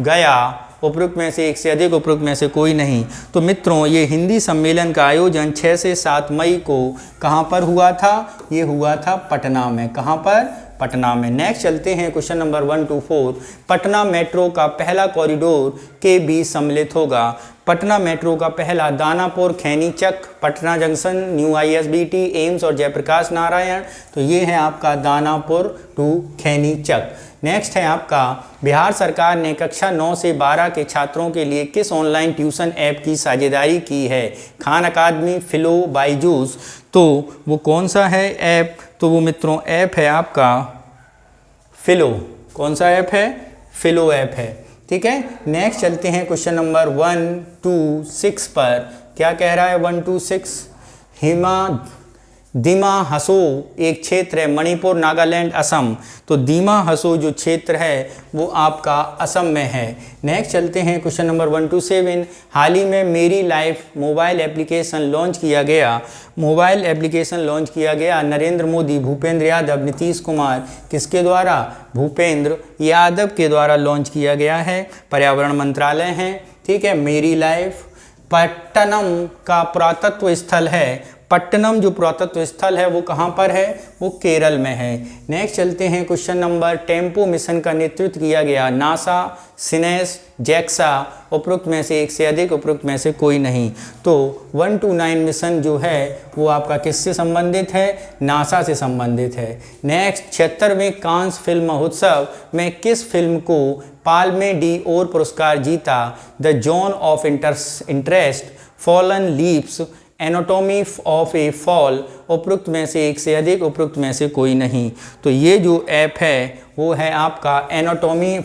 गया। उपरोक्त में से एक से अधिक, उपरोक्त में से कोई नहीं। तो मित्रों, ये हिंदी सम्मेलन का आयोजन 6 से 7 मई को कहाँ पर हुआ था? ये हुआ था पटना में। कहाँ पर? पटना में। नेक्स्ट चलते हैं question number 1 to 4। Patna metro का पहला कॉरिडोर के बीच सम्मिलित होगा। पटना मेट्रो का पहला Danapur, Khainichak, Patna junction, new ISBT, AIIMS और जयप्रकाश नारायण। तो ये है आपका दानापुर टू खैनीचक। नेक्स्ट है आपका बिहार सरकार ने कक्षा 9 से 12 के छात्रों के लिए किस ऑनलाइन ट्यूशन ऐप की साझेदारी की है? खान अकादमी, फिलो, बायजूस। तो वो कौन सा है ऐप? तो वो मित्रों ऐप है आपका फिलो। कौन सा ऐप है? फिलो ऐप है। ठीक है, नेक्स्ट चलते हैं क्वेश्चन नंबर 1 to 6 पर। क्या कह रहा है 1 to 6? दिमा हसो एक क्षेत्र है मणिपुर, नागालैंड, असम। तो दिमा हसो जो क्षेत्र है वो आपका असम में है। नेक्स्ट चलते हैं क्वेश्चन नंबर 1 to 7। हाल ही में मेरी लाइफ मोबाइल एप्लीकेशन लॉन्च किया गया। मोबाइल एप्लीकेशन लॉन्च किया गया नरेंद्र मोदी, भूपेंद्र यादव, नीतीश कुमार। किसके द्वारा? भूपेंद्र यादव के द्वारा लॉन्च किया गया है। पर्यावरण मंत्रालय है। ठीक है, मेरी लाइफ। पट्टनम का पुरातत्व स्थल है। पट्टनम जो पुरातत्व स्थल है वो कहाँ पर है? वो केरल में है। नेक्स्ट चलते हैं क्वेश्चन नंबर। टेम्पो मिशन का नेतृत्व किया गया नासा, सिनेस, जैक्सा। उपरोक्त में से एक से अधिक, उपरोक्त में से कोई नहीं। तो 1 to 9 मिशन जो है वो आपका किससे संबंधित है? नासा से संबंधित है। नेक्स्ट, 76वें कांस फिल्म महोत्सव में किस फिल्म को पाल्मे डी ओर पुरस्कार जीता? The zone of interest, fallen leaves, anatomy of A fall. उपरोक्त में से एक से अधिक, उपरोक्त में से कोई नहीं। तो ये जो ऐप है वो है आपका एनाटॉमी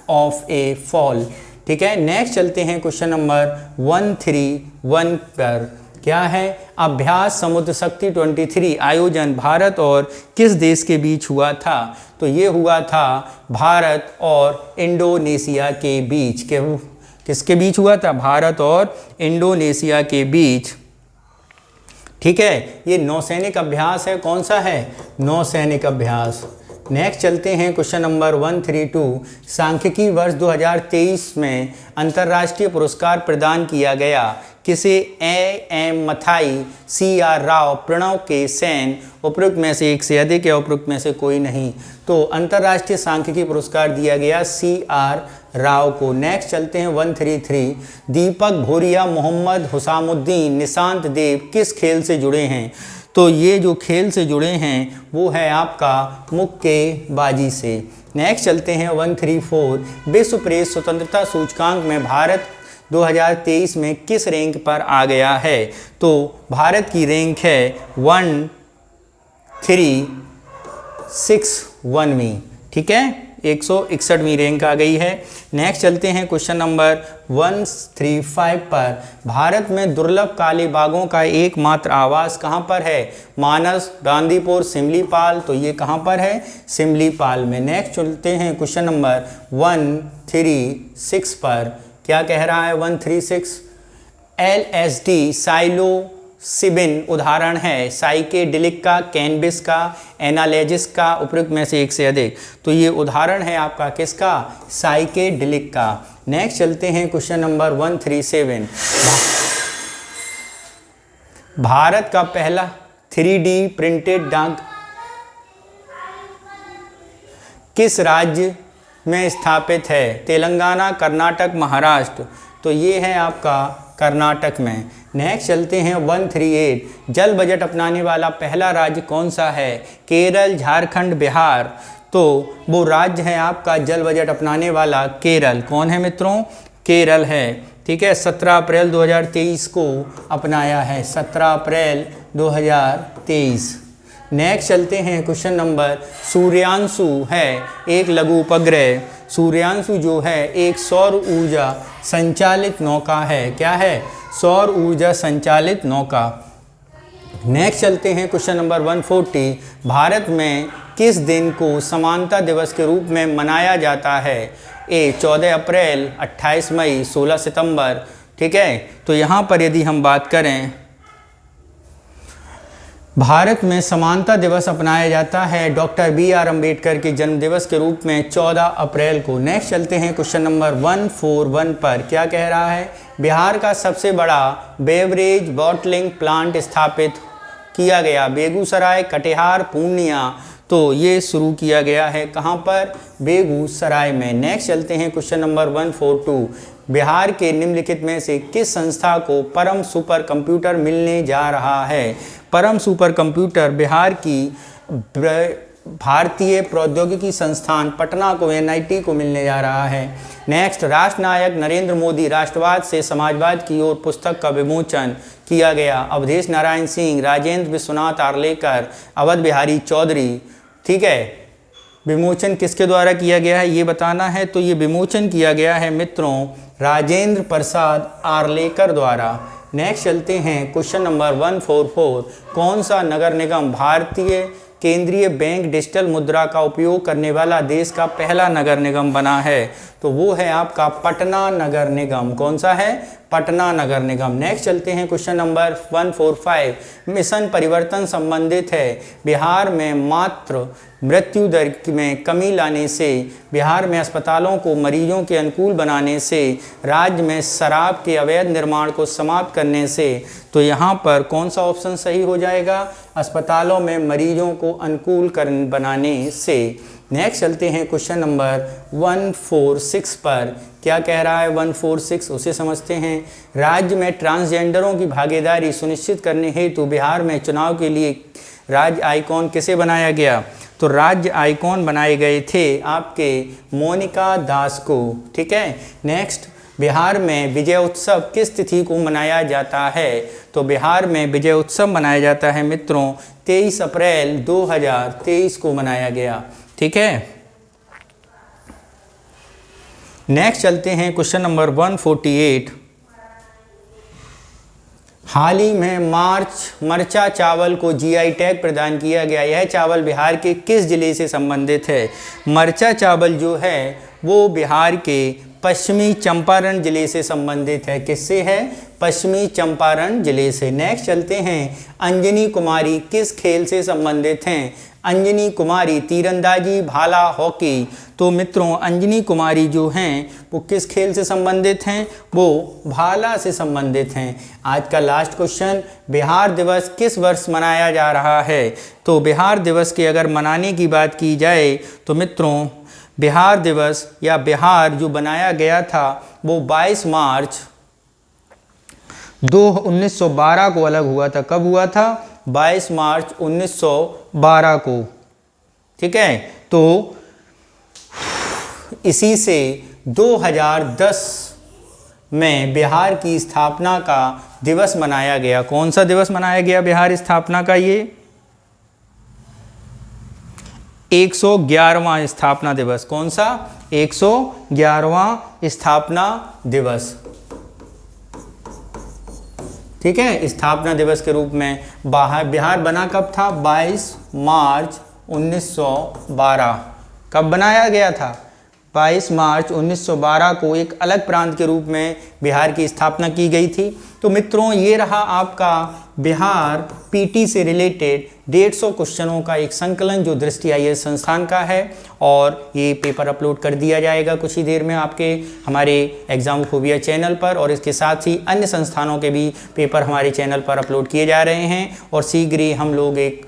ऑफ ए फॉल। ठीक है, नेक्स्ट चलते हैं क्वेश्चन नंबर 131 पर। क्या है? अभ्यास समुद्र शक्ति 23 आयोजन भारत और किस देश के बीच हुआ था? तो ये हुआ था भारत और इंडोनेशिया के बीच। किसके बीच हुआ था? भारत और इंडोनेशिया के बीच। ठीक है, ये नौसैनिक अभ्यास है। कौन सा है? नौसैनिक अभ्यास। नेक्स्ट चलते हैं क्वेश्चन नंबर 132। सांख्यिकी वर्ष 2023 में अंतर्राष्ट्रीय पुरस्कार प्रदान किया गया। किसे? A.M. मथाई, C.R. राव, प्रणव के सेन। उपरोक्त में से एक से अधिक या उपरोक्त में से कोई नहीं। तो अंतर्राष्ट्रीय सांख्यिकी पुरस्कार दिया गया C.R. राव को। नेक्स्ट चलते हैं 133। दीपक भोरिया, मोहम्मद हुसामुद्दीन, निशांत देव किस खेल से जुड़े हैं? तो ये जो खेल से जुड़े हैं वो है आपका मुक्केबाजी से। नेक्स्ट चलते हैं 134। विश्व प्रेस स्वतंत्रता सूचकांक में भारत 2023 में किस रैंक पर आ गया है? तो भारत की रैंक है 1361वीं। ठीक है, 161वीं रैंक आ गई है। नेक्स्ट चलते हैं क्वेश्चन नंबर 135 पर। भारत में दुर्लभ काले बाघों का एकमात्र आवास कहाँ पर है? मानस, गांधीपुर, सिमलीपाल। तो ये कहाँ पर है? सिमलीपाल में। नेक्स्ट चलते हैं क्वेश्चन नंबर 136 पर। क्या कह रहा है 136? LSD साइलोसिबिन उदाहरण है साइकेडेलिक का, कैनबिस का, एनालिसिस का। उपयुक्त में से एक से अधिक। तो ये उदाहरण है आपका किसका? साइकेडेलिक का। नेक्स्ट चलते हैं क्वेश्चन नंबर 137। भारत का पहला 3D प्रिंटेड डाक किस राज्य में स्थापित है? तेलंगाना, कर्नाटक, महाराष्ट्र। तो ये है आपका कर्नाटक में। नेक्स्ट चलते हैं 138, जल बजट अपनाने वाला पहला राज्य कौन सा है? केरल, झारखंड, बिहार। तो वो राज्य है आपका जल बजट अपनाने वाला केरल। कौन है मित्रों? केरल है। ठीक है, 17 अप्रैल 2023 को अपनाया है, 17 अप्रैल 2023। नेक्स्ट चलते हैं क्वेश्चन नंबर, सूर्यांशु है एक लघु उपग्रह। सूर्यांशु जो है एक सौर ऊर्जा संचालित नौका है। क्या है? सौर ऊर्जा संचालित नौका। नेक्स्ट चलते हैं क्वेश्चन नंबर 140, भारत में किस दिन को समानता दिवस के रूप में मनाया जाता है? ए 14 अप्रैल, 28 मई, 16 सितंबर। ठीक है, तो यहाँ पर यदि हम बात करें, भारत में समानता दिवस अपनाया जाता है डॉक्टर BR अम्बेडकर के जन्म दिवस के रूप में 14 अप्रैल को। नेक्स्ट चलते हैं क्वेश्चन नंबर 141 पर। क्या कह रहा है? बिहार का सबसे बड़ा बेवरेज बॉटलिंग प्लांट स्थापित किया गया बेगूसराय, कटिहार, पूर्णिया। तो ये शुरू किया गया है कहाँ पर? बेगूसराय में। नेक्स्ट चलते हैं क्वेश्चन नंबर 142, बिहार के निम्नलिखित में से किस संस्था को परम सुपर कंप्यूटर मिलने जा रहा है? परम सुपर कंप्यूटर बिहार की भारतीय प्रौद्योगिकी संस्थान पटना को, NIT को मिलने जा रहा है। नेक्स्ट, राष्ट्रनायक नरेंद्र मोदी राष्ट्रवाद से समाजवाद की ओर पुस्तक का विमोचन किया गया। अवधेश नारायण सिंह, राजेंद्र विश्वनाथ आर्लेकर, अवध बिहारी चौधरी। ठीक है, विमोचन किसके द्वारा किया गया है ये बताना है। तो ये विमोचन किया गया है मित्रों राजेंद्र प्रसाद आर्लेकर द्वारा। नेक्स्ट चलते हैं क्वेश्चन नंबर 144, कौन सा नगर निगम भारतीय केंद्रीय बैंक डिजिटल मुद्रा का उपयोग करने वाला देश का पहला नगर निगम बना है? तो वो है आपका पटना नगर निगम। कौन सा है? पटना नगर निगम। नेक्स्ट चलते हैं क्वेश्चन नंबर 145, मिशन परिवर्तन संबंधित है बिहार में मातृ मृत्यु दर में कमी लाने से, बिहार में अस्पतालों को मरीजों के अनुकूल बनाने से, राज्य में शराब के अवैध निर्माण को समाप्त करने से। तो यहाँ पर कौन सा ऑप्शन सही हो जाएगा? अस्पतालों में मरीजों को अनुकूल बनाने से। नेक्स्ट चलते हैं क्वेश्चन नंबर 146 पर। क्या कह रहा है 146? उसे समझते हैं। राज्य में ट्रांसजेंडरों की भागीदारी सुनिश्चित करने हेतु बिहार में चुनाव के लिए राज्य आइकॉन किसे बनाया गया? तो राज्य आइकॉन बनाए गए थे आपके मोनिका दास को। ठीक है, नेक्स्ट, बिहार में विजय उत्सव किस तिथि को मनाया जाता है? तो बिहार में विजय उत्सव मनाया जाता है मित्रों 23 अप्रैल 2023 को मनाया गया। ठीक है, नेक्स्ट चलते हैं क्वेश्चन नंबर 148, हाल ही में मरचा चावल को GI टैग प्रदान किया गया। यह चावल बिहार के किस जिले से संबंधित है? मरचा चावल जो है वो बिहार के पश्चिमी चंपारण जिले से संबंधित है। किससे है? पश्चिमी चंपारण जिले से। नेक्स्ट चलते हैं, अंजनी कुमारी किस खेल से संबंधित हैं? अंजनी कुमारी तीरंदाजी, भाला, हॉकी। तो मित्रों अंजनी कुमारी जो हैं वो किस खेल से संबंधित हैं? वो भाला से संबंधित हैं। आज का लास्ट क्वेश्चन, बिहार दिवस किस वर्ष मनाया जा रहा है? तो बिहार दिवस के अगर मनाने की बात की जाए तो मित्रों बिहार दिवस या बिहार जो बनाया गया था वो 22 मार्च 1912 को अलग हुआ था। कब हुआ था? 22 मार्च 1912 को। ठीक है, तो इसी से 2010 में बिहार की स्थापना का दिवस मनाया गया। कौन सा दिवस मनाया गया बिहार स्थापना का? ये 111वां स्थापना दिवस। कौन सा? 111वां स्थापना दिवस। ठीक है, स्थापना दिवस के रूप में बिहार बना कब था? 22 मार्च 1912। कब बनाया गया था? 22 मार्च 1912 को एक अलग प्रांत के रूप में बिहार की स्थापना की गई थी। तो मित्रों ये रहा आपका बिहार पीटी से रिलेटेड 150 क्वेश्चनों का एक संकलन जो दृष्टि IAS संस्थान का है, और ये पेपर अपलोड कर दिया जाएगा कुछ ही देर में आपके हमारे एग्जामोफोबिया चैनल पर, और इसके साथ ही अन्य संस्थानों के भी पेपर हमारे चैनल पर अपलोड किए जा रहे हैं। और शीघ्र ही हम लोग एक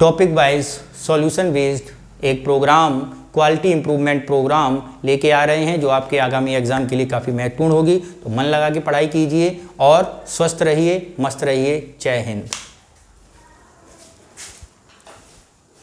टॉपिक वाइज सॉल्यूशन बेस्ड एक प्रोग्राम, क्वालिटी इंप्रूवमेंट प्रोग्राम लेके आ रहे हैं जो आपके आगामी एग्जाम के लिए काफ़ी महत्वपूर्ण होगी। तो मन लगा के पढ़ाई कीजिए और स्वस्थ रहिए, मस्त रहिए। जय हिंद।